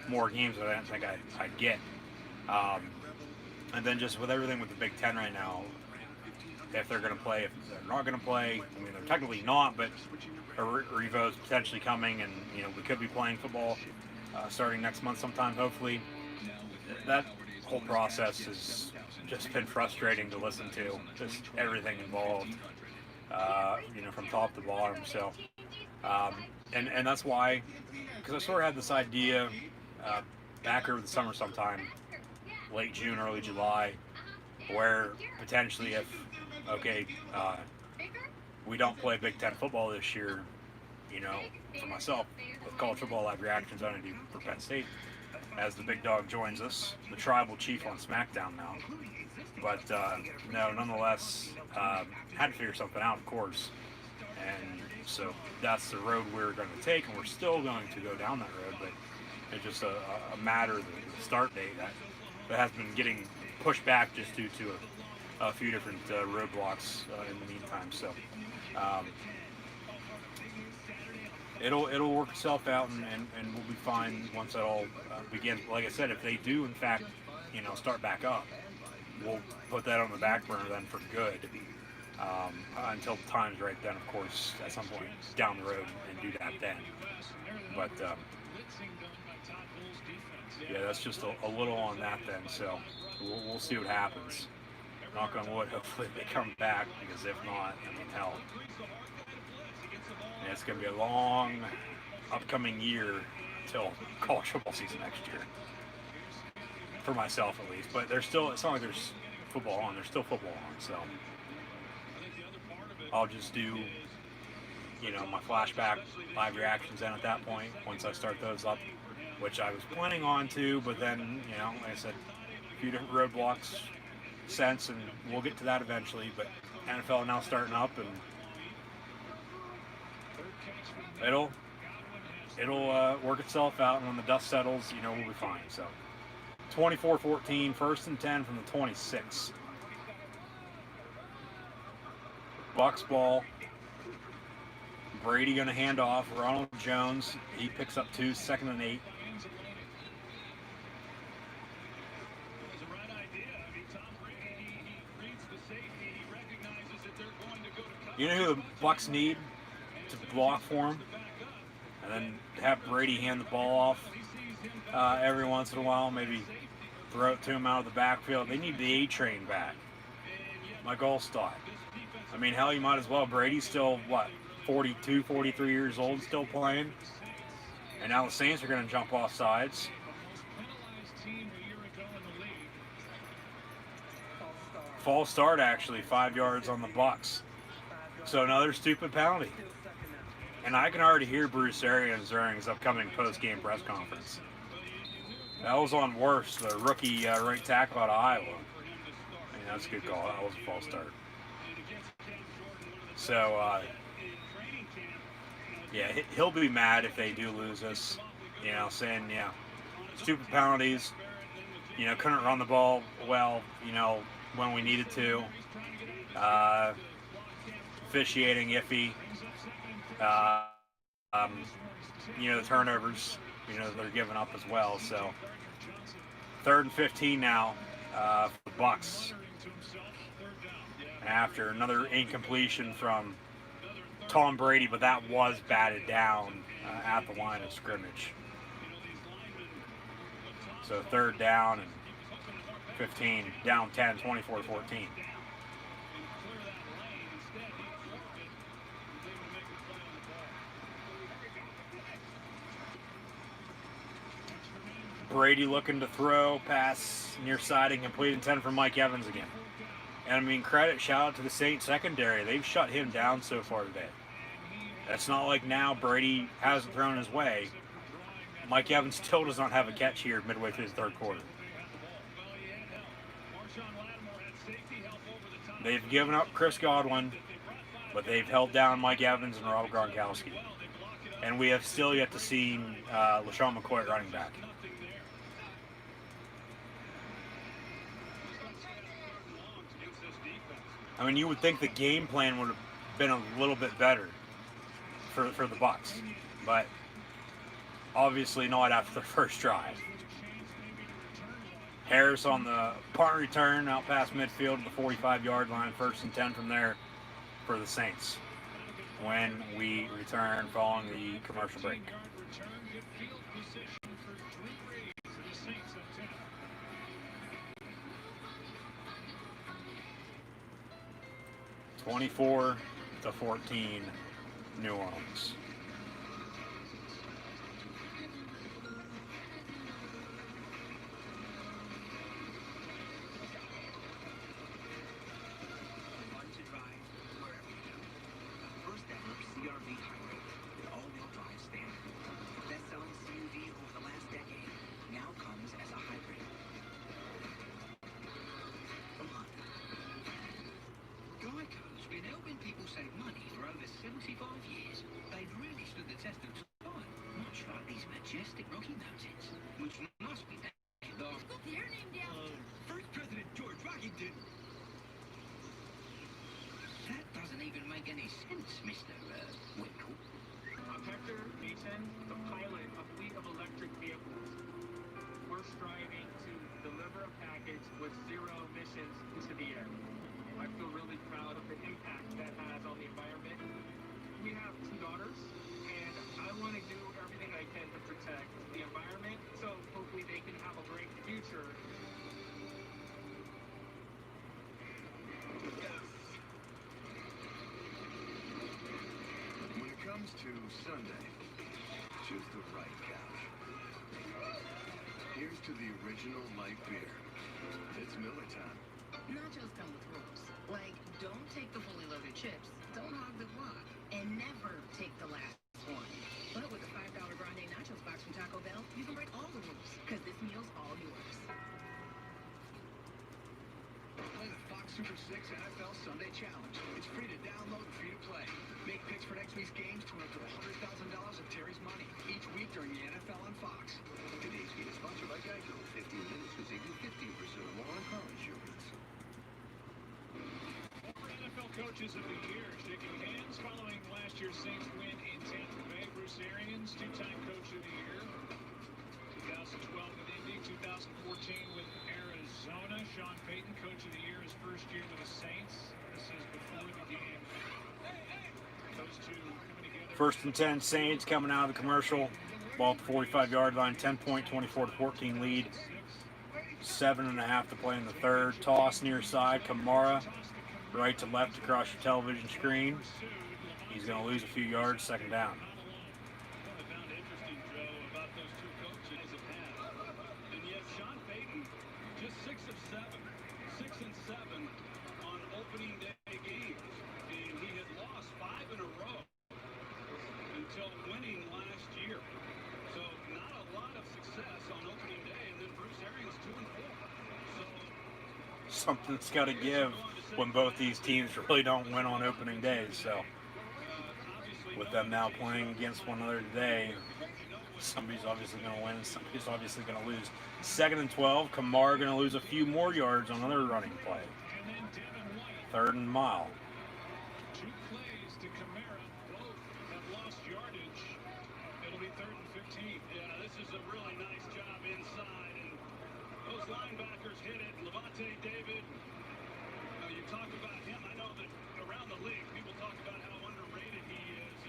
S6: more games that I didn't think I'd get. And then just with everything with the Big Ten right now, if they're going to play, if they're not going to play, I mean, they're technically not, but a Revo is potentially coming, and we could be playing football starting next month sometime, hopefully. That whole process has just been frustrating to listen to, just everything involved, from top to bottom. So And that's why, because I sort of had this idea back over the summer sometime, late June, early July, where potentially if, okay, we don't play Big Ten football this year, you know, for myself, with college football live reactions I'm going to do for Penn State, as the big dog joins us, the tribal chief on SmackDown now. But no, nonetheless, had to figure something out, of course. And so that's the road we're going to take, and we're still going to go down that road, but it's just a matter of the start date that has been getting pushed back just due to a few different roadblocks in the meantime. So it'll work itself out, and we'll be fine once that all begins. Like I said, if they do in fact, you know, start back up, we'll put that on the back burner then for good. Until the time's right then, of course, at some point down the road, and do that then. But yeah, that's just a little on that then. So we'll see what happens. Knock on wood, hopefully they come back, because if not, I mean, hell. And it's going to be a long upcoming year until college football season next year. For myself, at least. But there's still, it's not like there's football on, there's still football on, so I'll just do, you know, my flashback live reactions then at that point, once I start those up, which I was planning on to, but then, you know, like I said, a few different roadblocks since, and we'll get to that eventually, but NFL now starting up, and it'll work itself out, and when the dust settles, you know, we'll be fine. So 24-14, 1st and 10 from the 26. Bucks ball. Brady gonna hand off. Ronald Jones, he picks up 2, 2nd and 8. You know who the Bucks need to block for him? And then have Brady hand the ball off every once in a while, maybe throw it to him out of the backfield. They need the A-train back. Mike Allstott. I mean, hell, you might as well. Brady's still, what, 42, 43 years old, still playing. And now the Saints are going to jump off sides. False start, actually, 5 yards on the Bucks. So another stupid penalty. And I can already hear Bruce Arians during his upcoming post-game press conference. That was on Worst, the rookie right tackle out of Iowa. I mean, that's a good call. That was a false start. So, yeah, he'll be mad if they do lose us. You know, saying, yeah, stupid penalties. You know, couldn't run the ball well, you know, when we needed to. Officiating iffy. You know, the turnovers, you know, they're giving up as well. So 3rd and 15 now for the Bucks. After another incompletion from Tom Brady, but that was batted down at the line of scrimmage. So 3rd down and 15, down 10, 24-14. Brady looking to throw, pass near side, and complete, intended for Mike Evans again. And I mean, shout out to the Saints secondary. They've shut him down so far today. It's not like now Brady hasn't thrown his way. Mike Evans still does not have a catch here midway through the 3rd quarter. They've given up Chris Godwin, but they've held down Mike Evans and Rob Gronkowski. And we have still yet to see LaShawn McCoy at running back. I mean, you would think the game plan would have been a little bit better for the Bucks, but obviously not after the first drive. Harris on the punt return out past midfield to the 45-yard line, 1st and 10 from there for the Saints when we return following the commercial break. 24-14, New Orleans.
S2: 75 years, they've really stood the test of time, much like these majestic Rocky Mountains, which must be dated off.
S10: Put their name down.
S2: First President George Washington. That doesn't even make any sense, Mr. Winkle.
S3: I'm Hector Beaton, the pilot of a fleet of electric vehicles. We're striving to deliver a package with zero emissions into the air. I feel really proud of the impact that has on the environment. We have 2 daughters, and I want to do everything I can to protect the environment, so hopefully they can have a great future.
S2: When it comes to Sunday, choose the right couch. Here's to the original light beer. It's Miller time.
S12: Nachos come with rules. Like, don't take the fully loaded chips, don't hog the block, and never take the last one. But with a $5 grande nachos box from Taco Bell, you can break all the rules, because this meal's all yours.
S2: Play the Fox Super 6 NFL Sunday Challenge. It's free to download and free to play. Make picks for next week's games to win up to $100,000 of Terry's money each week during the NFL on Fox. Today's game is sponsored by Geico. 15 minutes will save you 15% or more on car insurance.
S1: Former NFL coaches of the year shaking hands following last year's Saints win in Tampa Bay. Bruce Arians, 2-time coach of the year. 2012 with Indy, 2014 with Arizona. Sean Payton, coach of the year, his first year with the Saints. This is before the game. Those two coming together.
S6: 1st and 10 Saints coming out of the commercial. Ball at the 45-yard line, 10-point, 24-14 lead. 7.5 to play in the third. Toss near side. Kamara, right to left across your television screen. He's going to lose a few yards. 2nd down.
S1: What I found interesting, Joe, about those two coaches have had. And yet Sean Payton, just 6 of 7. 6 and 7 on opening day games. And he had lost 5 in a row until winning last year. So not a lot of success on opening day. And then Bruce Arians 2 and 4. So
S6: Something's got to give when both these teams really don't win on opening days. So with them now playing against one another today, somebody's obviously going to win, somebody's obviously going to lose. 2nd and 12, Kamara going to lose a few more yards on another running play. 3rd and mile.
S1: 2 plays to Kamara, both have lost yardage. It'll be 3rd and 15. Yeah, this is a really nice job inside, and those linebackers hit it. Levante David, you talk about him. I know that around the league, people talk about how underrated he is,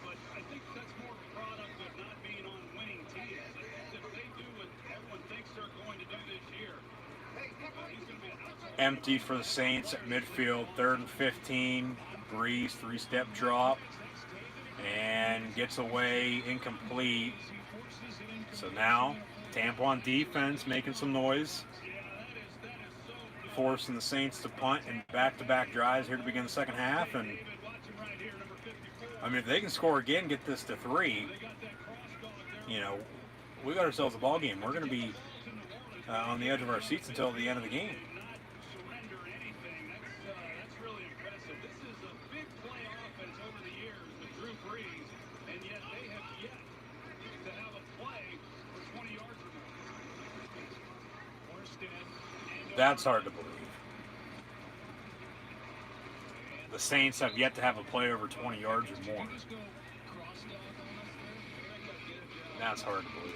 S1: but I think that's more a product of not being on winning teams. If they do what everyone thinks they're going to do this year, he's going to be an outside.
S6: Empty for the Saints at midfield. 3rd and 15. Breeze, 3-step drop. And gets away, incomplete. So now, Tampa on defense, making some noise. Forcing the Saints to punt in back-to-back drives here to begin the 2nd half. And I mean, if they can score again, get this to 3, you know, we got ourselves a ball game. We're going to be on the edge of our seats until the end of the game.
S1: Surrender anything. That's really impressive. This is a big play offense over the years with Drew Brees, and yet they have yet to have a play for 20 yards or more.
S6: That's hard to believe. The Saints have yet to have a play over 20 yards or more. That's hard to believe.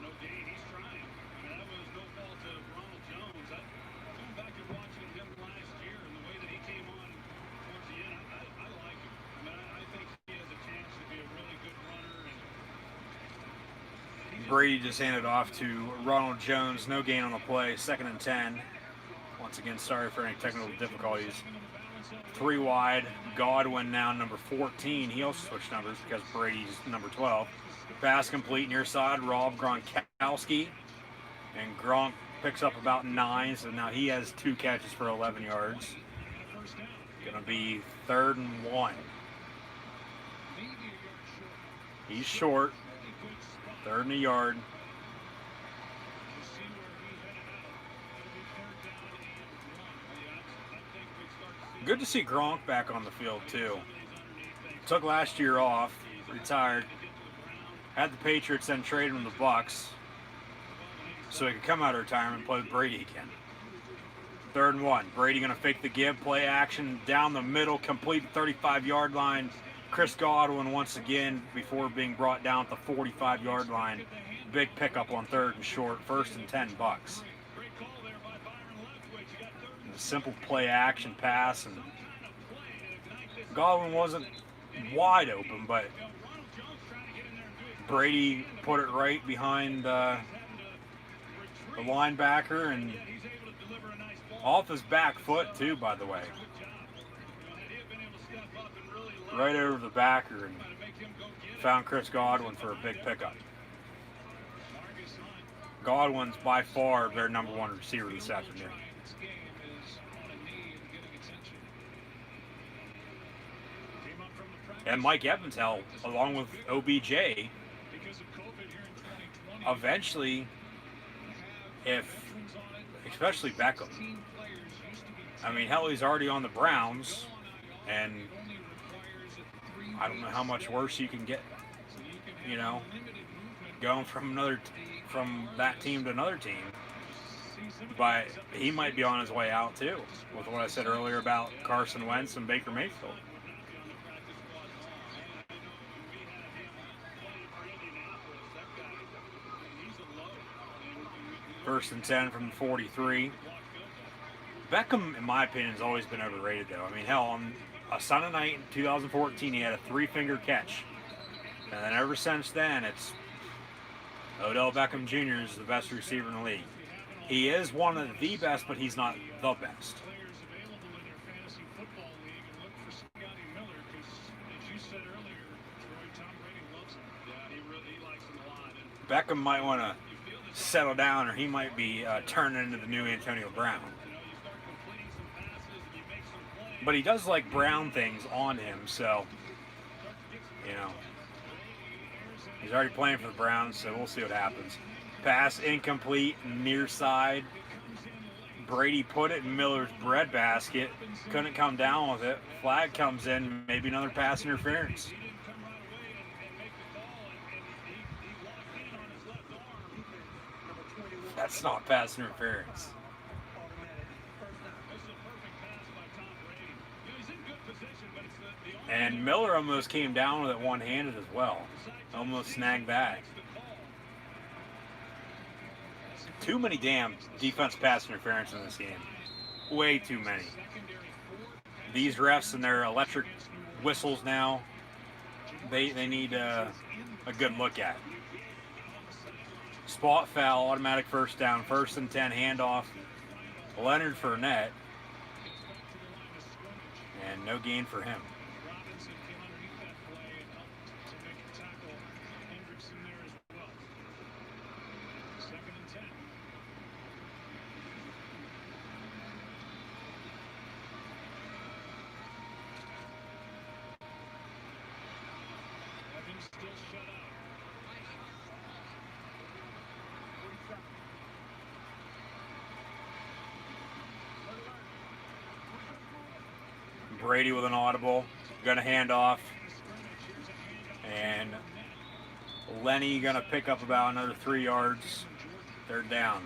S1: No gain. He's trying. I mean, that was no fault of Ronald Jones. Going back and watching him last year and the way that he came on towards the end, I like him. I mean, I think he has a chance to be a really good runner.
S6: Brady just handed off to Ronald Jones. No gain on the play. 2nd and 10. Once again, sorry for any technical difficulties. 3 wide. Godwin now number 14. He also switched numbers because Brady's number 12. Pass complete near side. Rob Gronkowski. And Gronk picks up about 9. So now he has 2 catches for 11 yards. Going to be 3rd and 1. He's short. 3rd and a yard. Good to see Gronk back on the field, too. Took last year off, retired. Had the Patriots then trade him to the Bucs so he could come out of retirement and play with Brady again. 3rd and 1. Brady going to fake the give, play action down the middle, complete the 35-yard line. Chris Godwin once again before being brought down at the 45-yard line. Big pickup on 3rd and short, 1st and 10 Bucs. A simple play action pass, and Godwin wasn't wide open, but Brady put it right behind the linebacker and off his back foot too, by the way. Right over the backer, and found Chris Godwin for a big pickup. Godwin's by far their number 1 receiver this afternoon. And Mike Evans, along with OBJ, eventually, especially Beckham, I mean, hell, he's already on the Browns, and I don't know how much worse you can get, going from that team to another team. But he might be on his way out too, with what I said earlier about Carson Wentz and Baker Mayfield. 1st and 10 from the 43. Beckham, in my opinion, has always been overrated, though. I mean, hell, on a Sunday night in 2014, he had a 3-finger catch. And then ever since then, it's Odell Beckham Jr. is the best receiver in the league. He is one of the best, but he's not the best. Beckham might want to settle down, or he might be turning into the new Antonio Brown. But he does like Brown things on him, so, he's already playing for the Browns, so we'll see what happens. Pass incomplete, near side. Brady put it in Miller's breadbasket. Couldn't come down with it. Flag comes in, maybe another pass interference. That's not pass interference. And Miller almost came down with it one-handed as well. Almost snagged that. Too many damn defense pass interference in this game. Way too many. These refs and their electric whistles now, they need a good look at. Spot foul, automatic 1st down, 1st and 10 handoff. Leonard Fournette. And no gain for him. Brady with an audible, gonna hand off, and Lenny gonna pick up about another 3 yards. 3rd down.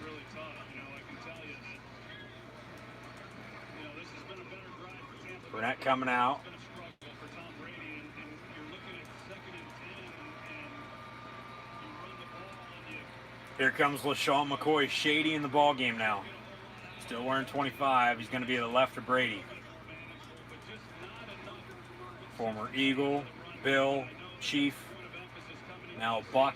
S6: Burnett coming out. Here comes LaShawn McCoy, shady in the ball game now. Still wearing 25. He's going to be to the left of Brady. Former Eagle, Bill, Chief, now Buck.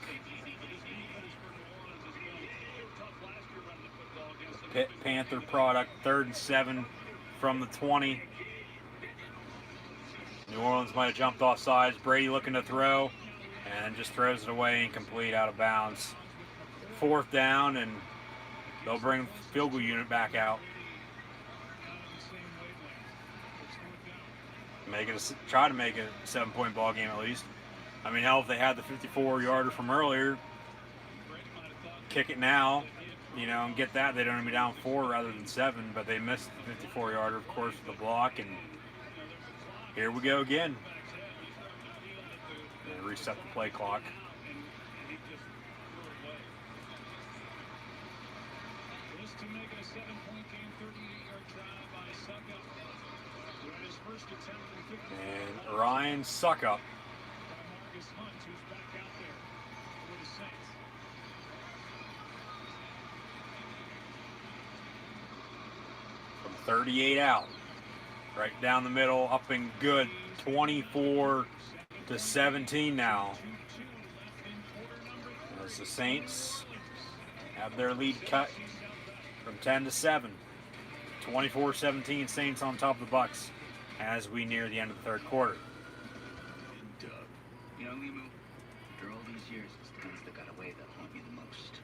S6: Pitt Panther product, 3rd and 7 from the 20. New Orleans might have jumped off sides. Brady looking to throw and just throws it away, incomplete, out of bounds. 4th down, and they'll bring field goal unit back out. Try to make it a 7-point ball game at least. I mean, hell, if they had the 54-yarder from earlier, kick it now, and get that, they'd only be down 4 rather than 7, but they missed the 54-yarder, of course, with the block, and Here we go again. And reset the play clock.
S1: Just to make it a 7-point game, 38-yard drive by Suckup. Who had his first attempt from 50.
S6: And Ryan Suckup.
S1: By Marcus Hunt, who's back out there for the Saints.
S6: From 38 out. Right down the middle, up and good. 24-17 now. As the Saints have their lead cut from 10-7. 24-17 Saints on top of the Bucs as we near the end of the third quarter.
S8: You know, Limu, after all these years, it's the ones that got away that haunt me the most.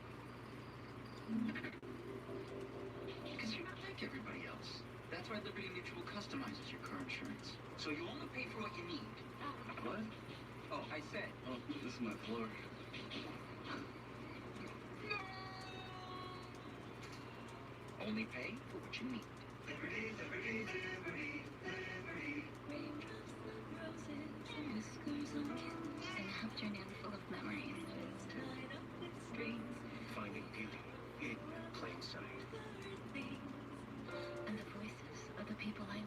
S8: Because you're not like everybody else. That's why Liberty Mutual customizes your car insurance. So you only pay for what you need. What? Oh, I said. Oh, this is my floor. Only pay for what you need. Liberty, Liberty, Liberty, Liberty.
S12: And a journey full of memories.
S2: Finding beauty in plain sight.
S12: And the voices of the people I love.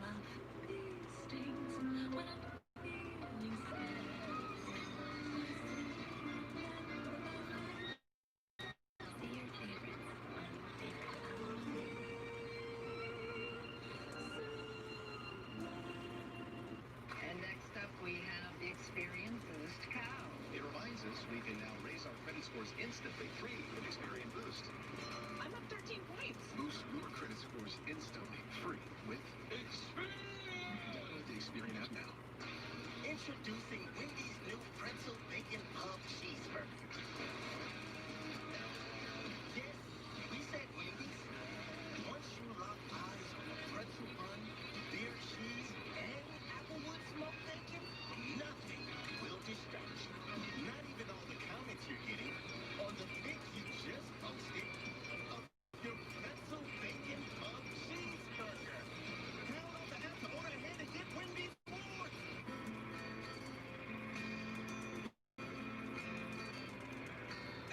S2: And next up, we have the Experian Boost Cow. It reminds us we can now raise our credit scores instantly free with Experian Boost.
S9: I'm up 13 points.
S2: Boost your credit scores instantly free with Experian. Download the Experian app now.
S13: Introducing Wendy's new pretzel bacon pub cheeseburger. Yes, we said Wendy's. Once you lock eyes on a pretzel bun, beer cheese, and applewood smoked bacon, nothing will distract you. Not even all the comments you're getting on the pic you just posted of your pretzel bacon pub cheeseburger. Download the app to order ahead and get Wendy's more.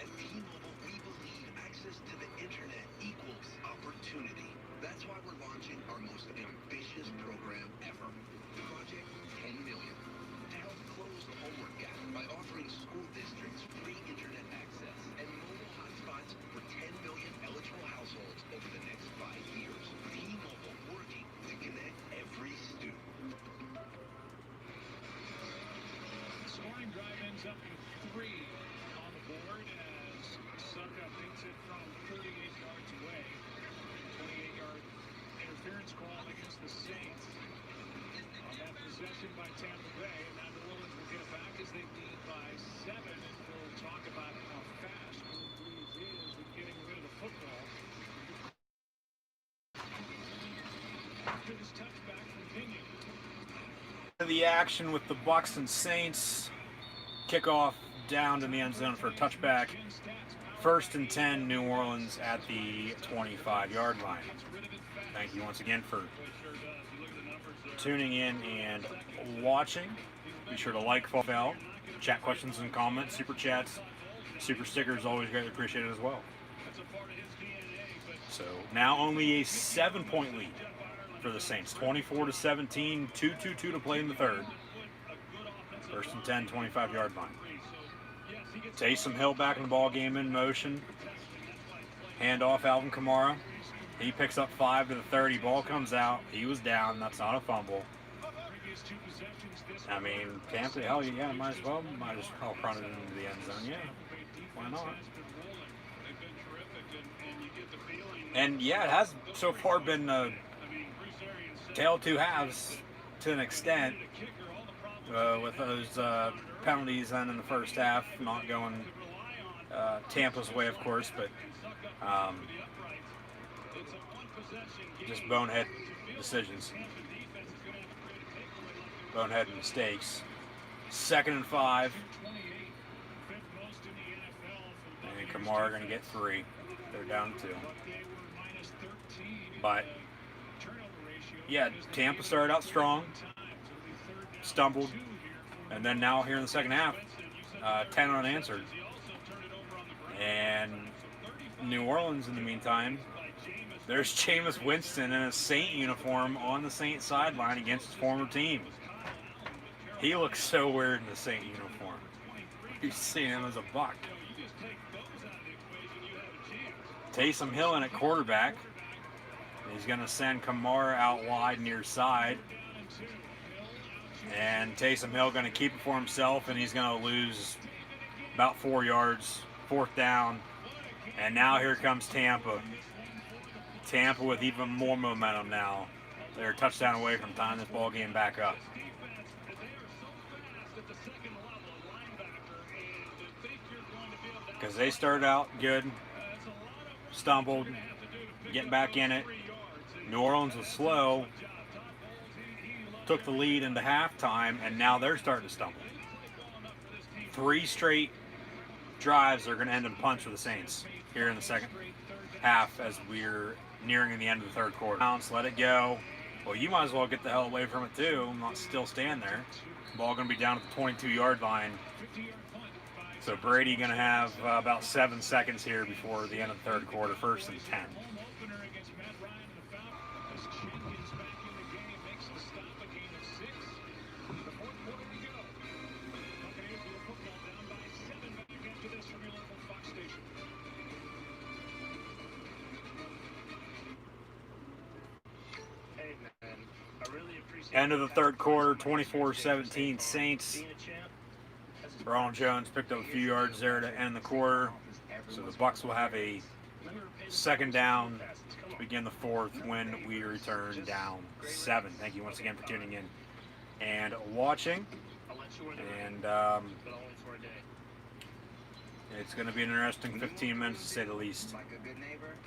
S2: At T-Mobile, we believe access to the internet equals opportunity. That's why we're launching our most ambitious program ever, Project 10 Million, to help close the homework gap by offering school districts free internet access and mobile hotspots for 10 million eligible households over the next 5 years. T-Mobile, working to connect every student.
S1: Scoring drive ends up in 3 on the board as Suckup takes it from 38 yards away. 28-yard interference call against the Saints on that possession by Tampa Bay. And now New Orleans will get it back as they lead by 7. And we'll talk about how fast Drew Brees is in getting rid of the football. After this touchback from Kenyon.
S6: The action with the Bucs and Saints. Kickoff down to the end zone for a touchback. 1st and 10, New Orleans at the 25-yard line. Thank you once again for tuning in and watching. Be sure to like, follow, chat questions and comments, super chats, super stickers, always greatly appreciated as well. So now only a 7-point lead for the Saints. 24-17, 2-2-2 to play in the third. 1st and 10, 25-yard line. Taysom Hill back in the ball game in motion. Handoff, Alvin Kamara. He picks up 5 to the 30. Ball comes out. He was down. That's not a fumble. I mean, Tampa, hell yeah, might as well run it into the end zone. Yeah, why not? And yeah, it has so far been a tale of two halves to an extent, with those penalties then in the first half not going Tampa's way, of course, but just bonehead decisions, bonehead mistakes. 2nd and 5, and Kamara going to get 3. They're down 2. But yeah, Tampa started out strong. stumbled, and then now here in the second half, 10 unanswered. And New Orleans, in the meantime, there's Jameis Winston in a Saint uniform on the Saint sideline against his former team. He looks so weird in the Saint uniform. You've seen him as a Buck. Taysom Hill in at quarterback. He's going to send Kamara out wide near side. And Taysom Hill going to keep it for himself, and he's going to lose about 4 yards, 4th down. And now here comes Tampa. Tampa with even more momentum now. They're a touchdown away from tying this ball game back up. Because they started out good, stumbled, getting back in it. New Orleans was slow, took the lead into halftime, and now they're starting to stumble. 3 straight drives are going to end in punts for the Saints here in the second half as we're nearing the end of the third quarter. Bounce, let it go. Well, you might as well get the hell away from it too. I'm not still stand there. Ball going to be down at the 22-yard line. So Brady going to have about 7 seconds here before the end of the third quarter, 1st and 10. End of the third quarter, 24-17 Saints. Ronald Jones picked up a few yards there to end the quarter. So the Bucs will have a 2nd down to begin the 4th when we return down 7. Thank you once again for tuning in and watching. And it's going to be an interesting 15 minutes to say the least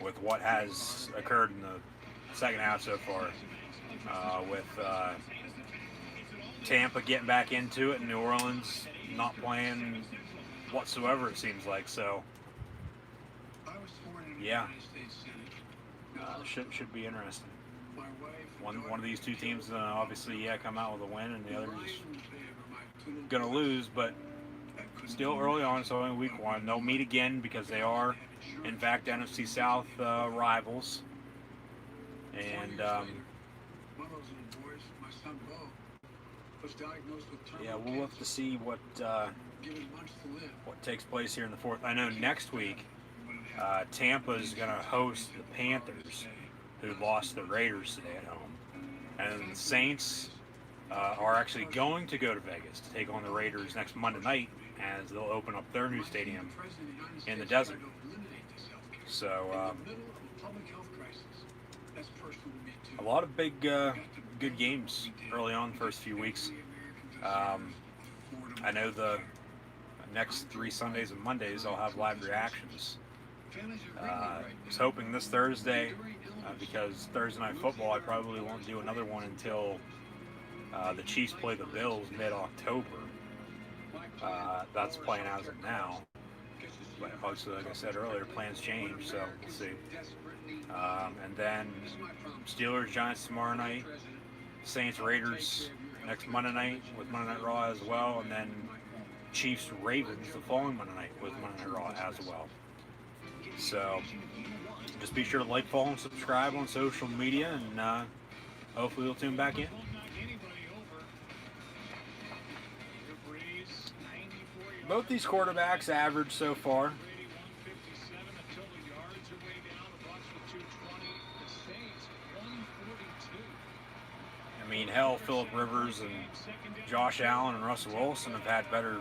S6: with what has occurred in the second half so far. With Tampa getting back into it and New Orleans not playing whatsoever, it seems like. So, yeah, should be interesting. One of these two teams obviously, come out with a win, and the other is going to lose, but still early on, so only week 1. They'll meet again because they are, in fact, NFC South rivals. And yeah, we'll have to see what takes place here in the 4th. I know next week Tampa is going to host the Panthers, who lost the Raiders today at home, and the Saints are actually going to go to Vegas to take on the Raiders next Monday night, as they'll open up their new stadium in the desert. So a lot of big good games early on the first few weeks. I know the next 3 Sundays and Mondays I'll have live reactions. I was hoping this Thursday, because Thursday Night Football, I probably won't do another one until the Chiefs play the Bills mid-October. That's playing as of now. But obviously, like I said earlier, plans change, so we'll see. And then Steelers, Giants tomorrow night. Saints, Raiders next Monday night with Monday Night Raw as well. And then Chiefs, Ravens the following Monday night with Monday Night Raw as well. So just be sure to like, follow, and subscribe on social media, and hopefully you'll tune back in. Both these quarterbacks average so far. I mean, hell, Phillip Rivers and Josh Allen and Russell Wilson have had better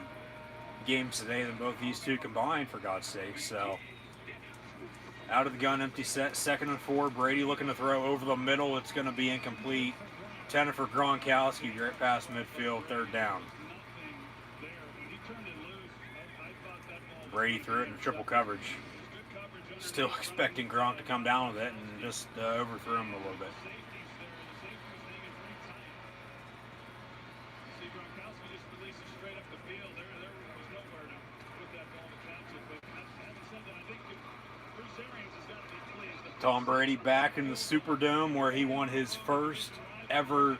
S6: games today than both these two combined, for God's sake. So, out of the gun, empty set, 2nd and 4. Brady looking to throw over the middle. It's going to be incomplete. Intended for Gronkowski, right past midfield, 3rd down. Brady threw it in triple coverage. Still expecting Gronk to come down with it and just overthrew him a little bit. Tom Brady back in the Superdome, where he won his first ever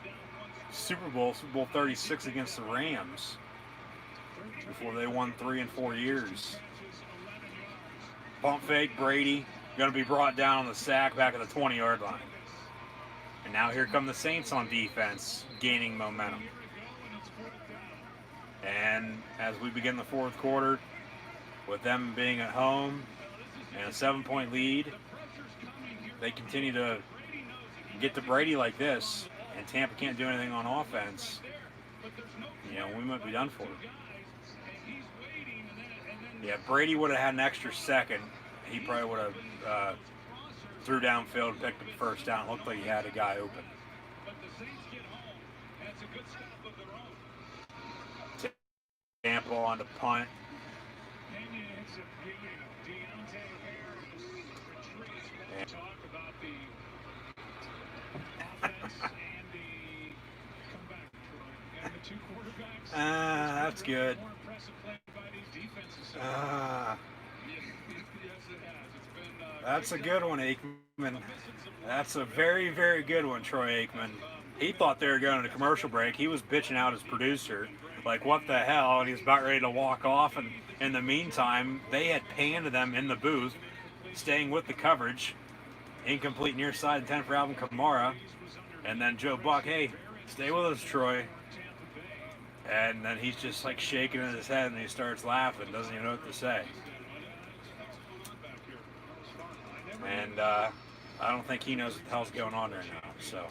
S6: Super Bowl 36 against the Rams, before they won 3 in 4 years. Pump fake, Brady, going to be brought down on the sack back at the 20-yard line. And now here come the Saints on defense, gaining momentum. And as we begin the fourth quarter, with them being at home and a 7-point lead, they continue to get to Brady like this, and Tampa can't do anything on offense. You know, we might be done for. Yeah, Brady would have had an extra second. He probably would have threw downfield and picked up the first down. It looked like he had a guy open. Tampa on to punt. That's good. That's a good one, Aikman. That's a very, very good one, Troy Aikman. He thought they were going to commercial break. He was bitching out his producer, like, what the hell? And he was about ready to walk off. And in the meantime, they had panned them in the booth, staying with the coverage. Incomplete near side and 10 for Alvin Kamara. And then Joe Buck, hey, stay with us, Troy. And then he's just like shaking in his head and he starts laughing, doesn't even know what to say. And I don't think he knows what the hell's going on right now. So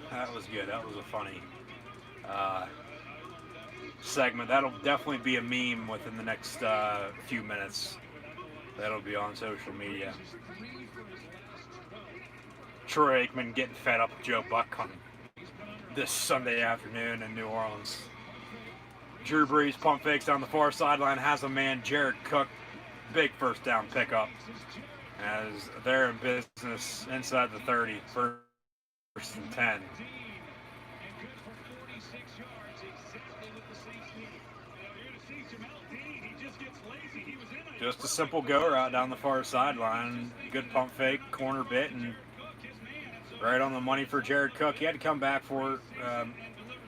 S6: that was good. That was a funny segment. That'll definitely be a meme within the next few minutes. That'll be on social media. Troy Aikman getting fed up with Joe Buck on this Sunday afternoon in New Orleans. Drew Brees pump fakes down the far sideline, has a man, Jared Cook, big first down pickup as they're in business inside the 30, first and 10. Just a simple go route down the far sideline, good pump fake, corner bit, and right on the money for Jared Cook. He had to come back for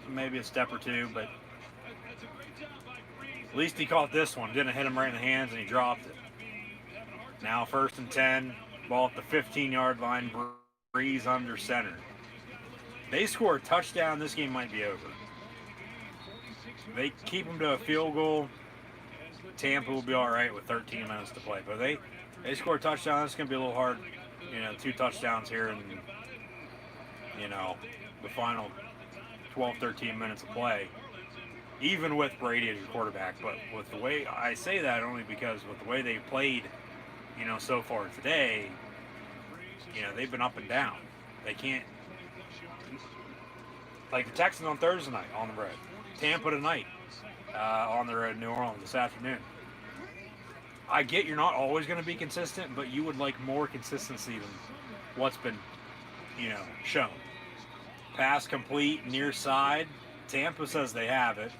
S6: maybe a step or two, but at least he caught this one. Didn't hit him right in the hands, and he dropped it. Now first and 10, ball at the 15-yard line, Breeze under center. They score a touchdown, this game might be over. They keep them to a field goal, Tampa will be all right with 13 minutes to play. But they score a touchdown, it's going to be a little hard. You know, 2 touchdowns here in, you know, the final 12, 13 minutes of play. Even with Brady as your quarterback. But with the way, I say that only because with the way they played, you know, so far today, you know, they've been up and down. They can't, like the Texans on Thursday night on the road. Tampa tonight on the road in New Orleans this afternoon. I get you're not always going to be consistent, but you would like more consistency than what's been, you know, shown. Pass complete, near side. Tampa says they have it.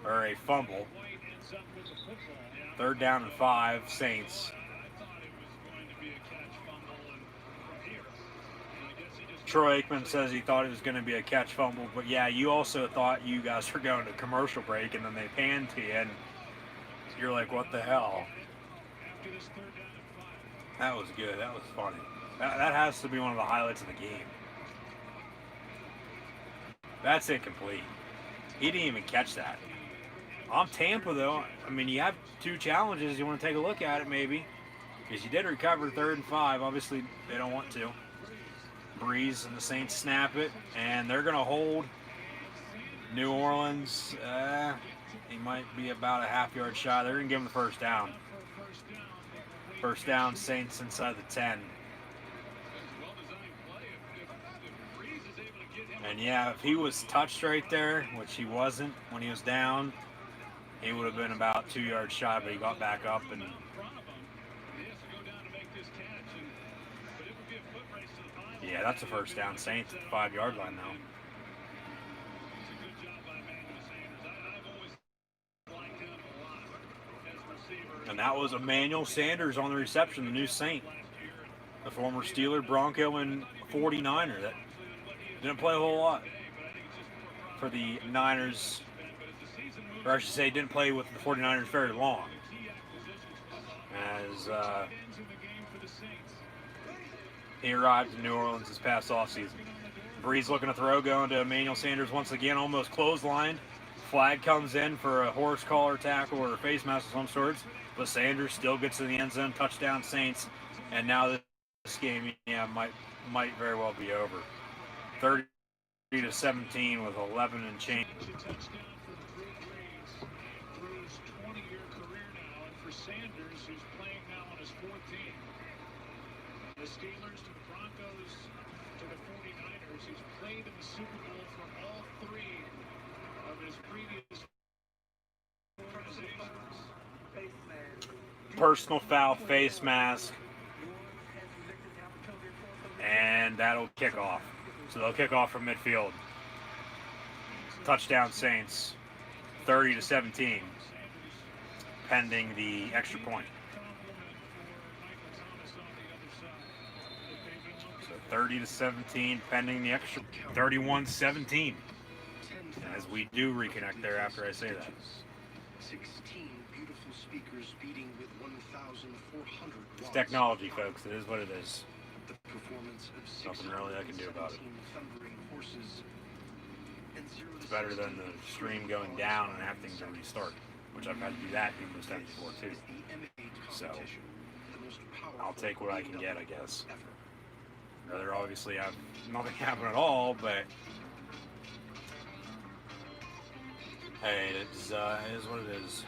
S6: Or a fumble. 3rd down and 5, Saints. Troy Aikman says he thought it was going to be a catch fumble, but yeah, you also thought you guys were going to commercial break, and then they panned to you, and you're like, what the hell? That was good. That was funny. That has to be one of the highlights of the game. That's incomplete. He didn't even catch that. On Tampa, though, I mean, you have 2 challenges. You want to take a look at it, maybe. Because you did recover 3rd and 5. Obviously, they don't want to. Breeze and the Saints snap it. And they're going to hold New Orleans. He might be about a half-yard shot. They're going to give him the first down. First down, Saints inside the 10. And yeah, if he was touched right there, which he wasn't when he was down, he would have been about 2 yards shy, but he got back up and yeah, that's a first down. Saints at the 5-yard line now. And that was Emmanuel Sanders on the reception, the new Saint, the former Steeler, Bronco, and 49er. That Didn't play a whole lot for the Niners, or I should say didn't play with the 49ers very long, as he arrived in New Orleans this past offseason. Breeze looking to throw, going to Emmanuel Sanders once again, almost clotheslined. Flag comes in for a horse collar tackle or a face mask of some sorts, but Sanders still gets in the end zone. Touchdown Saints, and now this game, might very well be over. 30-17 with 11 and change.
S1: Sanders, who's playing now on his 14th. The Steelers to the Broncos to the 49ers. He's played in the Super Bowl for all three of his previous organizations.
S6: Personal foul, face mask, and that'll kick off. So they'll kick off from midfield. Touchdown Saints, 30-17. Pending the extra point. So 30-17 pending the extra. 31-17. As we do reconnect there after I say that.
S2: 16 beautiful speakers beating with 1,400 watts.
S6: It's technology, folks. It is what it is.
S2: The performance of
S6: nothing really I can do about it.
S2: thundering horses and 0
S6: It's better than the stream going down and having to restart, which I've had to do that numerous times before too. So I'll take what I can get, I guess. Rather obviously have nothing happen at all, but hey, it is what it is.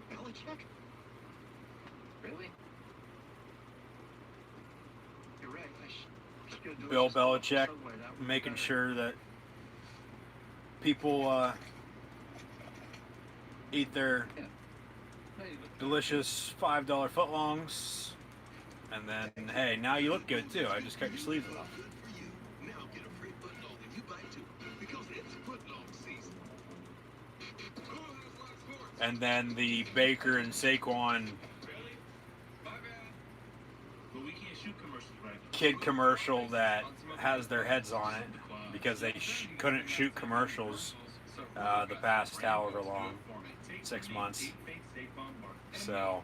S2: Belichick? Really? You're right.
S6: Bill Belichick making sure that people eat their delicious $5 footlongs, and then hey, now you look good too. I just cut your sleeves off. And then the Baker and Saquon kid commercial that has their heads on it because they couldn't shoot commercials the past however long, 6 months. So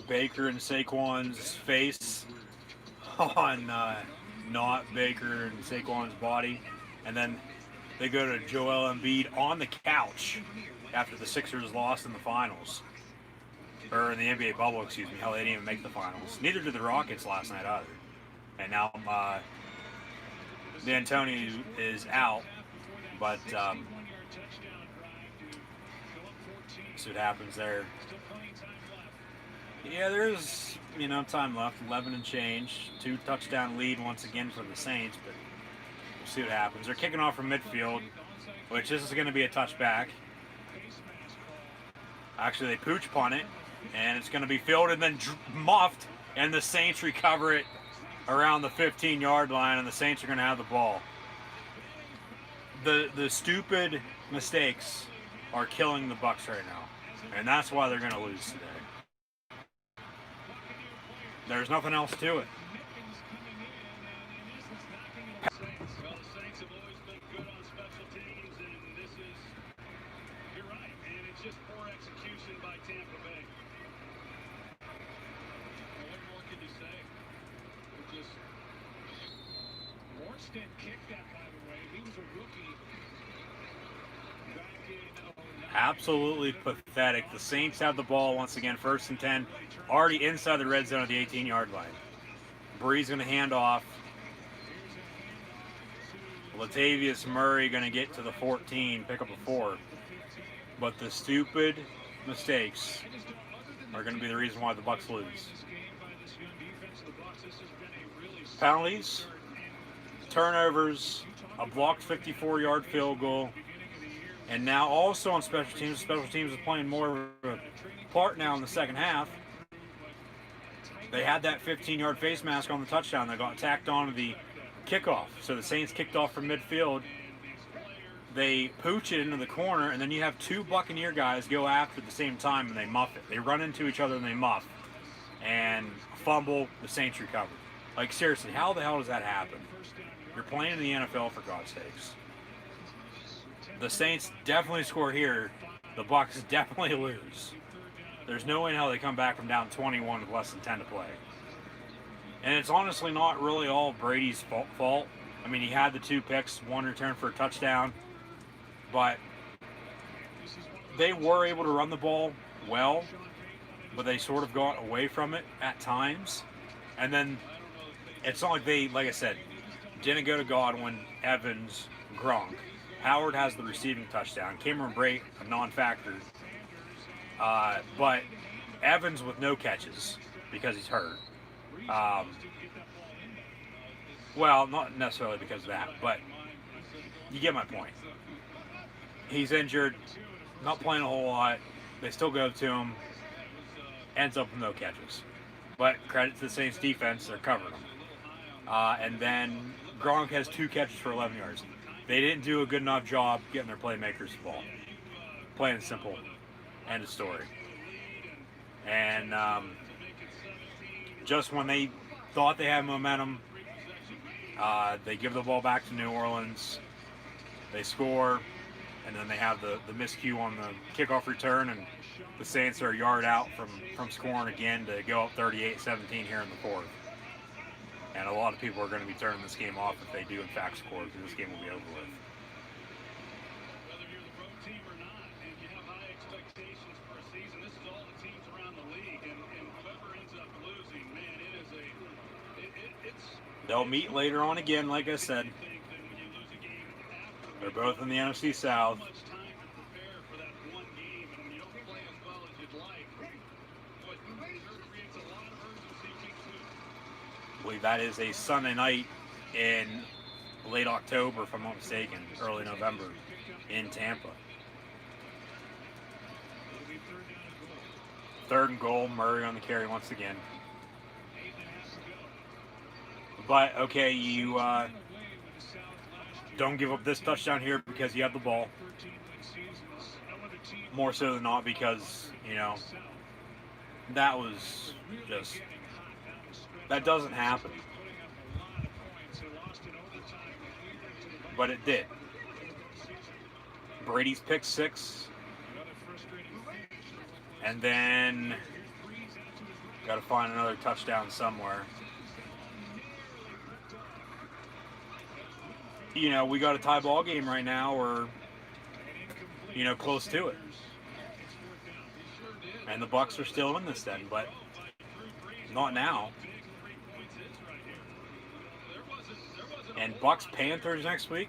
S6: Baker and Saquon's face on not Baker and Saquon's body, and then they go to Joel Embiid on the couch after the Sixers lost in the finals, or in the NBA bubble, excuse me. Hell, they didn't even make the finals. Neither did the Rockets last night either. And now D'Antoni is out, but see what happens there. Yeah, there's time left, 11 and change, 2 touchdown lead once again for the Saints, but we'll see what happens. They're kicking off from midfield, which this is going to be a touchback. Actually, they pooch punt it, and it's going to be fielded and then muffed, and the Saints recover it around the 15-yard line, and the Saints are going to have the ball. The stupid mistakes are killing the Bucs right now, and that's why they're going to lose today. There's nothing else to it.
S1: Well, the Saints have always been good on special teams, and this is, you're right, and it's just poor execution by Tampa Bay. Well, what more can you say? Just, Morstead kicked that, by the way. He was a rookie back in 2009.
S6: Absolutely pathetic. The Saints have the ball once again, 1st and 10, already inside the red zone at the 18-yard line. Breeze going to hand off. Latavius Murray going to get to the 14, pick up a 4. But the stupid mistakes are going to be the reason why the Bucs lose. Penalties, turnovers, a blocked 54-yard field goal, and now also on special teams. Special teams is playing more of a part now in the second half. They had that 15-yard face mask on the touchdown that got tacked onto the kickoff. So the Saints kicked off from midfield. They pooch it into the corner, and then you have two Buccaneer guys go after at the same time, and they muff it. They run into each other and they muff. And fumble, the Saints recover. Like, seriously, how the hell does that happen? You're playing in the NFL, for God's sakes. The Saints definitely score here. The Bucs definitely lose. There's no way in hell they come back from down 21 with less than 10 to play. And it's honestly not really all Brady's fault. I mean, he had the 2 picks, 1 return for a touchdown. But they were able to run the ball well, but they sort of got away from it at times. And then it's not like they, like I said, didn't go to Godwin, Evans, Gronk. Howard has the receiving touchdown. Cameron Brate, a non-factor. But Evans with no catches because he's hurt. Well, not necessarily because of that, but you get my point. He's injured, not playing a whole lot. They still go to him. Ends up with no catches. But credit to the Saints defense, they're covering him. And then Gronk has 2 catches for 11 yards. They didn't do a good enough job getting their playmakers the ball. Plain and simple. End of story. And just when they thought they had momentum, they give the ball back to New Orleans. They score, and then they have the miscue on the kickoff return, and the Saints are a yard out from scoring again to go up 38-17 here in the 4th. And a lot of people are going to be turning this game off if they do in fact score, because this game will be over with.
S1: Whether you're the road team or not, and you have high expectations for a season, this is all the teams around the league, and whoever ends up losing, man, it's
S6: they'll meet later on again, like I said. They're both in the NFC South. I believe that is a Sunday night in late October, if I'm not mistaken, early November in Tampa. 3rd and goal, Murray on the carry once again. But, okay, you don't give up this touchdown here because you have the ball. More so than not because, you know, that was just... That doesn't happen. But it did. Brady's pick 6. And then got to find another touchdown somewhere. You know, we got a tie ball game right now, or, you know, close to it. And the Bucs are still in this then, but not now. And Bucs-Panthers next week,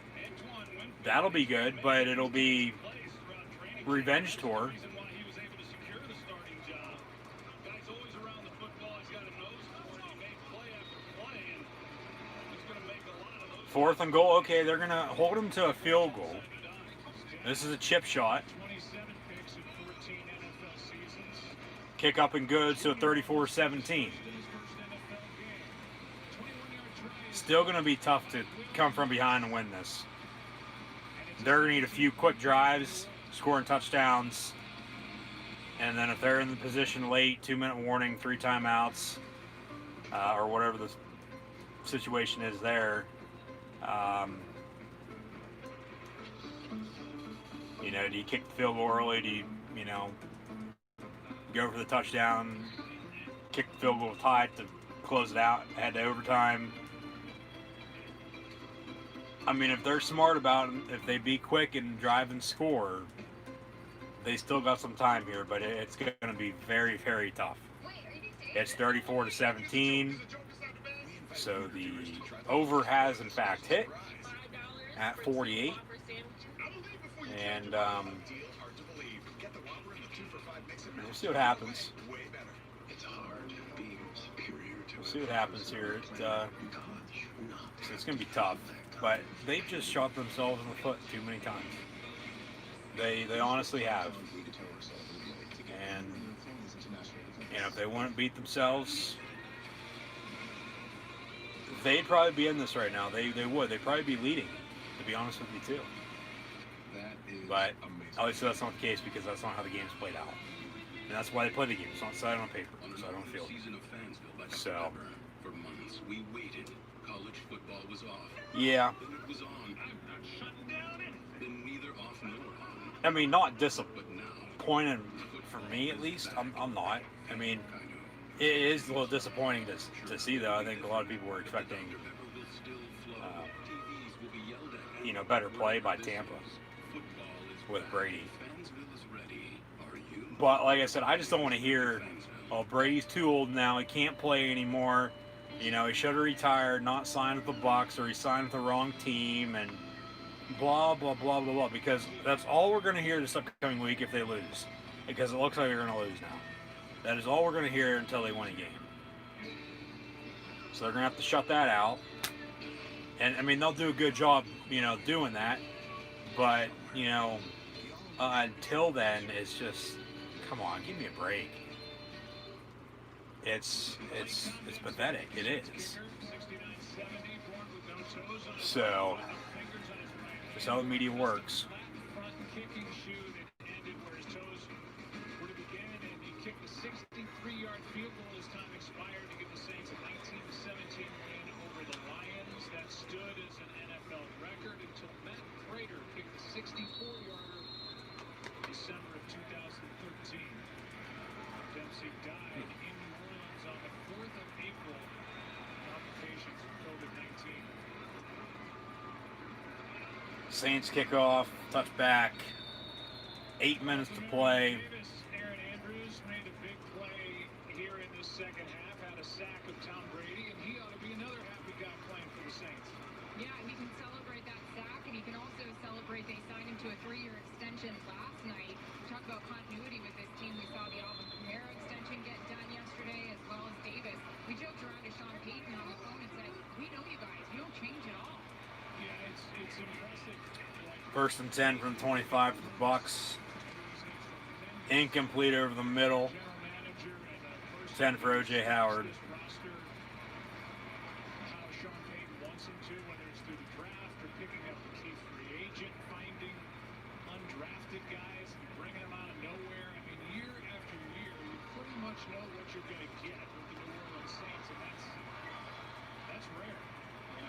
S6: that'll be good, but it'll be revenge tour. Fourth and goal, okay, they're going to hold him to a field goal. This is a chip shot. Kick up and good, so 34-17. Still going to be tough to come from behind and win this. They're going to need a few quick drives, scoring touchdowns, and then if they're in the position late, 2-minute warning, 3 timeouts, or whatever the situation is there, you know, do you kick the field goal early? Do you know, go for the touchdown, kick the field goal tight to close it out, head to overtime? I mean, if they're smart about it, if they be quick and drive and score, they still got some time here, but it's going to be very, very tough. It's 34-17, so the over has in fact hit at 48, and we'll see what happens.
S2: It's hard being superior
S6: We'll see what happens here. So it's going to be tough, but they've just shot themselves in the foot too many times. They honestly have. And if they wouldn't beat themselves, they'd probably be in this right now. They would. They'd probably be leading, to be honest with you, too. But obviously that's not the case because that's not how the game's played out. And that's why they play the game. It's not decided on paper, so I don't feel it. So,
S14: for months we waited. College football was off.
S6: Yeah.
S14: Then it was on. I'm not shutting down anything. Then neither off nor on.
S6: I mean, not disappointed for me, at least. I'm not. I mean, it is a little disappointing to see, though. I think a lot of people were expecting, better play by Tampa with Brady. But like I said, I just don't want to hear, oh, Brady's too old now, he can't play anymore. He should have retired, not signed with the Bucs, or he signed with the wrong team, and blah, blah, blah, blah, blah. Because that's all we're going to hear this upcoming week if they lose. Because it looks like they're going to lose now. That is all we're going to hear until they win a game. So they're going to have to shut that out. And, I mean, they'll do a good job, doing that. But, until then, it's just, come on, give me a break. It's pathetic. It is. So, that's how the media works.
S1: December of 2013. Dempsey died in New Orleans on the 4th of April. Complications from COVID-19.
S6: Saints kick off, touchback, 8 minutes to play.
S1: Aaron Andrews made a big play here in the second half, had a sack of Tom Brady, and he ought to be another happy guy playing for the Saints.
S10: Yeah, he can celebrate that sack, and he can also celebrate they signed him to a 3-year extension last night. Talk about continuity with this team. We saw the Alvin Kamara extension get done yesterday, as well as Davis. We joked around to Sean Payton on the phone and said, we know you guys. You don't change at all.
S1: Yeah, it's impressive.
S6: First and 10 from 25 for the Bucs. Incomplete over the middle. 10 for O.J. Howard.
S1: Know what you're going to get with the New Orleans Saints, and that's rare.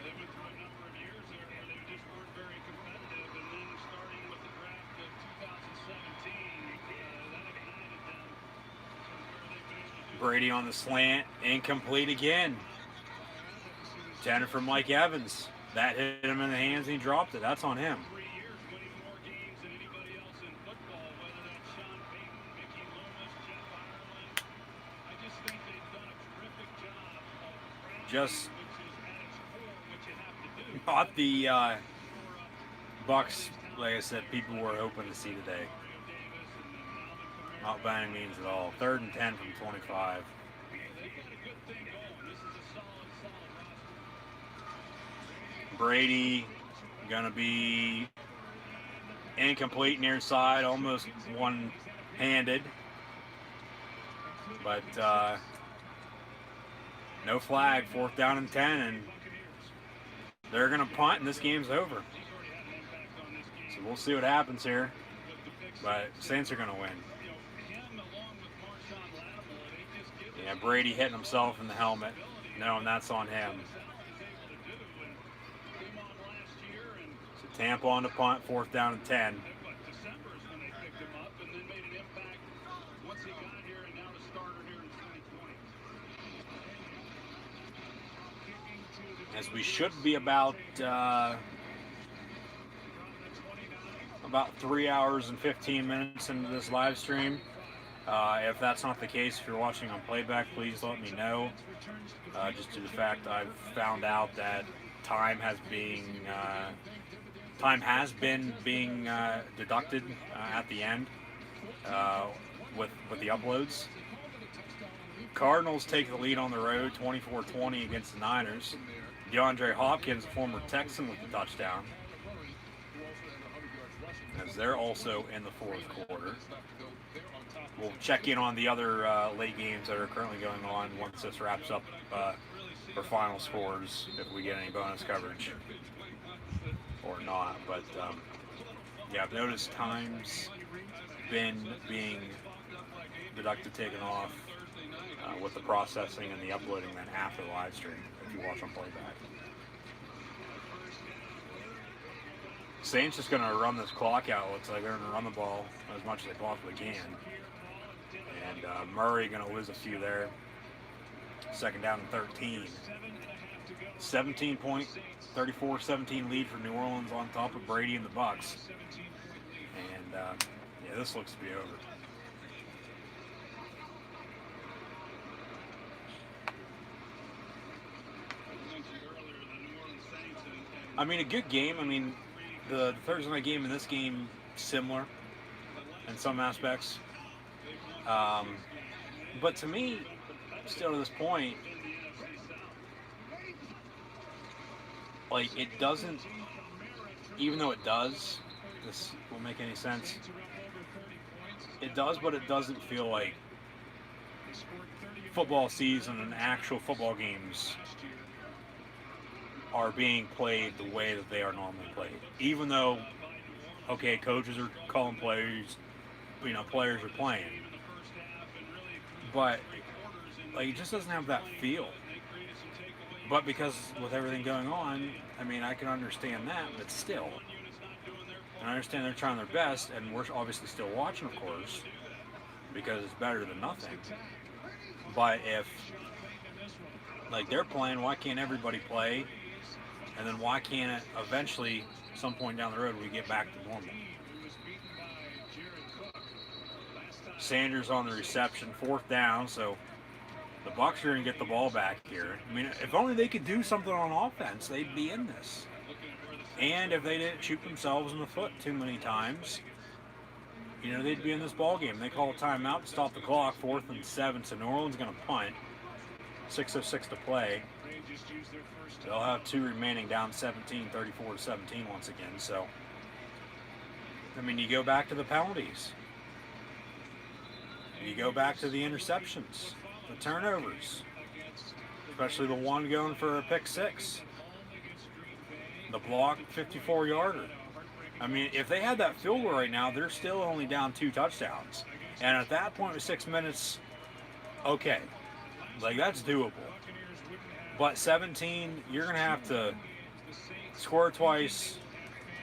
S1: They've been through a number of years there where they just weren't very competitive, and then starting with the draft of 2017, that ignited them to where they've been able to do.
S6: Brady on the slant, incomplete again. 10 from Mike Evans. That hit him in the hands and he dropped it. That's on him. Just not the Bucs, like I said, people were hoping to see today. Not by any means at all. 3rd and 10 from 25. Brady gonna be incomplete near side, almost one-handed, but no flag. 4th down and 10, and they're gonna punt, and this game's over. So we'll see what happens here, but Saints are gonna win. Yeah, Brady hitting himself in the helmet, knowing that's on him. So Tampa on the punt, 4th down and 10. As we should be about 3 hours and 15 minutes into this live stream. If that's not the case, if you're watching on playback, please let me know. Just due to the fact I've found out that time has been being deducted at the end with the uploads. Cardinals take the lead on the road, 24-20 against the Niners. DeAndre Hopkins, a former Texan, with the touchdown, as they're also in the fourth quarter. We'll check in on the other late games that are currently going on once this wraps up for final scores, if we get any bonus coverage or not. But yeah, I've noticed times been being deducted, taken off with the processing and the uploading then after the live stream, if you watch on playback. Saints just going to run this clock out. Looks like they're going to run the ball as much as they possibly can. And Murray going to lose a few there. Second down and 13. 17-point, 34-17 lead for New Orleans on top of Brady and the Bucs. And yeah, this looks to be over. I mean, a good game. I mean, the Thursday night game and this game similar in some aspects. But to me, still to this point, like, it doesn't, even though it does, this will make any sense. It does, but it doesn't feel like football season and actual football games are being played the way that they are normally played. Even though, okay, coaches are calling plays, you know, players are playing. But, like, it just doesn't have that feel. But because with everything going on, I mean, I can understand that, but still. And I understand they're trying their best, and we're obviously still watching, of course, because it's better than nothing. But if, like, they're playing, why can't everybody play? And then why can't it eventually, some point down the road, we get back to normal? Sanders on the reception, fourth down, so the Bucs are going to get the ball back here. I mean, if only they could do something on offense, they'd be in this. And if they didn't shoot themselves in the foot too many times, you know, they'd be in this ball game. They call a timeout to stop the clock, 4th and 7, so New Orleans going to punt. 6:06 to play. They'll have 2 remaining, down 17, 34-17 once again. So, I mean, you go back to the penalties. You go back to the interceptions, the turnovers, especially the one going for a pick 6. The block, 54-yarder. I mean, if they had that field goal right now, they're still only down 2 touchdowns. And at that point with 6 minutes, okay, like, that's doable. But 17, you're going to have to score twice.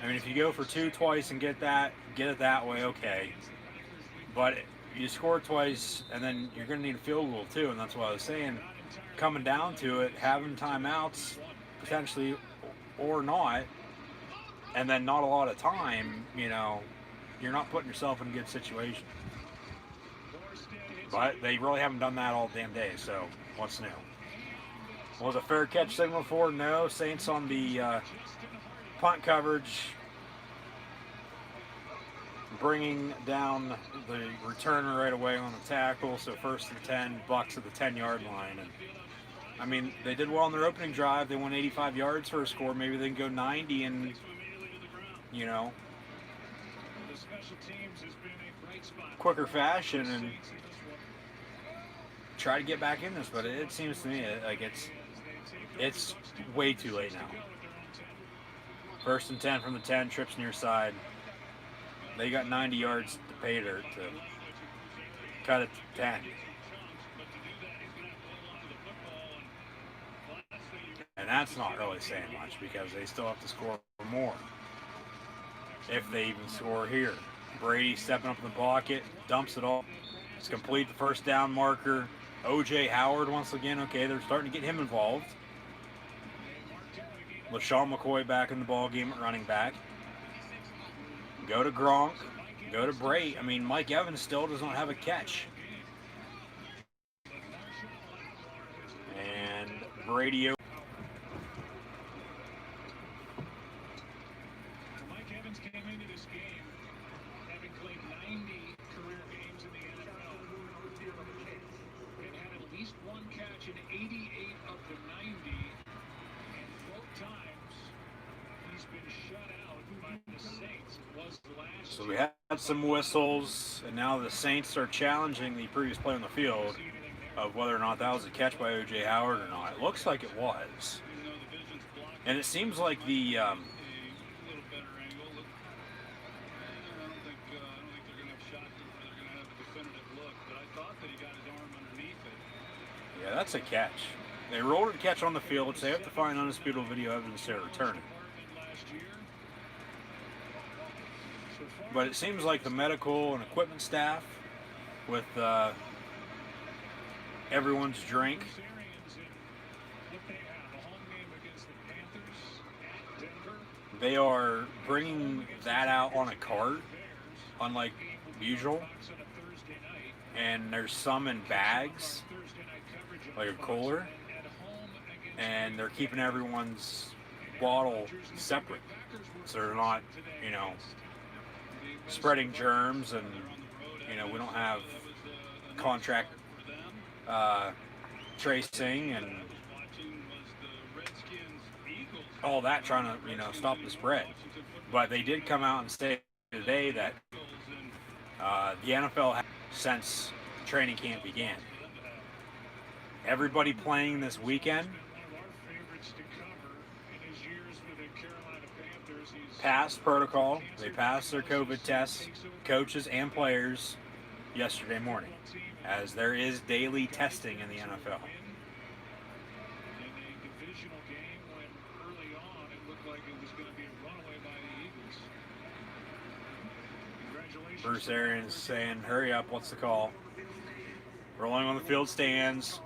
S6: I mean, if you go for 2 twice and get it that way, okay. But you score twice, and then you're going to need a field goal too. And that's what I was saying. Coming down to it, having timeouts, potentially, or not, and then not a lot of time, you know, you're not putting yourself in a good situation. But they really haven't done that all damn day, so what's new? Was a fair catch signal for? No. Saints on the punt coverage, bringing down the returner right away on the tackle. So 1st and 10, Bucs at the 10-yard line. And I mean, they did well on their opening drive. They went 85 yards for a score. Maybe they can go 90 and, you know, quicker fashion and try to get back in this. But it seems to me like it's way too late now. 1st and 10 from the 10, trips near side. They got 90 yards to pay dirt to cut it to 10. And that's not really saying much because they still have to score more. If they even score here. Brady stepping up in the pocket, dumps it all. It's complete the first down marker. O.J. Howard once again. Okay, they're starting to get him involved. LaShawn McCoy back in the ball game at running back. Go to Gronk. Go to Bray. I mean, Mike Evans still does not have a catch. And Brady.
S1: Mike Evans came into this game having played 90 career games in the NFL and had at least
S4: interception, 88 of the 90, and both times he's been shut out by the Saints. It was last
S6: So we had some whistles, and now the Saints are challenging the previous play on the field of whether or not that was a catch by O.J. Howard or not. It looks like it was. And it seems like the
S1: A little better angle. I don't think they're going to have shots where they're going to have a definitive look, but I thought that he got his arm underneath it.
S6: yeah, that's a catch. They rolled a catch on the field, so they have to find undisputable video evidence to return it. But it seems like the medical and equipment staff, with everyone's drink, they are bringing that out on a cart, unlike usual. And there's some in bags, like a cooler, and they're keeping everyone's bottle separate, so they're not, you know, spreading germs, and you know, we don't have contract tracing and all that, trying to, you know, stop the spread. But they did come out and say today that the NFL, since training camp began, everybody playing this weekend passed protocol. They passed their COVID tests, coaches and players, yesterday morning, as there is daily testing in the NFL. Bruce Arians saying, hurry up, what's the call? Rolling on the field stands.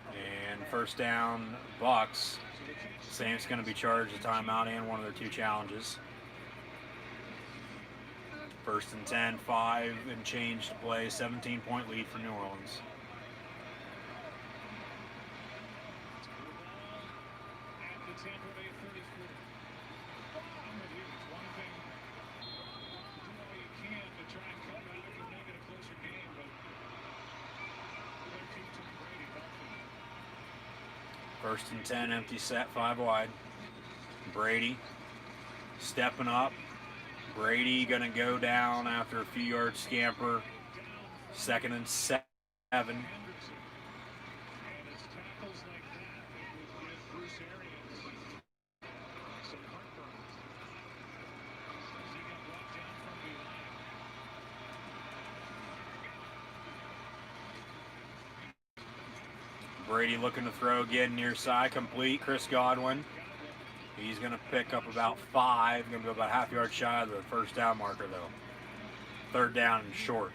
S6: And first down, Bucs. Saints going to be charged a timeout and one of their 2 challenges. First and 10, 5 and change to play, 17-point lead for New Orleans. First and 10, empty set, 5 wide. Brady stepping up. Brady going to go down after a few yard scamper. Second and 7. Brady looking to throw again, near side, complete. Chris Godwin. He's going to pick up about 5. Going to go about half yard shy of the first down marker, though. Third down and short.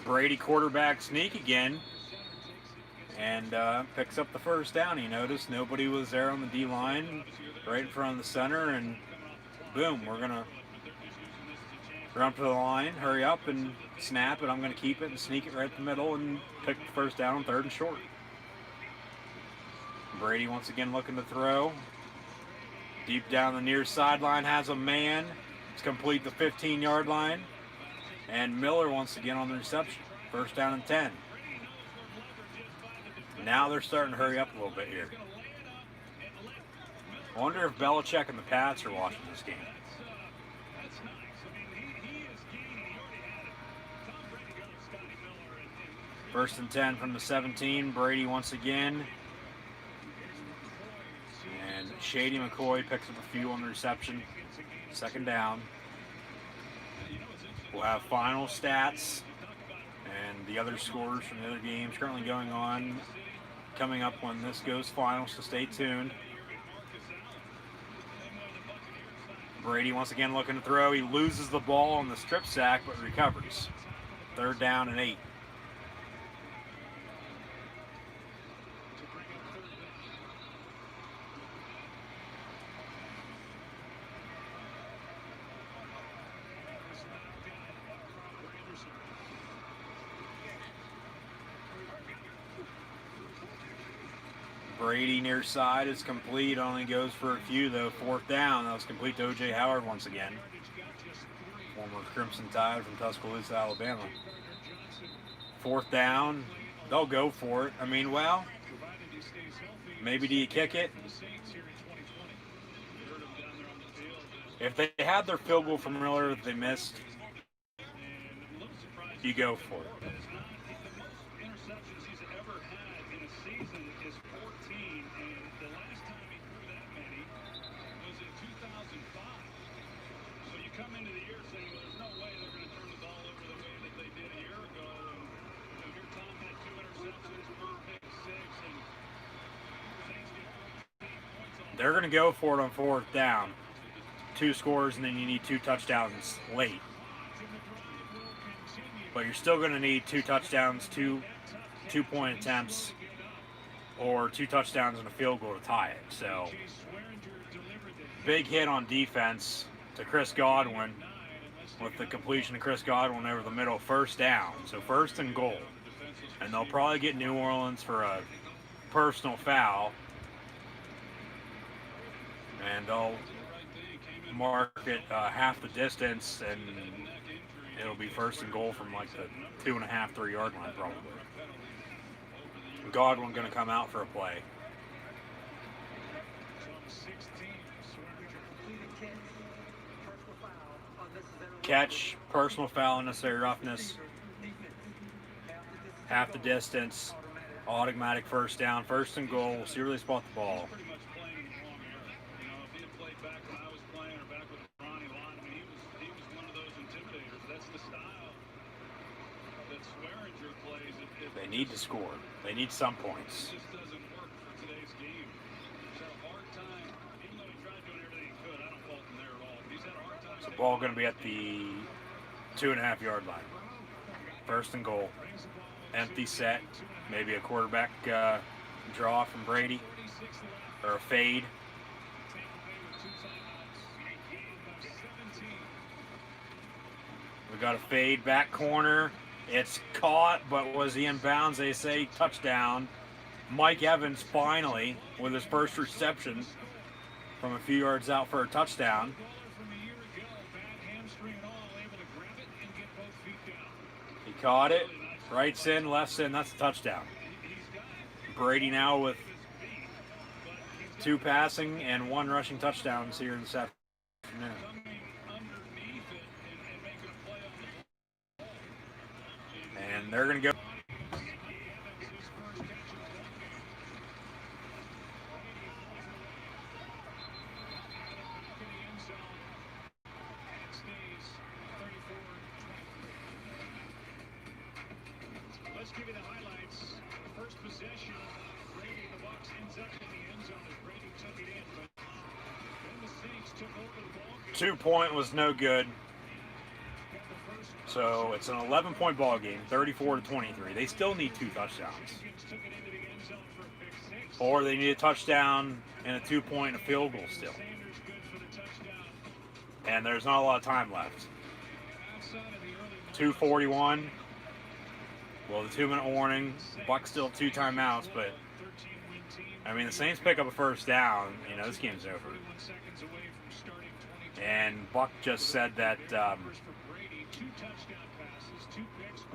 S6: Brady quarterback sneak again. And picks up the first down. He noticed nobody was there on the D-line, right in front of the center, and boom, we're going to run to the line, hurry up and snap it. I'm going to keep it and sneak it right in the middle and pick the first down on 3rd and short. Brady once again looking to throw. Deep down the near sideline, has a man. It's complete the 15-yard line. And Miller once again on the reception. First down and 10. Now they're starting to hurry up a little bit here. I wonder if Belichick and the Pats are watching this game. First and 10 from the 17. Brady once again. And Shady McCoy picks up a few on the reception. Second down. We'll have final stats and the other scores from the other games currently going on coming up when this goes final, so stay tuned. Brady once again looking to throw. He loses the ball on the strip sack, but recovers. 3rd down and 8. Brady near side is complete. Only goes for a few though. 4th down. That was complete to O.J. Howard once again. Former Crimson Tide from Tuscaloosa, Alabama. 4th down. They'll go for it. I mean, well, maybe do you kick it? If they had their field goal from earlier that they missed, you go for it.
S1: Come into the year saying, well, there's no way they're going to turn the ball over the way that they did a year ago. And here Tom had 2 interceptions, pick 6, and things get 14 points on.
S6: They're going to go for it on 4th down. 2 scores, and then you need 2 touchdowns late. But you're still going to need 2 touchdowns, 2-point attempts, or 2 touchdowns and a field goal to tie it. So, big hit on defense to Chris Godwin with the completion of Chris Godwin over the middle. 1st down. So 1st and goal. And they'll probably get New Orleans for a personal foul. And they'll mark it half the distance, and it'll be 1st and goal from like the 2.5, 3 yard line probably. Godwin going to come out for a play. Catch, personal foul, unnecessary roughness, half the distance, automatic 1st down, 1st and goal. So you really spot the ball.
S1: Pretty much playing in the wrong era. You know, if he had played back when I was playing or back with Ronnie Lott, I mean, he was one of those intimidators. That's the style that Swearinger plays.
S6: They need to score. They need some points.
S1: It just doesn't work for today's game. He's had a hard time, even though he tried doing everything he could. I don't fault him there at all. He's had a hard time.
S6: The ball going to be at the 2.5 yard line. 1st and goal. Empty set. Maybe a quarterback draw from Brady. Or a fade. We got a fade back corner. It's caught, but was he in bounds? They say touchdown. Mike Evans finally with his first reception from a few yards out for a touchdown. He caught it. Right's in, left's in. That's a touchdown. Brady now with 2 passing and 1 rushing touchdowns here this afternoon. And they're going to go.
S1: Let's give you the highlights. First possession, Brady, the Bucs ends up in the end zone as Brady took it in, but then the Saints took over the ball game.
S6: 2-point was no good. So it's an 11-point ball game, 34-23. They still need 2 touchdowns. Or they need a touchdown and a 2-point and a field goal still. And there's not a lot of time left. 2:41. Well, the 2-minute warning. Bucs still have 2 timeouts, but I mean, the Saints pick up a 1st down. You know, this game's over. And Buck just said that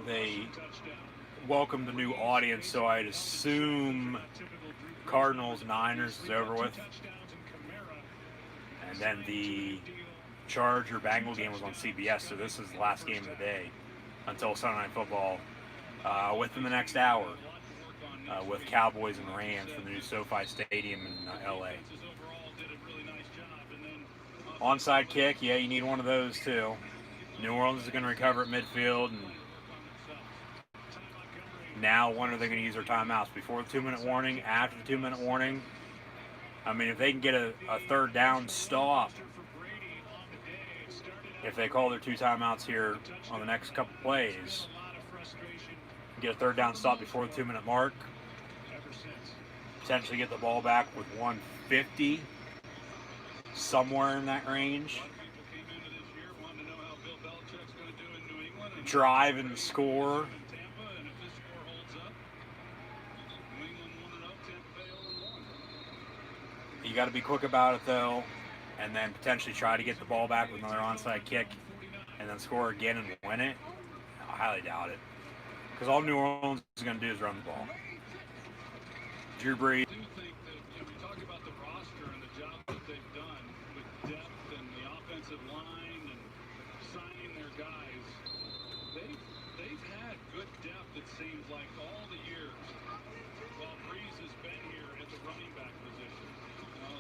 S6: they welcomed the new audience, so I'd assume Cardinals-Niners is over with. And then the Charger-Bengal game was on CBS, so this is the last game of the day until Sunday Night Football within the next hour with Cowboys and Rams from the new SoFi Stadium in L.A. Onside kick, yeah, you need one of those too. New Orleans is going to recover at midfield, and now when are they going to use their timeouts? Before the 2-minute warning, after the 2-minute warning? I mean, if they can get a 3rd down stop, if they call their 2 timeouts here on the next couple plays, get a 3rd down stop before the 2-minute mark, potentially get the ball back with 150, somewhere in that range. Drive and score. You got to be quick about it though, and then potentially try to get the ball back with another onside kick, and then score again and win it. I highly doubt it, because all New Orleans is going to do is run the ball. Drew Brees.
S1: I do think that, we talk about the roster and the job that they've done with depth and the offensive line and signing their guys. They've had good depth, it seems like, all the years while Brees has been here at the running back position.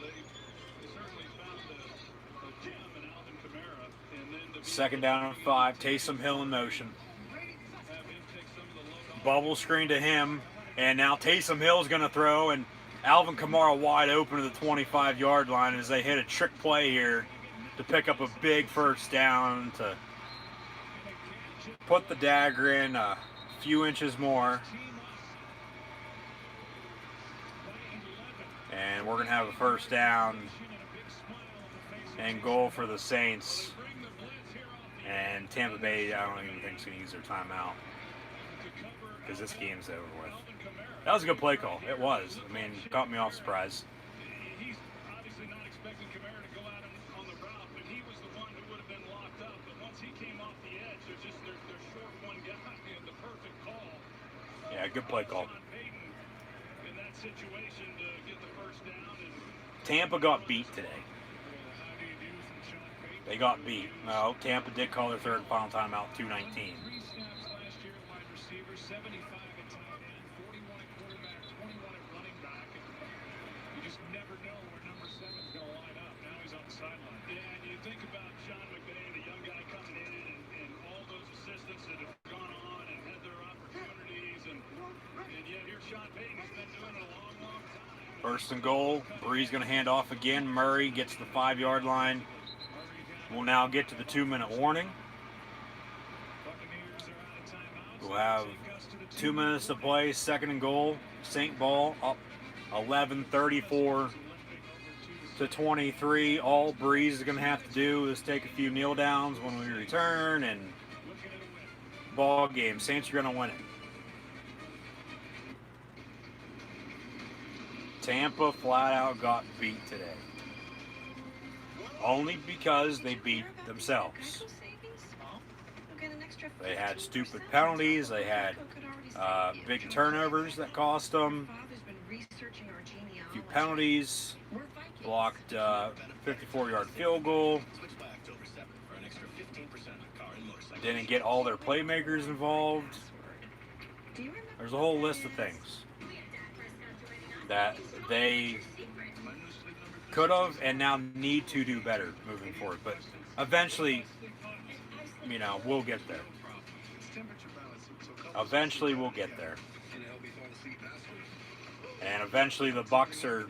S1: They certainly found a gem in Alvin Kamara, and then
S6: Second down and 5. Taysom Hill in motion.
S1: have him take some of the load off.
S6: Bubble screen to him, and now Taysom Hill's going to throw, and Alvin Kamara wide open to the 25-yard line as they hit a trick play here to pick up a big first down to put the dagger in a few inches more. And we're going to have a first down and goal for the Saints. And Tampa Bay, I don't even think is going to use their timeout, because this game's over with. That was a good play call. It was. I mean, caught me off surprise.
S1: He's obviously not expecting Kamara to go out on the route, but he was the one who would have been locked up. But once he came off the edge, they're short one guy, and the perfect call.
S6: Yeah, good play call.
S1: Sean Payton in that situation to get the first down. And
S6: Tampa got beat today. They got beat. No, Tampa did call their third and final timeout, 2:19.
S4: 3 snaps last year at wide receiver, 75 at tight end, 41 at quarterback, 21 at running back. And you just never know where number 7's going to line up. Now he's on the sideline.
S1: Yeah, and you think about Sean McVay, the young guy coming in, and all those assistants that have gone on and had their opportunities, and yet here's Sean Payton. He's been doing it a long, long time.
S6: First and goal. Brees going to hand off again. Murray gets the 5-yard line. We'll now get to the 2-minute warning. We'll have 2 minutes to play. Second and goal. St. Paul up 11:34 to 23. All Brees is going to have to do is take a few kneel downs when we return, and ball game. Saints are going to win it. Tampa flat out got beat today. Only because they beat themselves. They had stupid penalties. They had big turnovers that cost them. A few penalties. Blocked 54-yard field goal. Didn't get all their playmakers involved. There's a whole list of things that they could have and now need to do better moving forward. But eventually, we'll get there. Eventually, we'll get there. And eventually, the Bucs are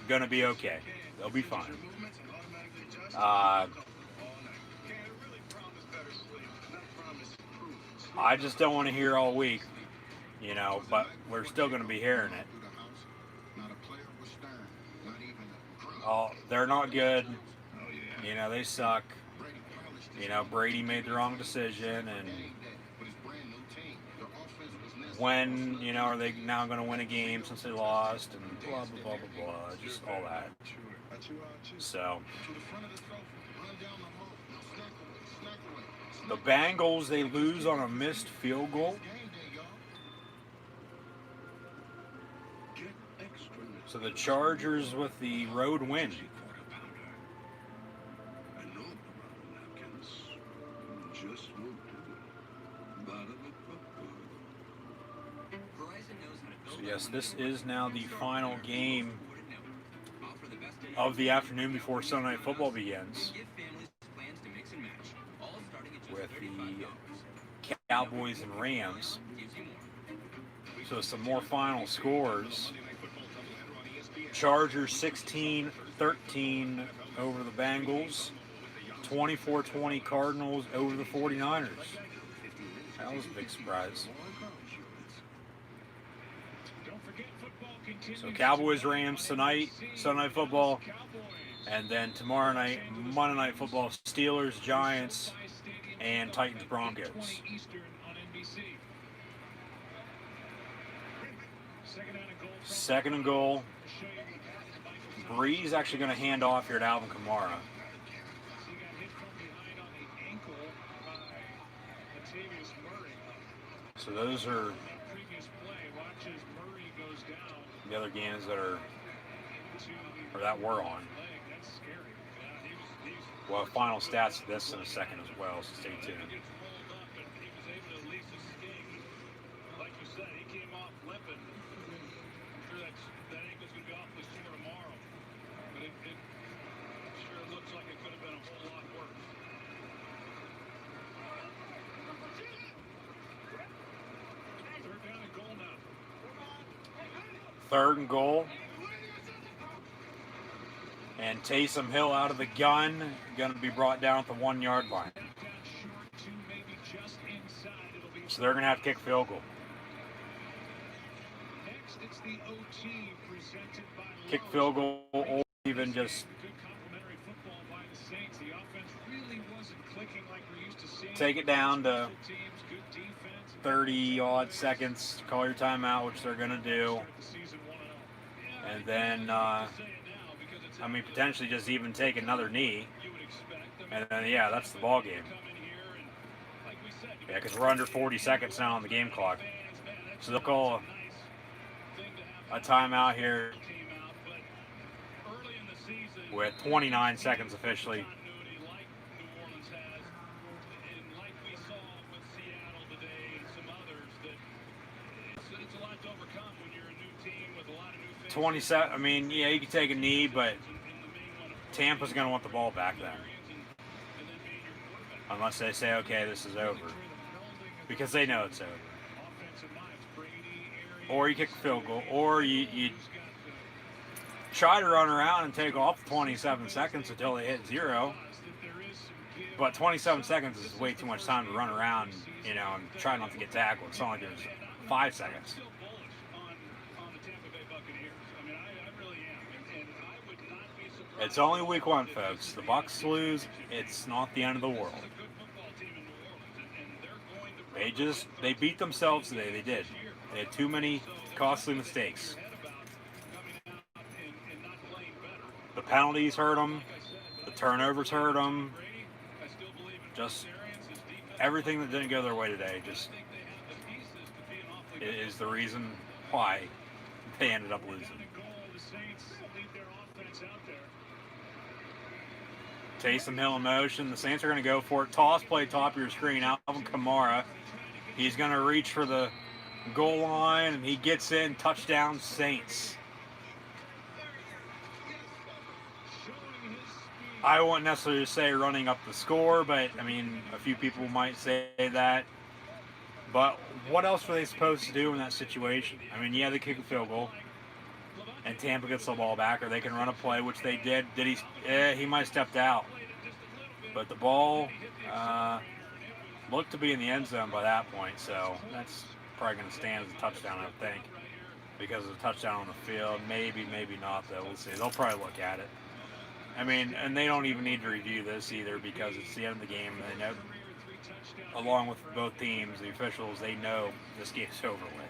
S6: going to be okay. They'll be fine. I just don't want to hear all week, but we're still going to be hearing it. Oh, they're not good. They suck. Brady made the wrong decision, and when, are they now going to win a game since they lost, and blah, blah, blah, blah, blah, just all that. So, the Bengals, they lose on a missed field goal. So the Chargers with the road win. So yes, this is now the final game of the afternoon before Sunday Night Football begins, with the Cowboys and Rams. So some more final scores. Chargers 16-13 over the Bengals. 24-20 Cardinals over the 49ers. That was a big surprise. So Cowboys, Rams tonight, Sunday Night Football. And then tomorrow night, Monday Night Football, Steelers, Giants, and Titans, Broncos. Second and goal. Breeze actually going to hand off here to Alvin Kamara.
S1: He got hit from behind on the ankle by Latavius Murray.
S6: So those are
S1: That previous play, watch as Murray goes down
S6: the other games that are
S1: to the
S6: or that were on.
S1: leg. That's scary. Yeah, he was
S6: Well, final stats of this in a second as well, so stay tuned.
S1: gets rolled up, and he was able to at least escape. Like you said, he came off limping. I'm sure that ankle's going to be awfully sore tomorrow. But it sure looks like it could have been a whole lot worse. Third down and goal now.
S6: 3rd and goal. And Taysom Hill out of the gun, going to be brought down at the 1-yard line. So they're going to have to kick field goal.
S1: Next, it's the OT presented by
S6: Kick field goal or even just
S1: good complimentary football by the Saints. The offense really wasn't clicking like we're used to seeing.
S6: take it down to
S1: Special teams, good defense.
S6: 30-odd seconds, call your timeout, which they're going to do.
S1: Start the season 1-0.
S6: And then, I mean, potentially just even take another knee.
S1: You would expect.
S6: And then, yeah, that's the ball game.
S1: Come in here and, like we said,
S6: Yeah, because we're under 40 seconds now on the game clock. So they'll call a timeout here
S1: came out, but early in the season,
S6: with 29 seconds officially.
S1: continuity like New Orleans has, and like we saw with Seattle today and some others, that it's a lot to overcome when you're a new team with a lot of new faces.
S6: 27, I mean, yeah, you can take a knee, but Tampa's going to want the ball back then. Unless they say, okay, this is over. Because they know it's over. Or you kick a field goal, or you try to run around and take off 27 seconds until they hit 0. But 27 seconds is way too much time to run around, you know, and try not to get tackled. It's not like there's 5 seconds.
S1: Still bullish on the Tampa Bay Buccaneers. I mean, I really am. And I would not be surprised.
S6: It's only week 1, folks. The Bucs lose. It's not the end of the world.
S1: This is a good football team in New Orleans, and they're going to
S6: They beat themselves today. They did. They had too many costly mistakes. The penalties hurt them. The turnovers hurt them. Just everything that didn't go their way today just is the reason why they ended up losing. Taysom Hill in motion. The Saints are going to go for it. Toss play top of your screen. Alvin Kamara. He's going to reach for the goal line, and he gets in. Touchdown, Saints. I wouldn't necessarily say running up the score, but, I mean, a few people might say that. But what else were they supposed to do in that situation? I mean, yeah, they kick a field goal, and Tampa gets the ball back, or they can run a play, which they did. He might have stepped out. But the ball looked to be in the end zone by that point, so that's probably going to stand as a touchdown, I think, because of the touchdown on the field. Maybe, maybe not, though. We'll see. They'll probably look at it. I mean, and they don't even need to review this either because it's the end of the game. And they know, along with both teams, the officials, they know this game's over with.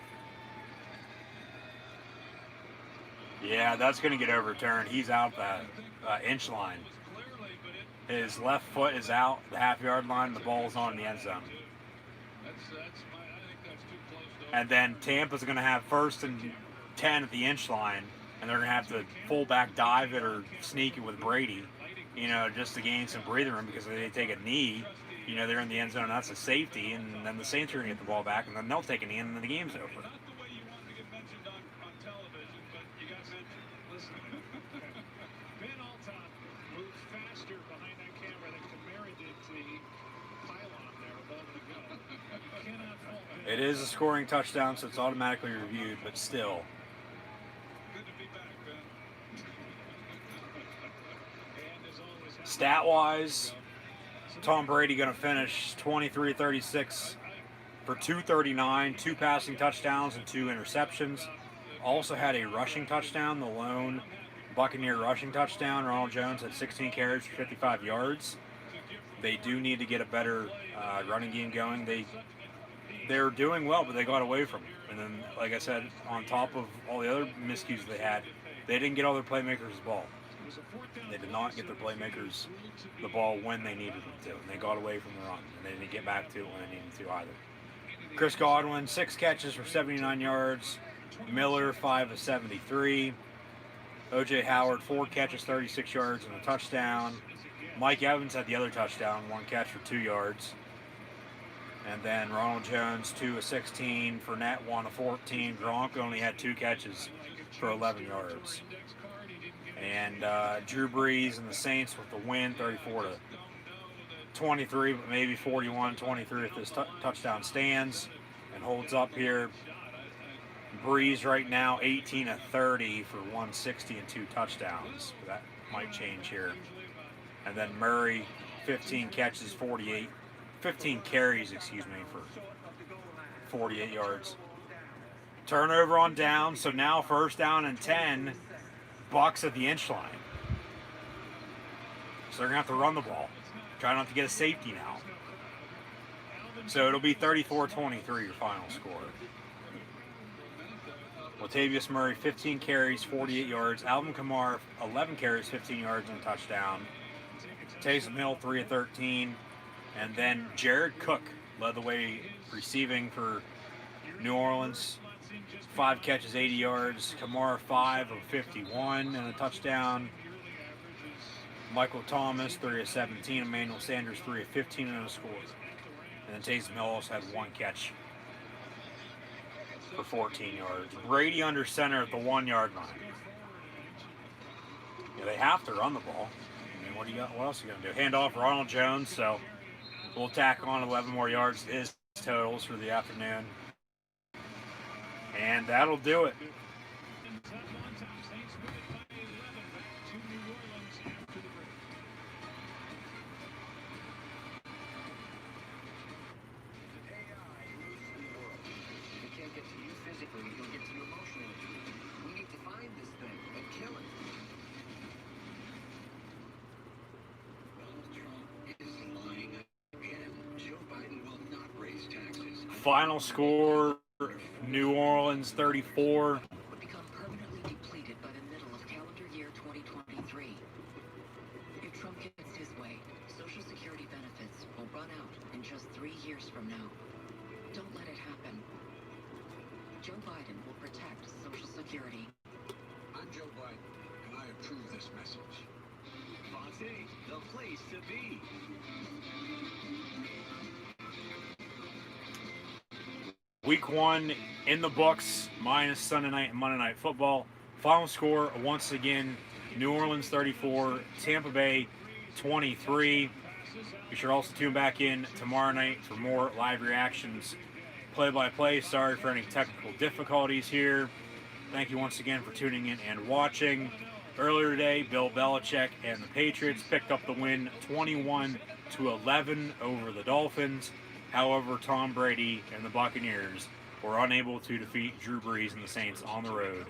S6: Yeah, that's going to get overturned. He's out that inch line. His left foot is out the half-yard line. The ball's on the end zone. And then Tampa's going to have 1st and 10 at the inch line. And they're going to have to fullback dive it or sneak it with Brady, you know, just to gain some breathing room because if they take a knee, you know, they're in the end zone, and that's a safety, and then the Saints are going to get the ball back, and then they'll take a knee, and then the game's over.
S1: Not the way you want to get mentioned on television, but you got mentioned. Listen, Ben Altop moves faster behind that camera than Kamara did to the pylon there a moment ago. You cannot fault that.
S6: It is a scoring touchdown, so it's automatically reviewed, but still. Stat-wise, Tom Brady going to finish 23-36 for 239, 2 passing touchdowns and 2 interceptions. Also had a rushing touchdown, the lone Buccaneer rushing touchdown. Ronald Jones had 16 carries for 55 yards. They do need to get a better running game going. They're doing well, but they got away from it. And then, like I said, on top of all the other miscues they had They didn't get all their playmakers the ball. They did not get their playmakers the ball when they needed them to. And they got away from the run. And they didn't get back to it when they needed to either. Chris Godwin, 6 catches for 79 yards. Miller, 5 of 73. O.J. Howard, 4 catches, 36 yards, and a touchdown. Mike Evans had the other touchdown, 1 catch for 2 yards. And then Ronald Jones, 2 of 16. Fournette, 1 of 14. Gronk only had 2 catches for 11 yards. And Drew Brees and the Saints with the win, 34-23, but maybe 41-23 if this touchdown stands and holds up here. Brees right now 18 of 30 for 160 and 2 touchdowns. That might change here. And then Murray, 15 carries, for 48 yards. Turnover on down, so now 1st down and 10. Bucs at the inch line. So they're going to have to run the ball. Try not to get a safety now. So it'll be 34-23 your final score. Latavius Murray, 15 carries, 48 yards. Alvin Kamara, 11 carries, 15 yards and a touchdown. Taysom Hill, 3 of 13. And then Jared Cook led the way receiving for New Orleans. 5 catches, 80 yards. Kamara, 5 of 51 and a touchdown. Michael Thomas, 3 of 17. Emmanuel Sanders, 3 of 15 and a score. And then Taysom Hill also had 1 catch for 14 yards. Brady under center at the 1-yard line. Yeah, they have to run the ball. I mean, what else are you going to do? Hand off Ronald Jones, so we'll tack on 11 more yards to his totals for the afternoon. And that'll do it. Final score, New Orleans 34.
S12: Would become permanently depleted by the middle of calendar year 2023. If Trump gets his way, Social Security benefits will run out in just 3 years from now. Don't let it happen. Joe Biden will protect Social Security.
S13: I'm Joe Biden, and I approve this message. Fox 8, the place to be.
S6: Week 1 in the books, minus Sunday night and Monday night football. Final score, once again, New Orleans 34, Tampa Bay 23. You should also tune back in tomorrow night for more live reactions, play-by-play. Sorry for any technical difficulties here. Thank you once again for tuning in and watching. Earlier today, Bill Belichick and the Patriots picked up the win 21-11 over the Dolphins. However, Tom Brady and the Buccaneers were unable to defeat Drew Brees and the Saints on the road,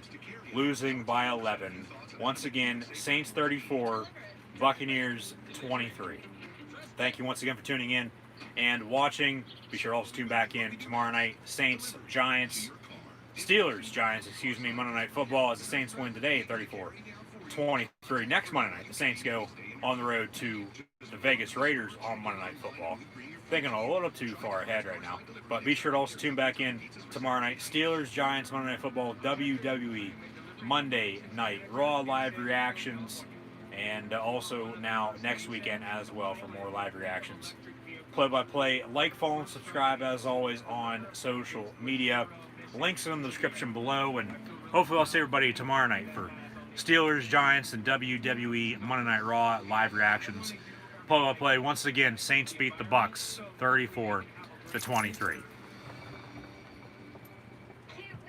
S6: losing by 11. Once again, Saints 34, Buccaneers 23. Thank you once again for tuning in and watching. Be sure to also tune back in tomorrow night. Steelers, Giants, Monday Night Football, as the Saints win today 34-23. Next Monday night, the Saints go on the road to the Vegas Raiders on Monday Night Football. Thinking a little too far ahead right now. But be sure to also tune back in tomorrow night. Steelers, Giants, Monday Night Football, WWE, Monday Night Raw live reactions. And also now next weekend as well for more live reactions. Play-by-play, like, follow, and subscribe as always on social media. Links in the description below. And hopefully I'll see everybody tomorrow night for Steelers, Giants, and WWE Monday Night Raw live reactions. Play-by-play, once again, Saints beat the Bucs 34-23.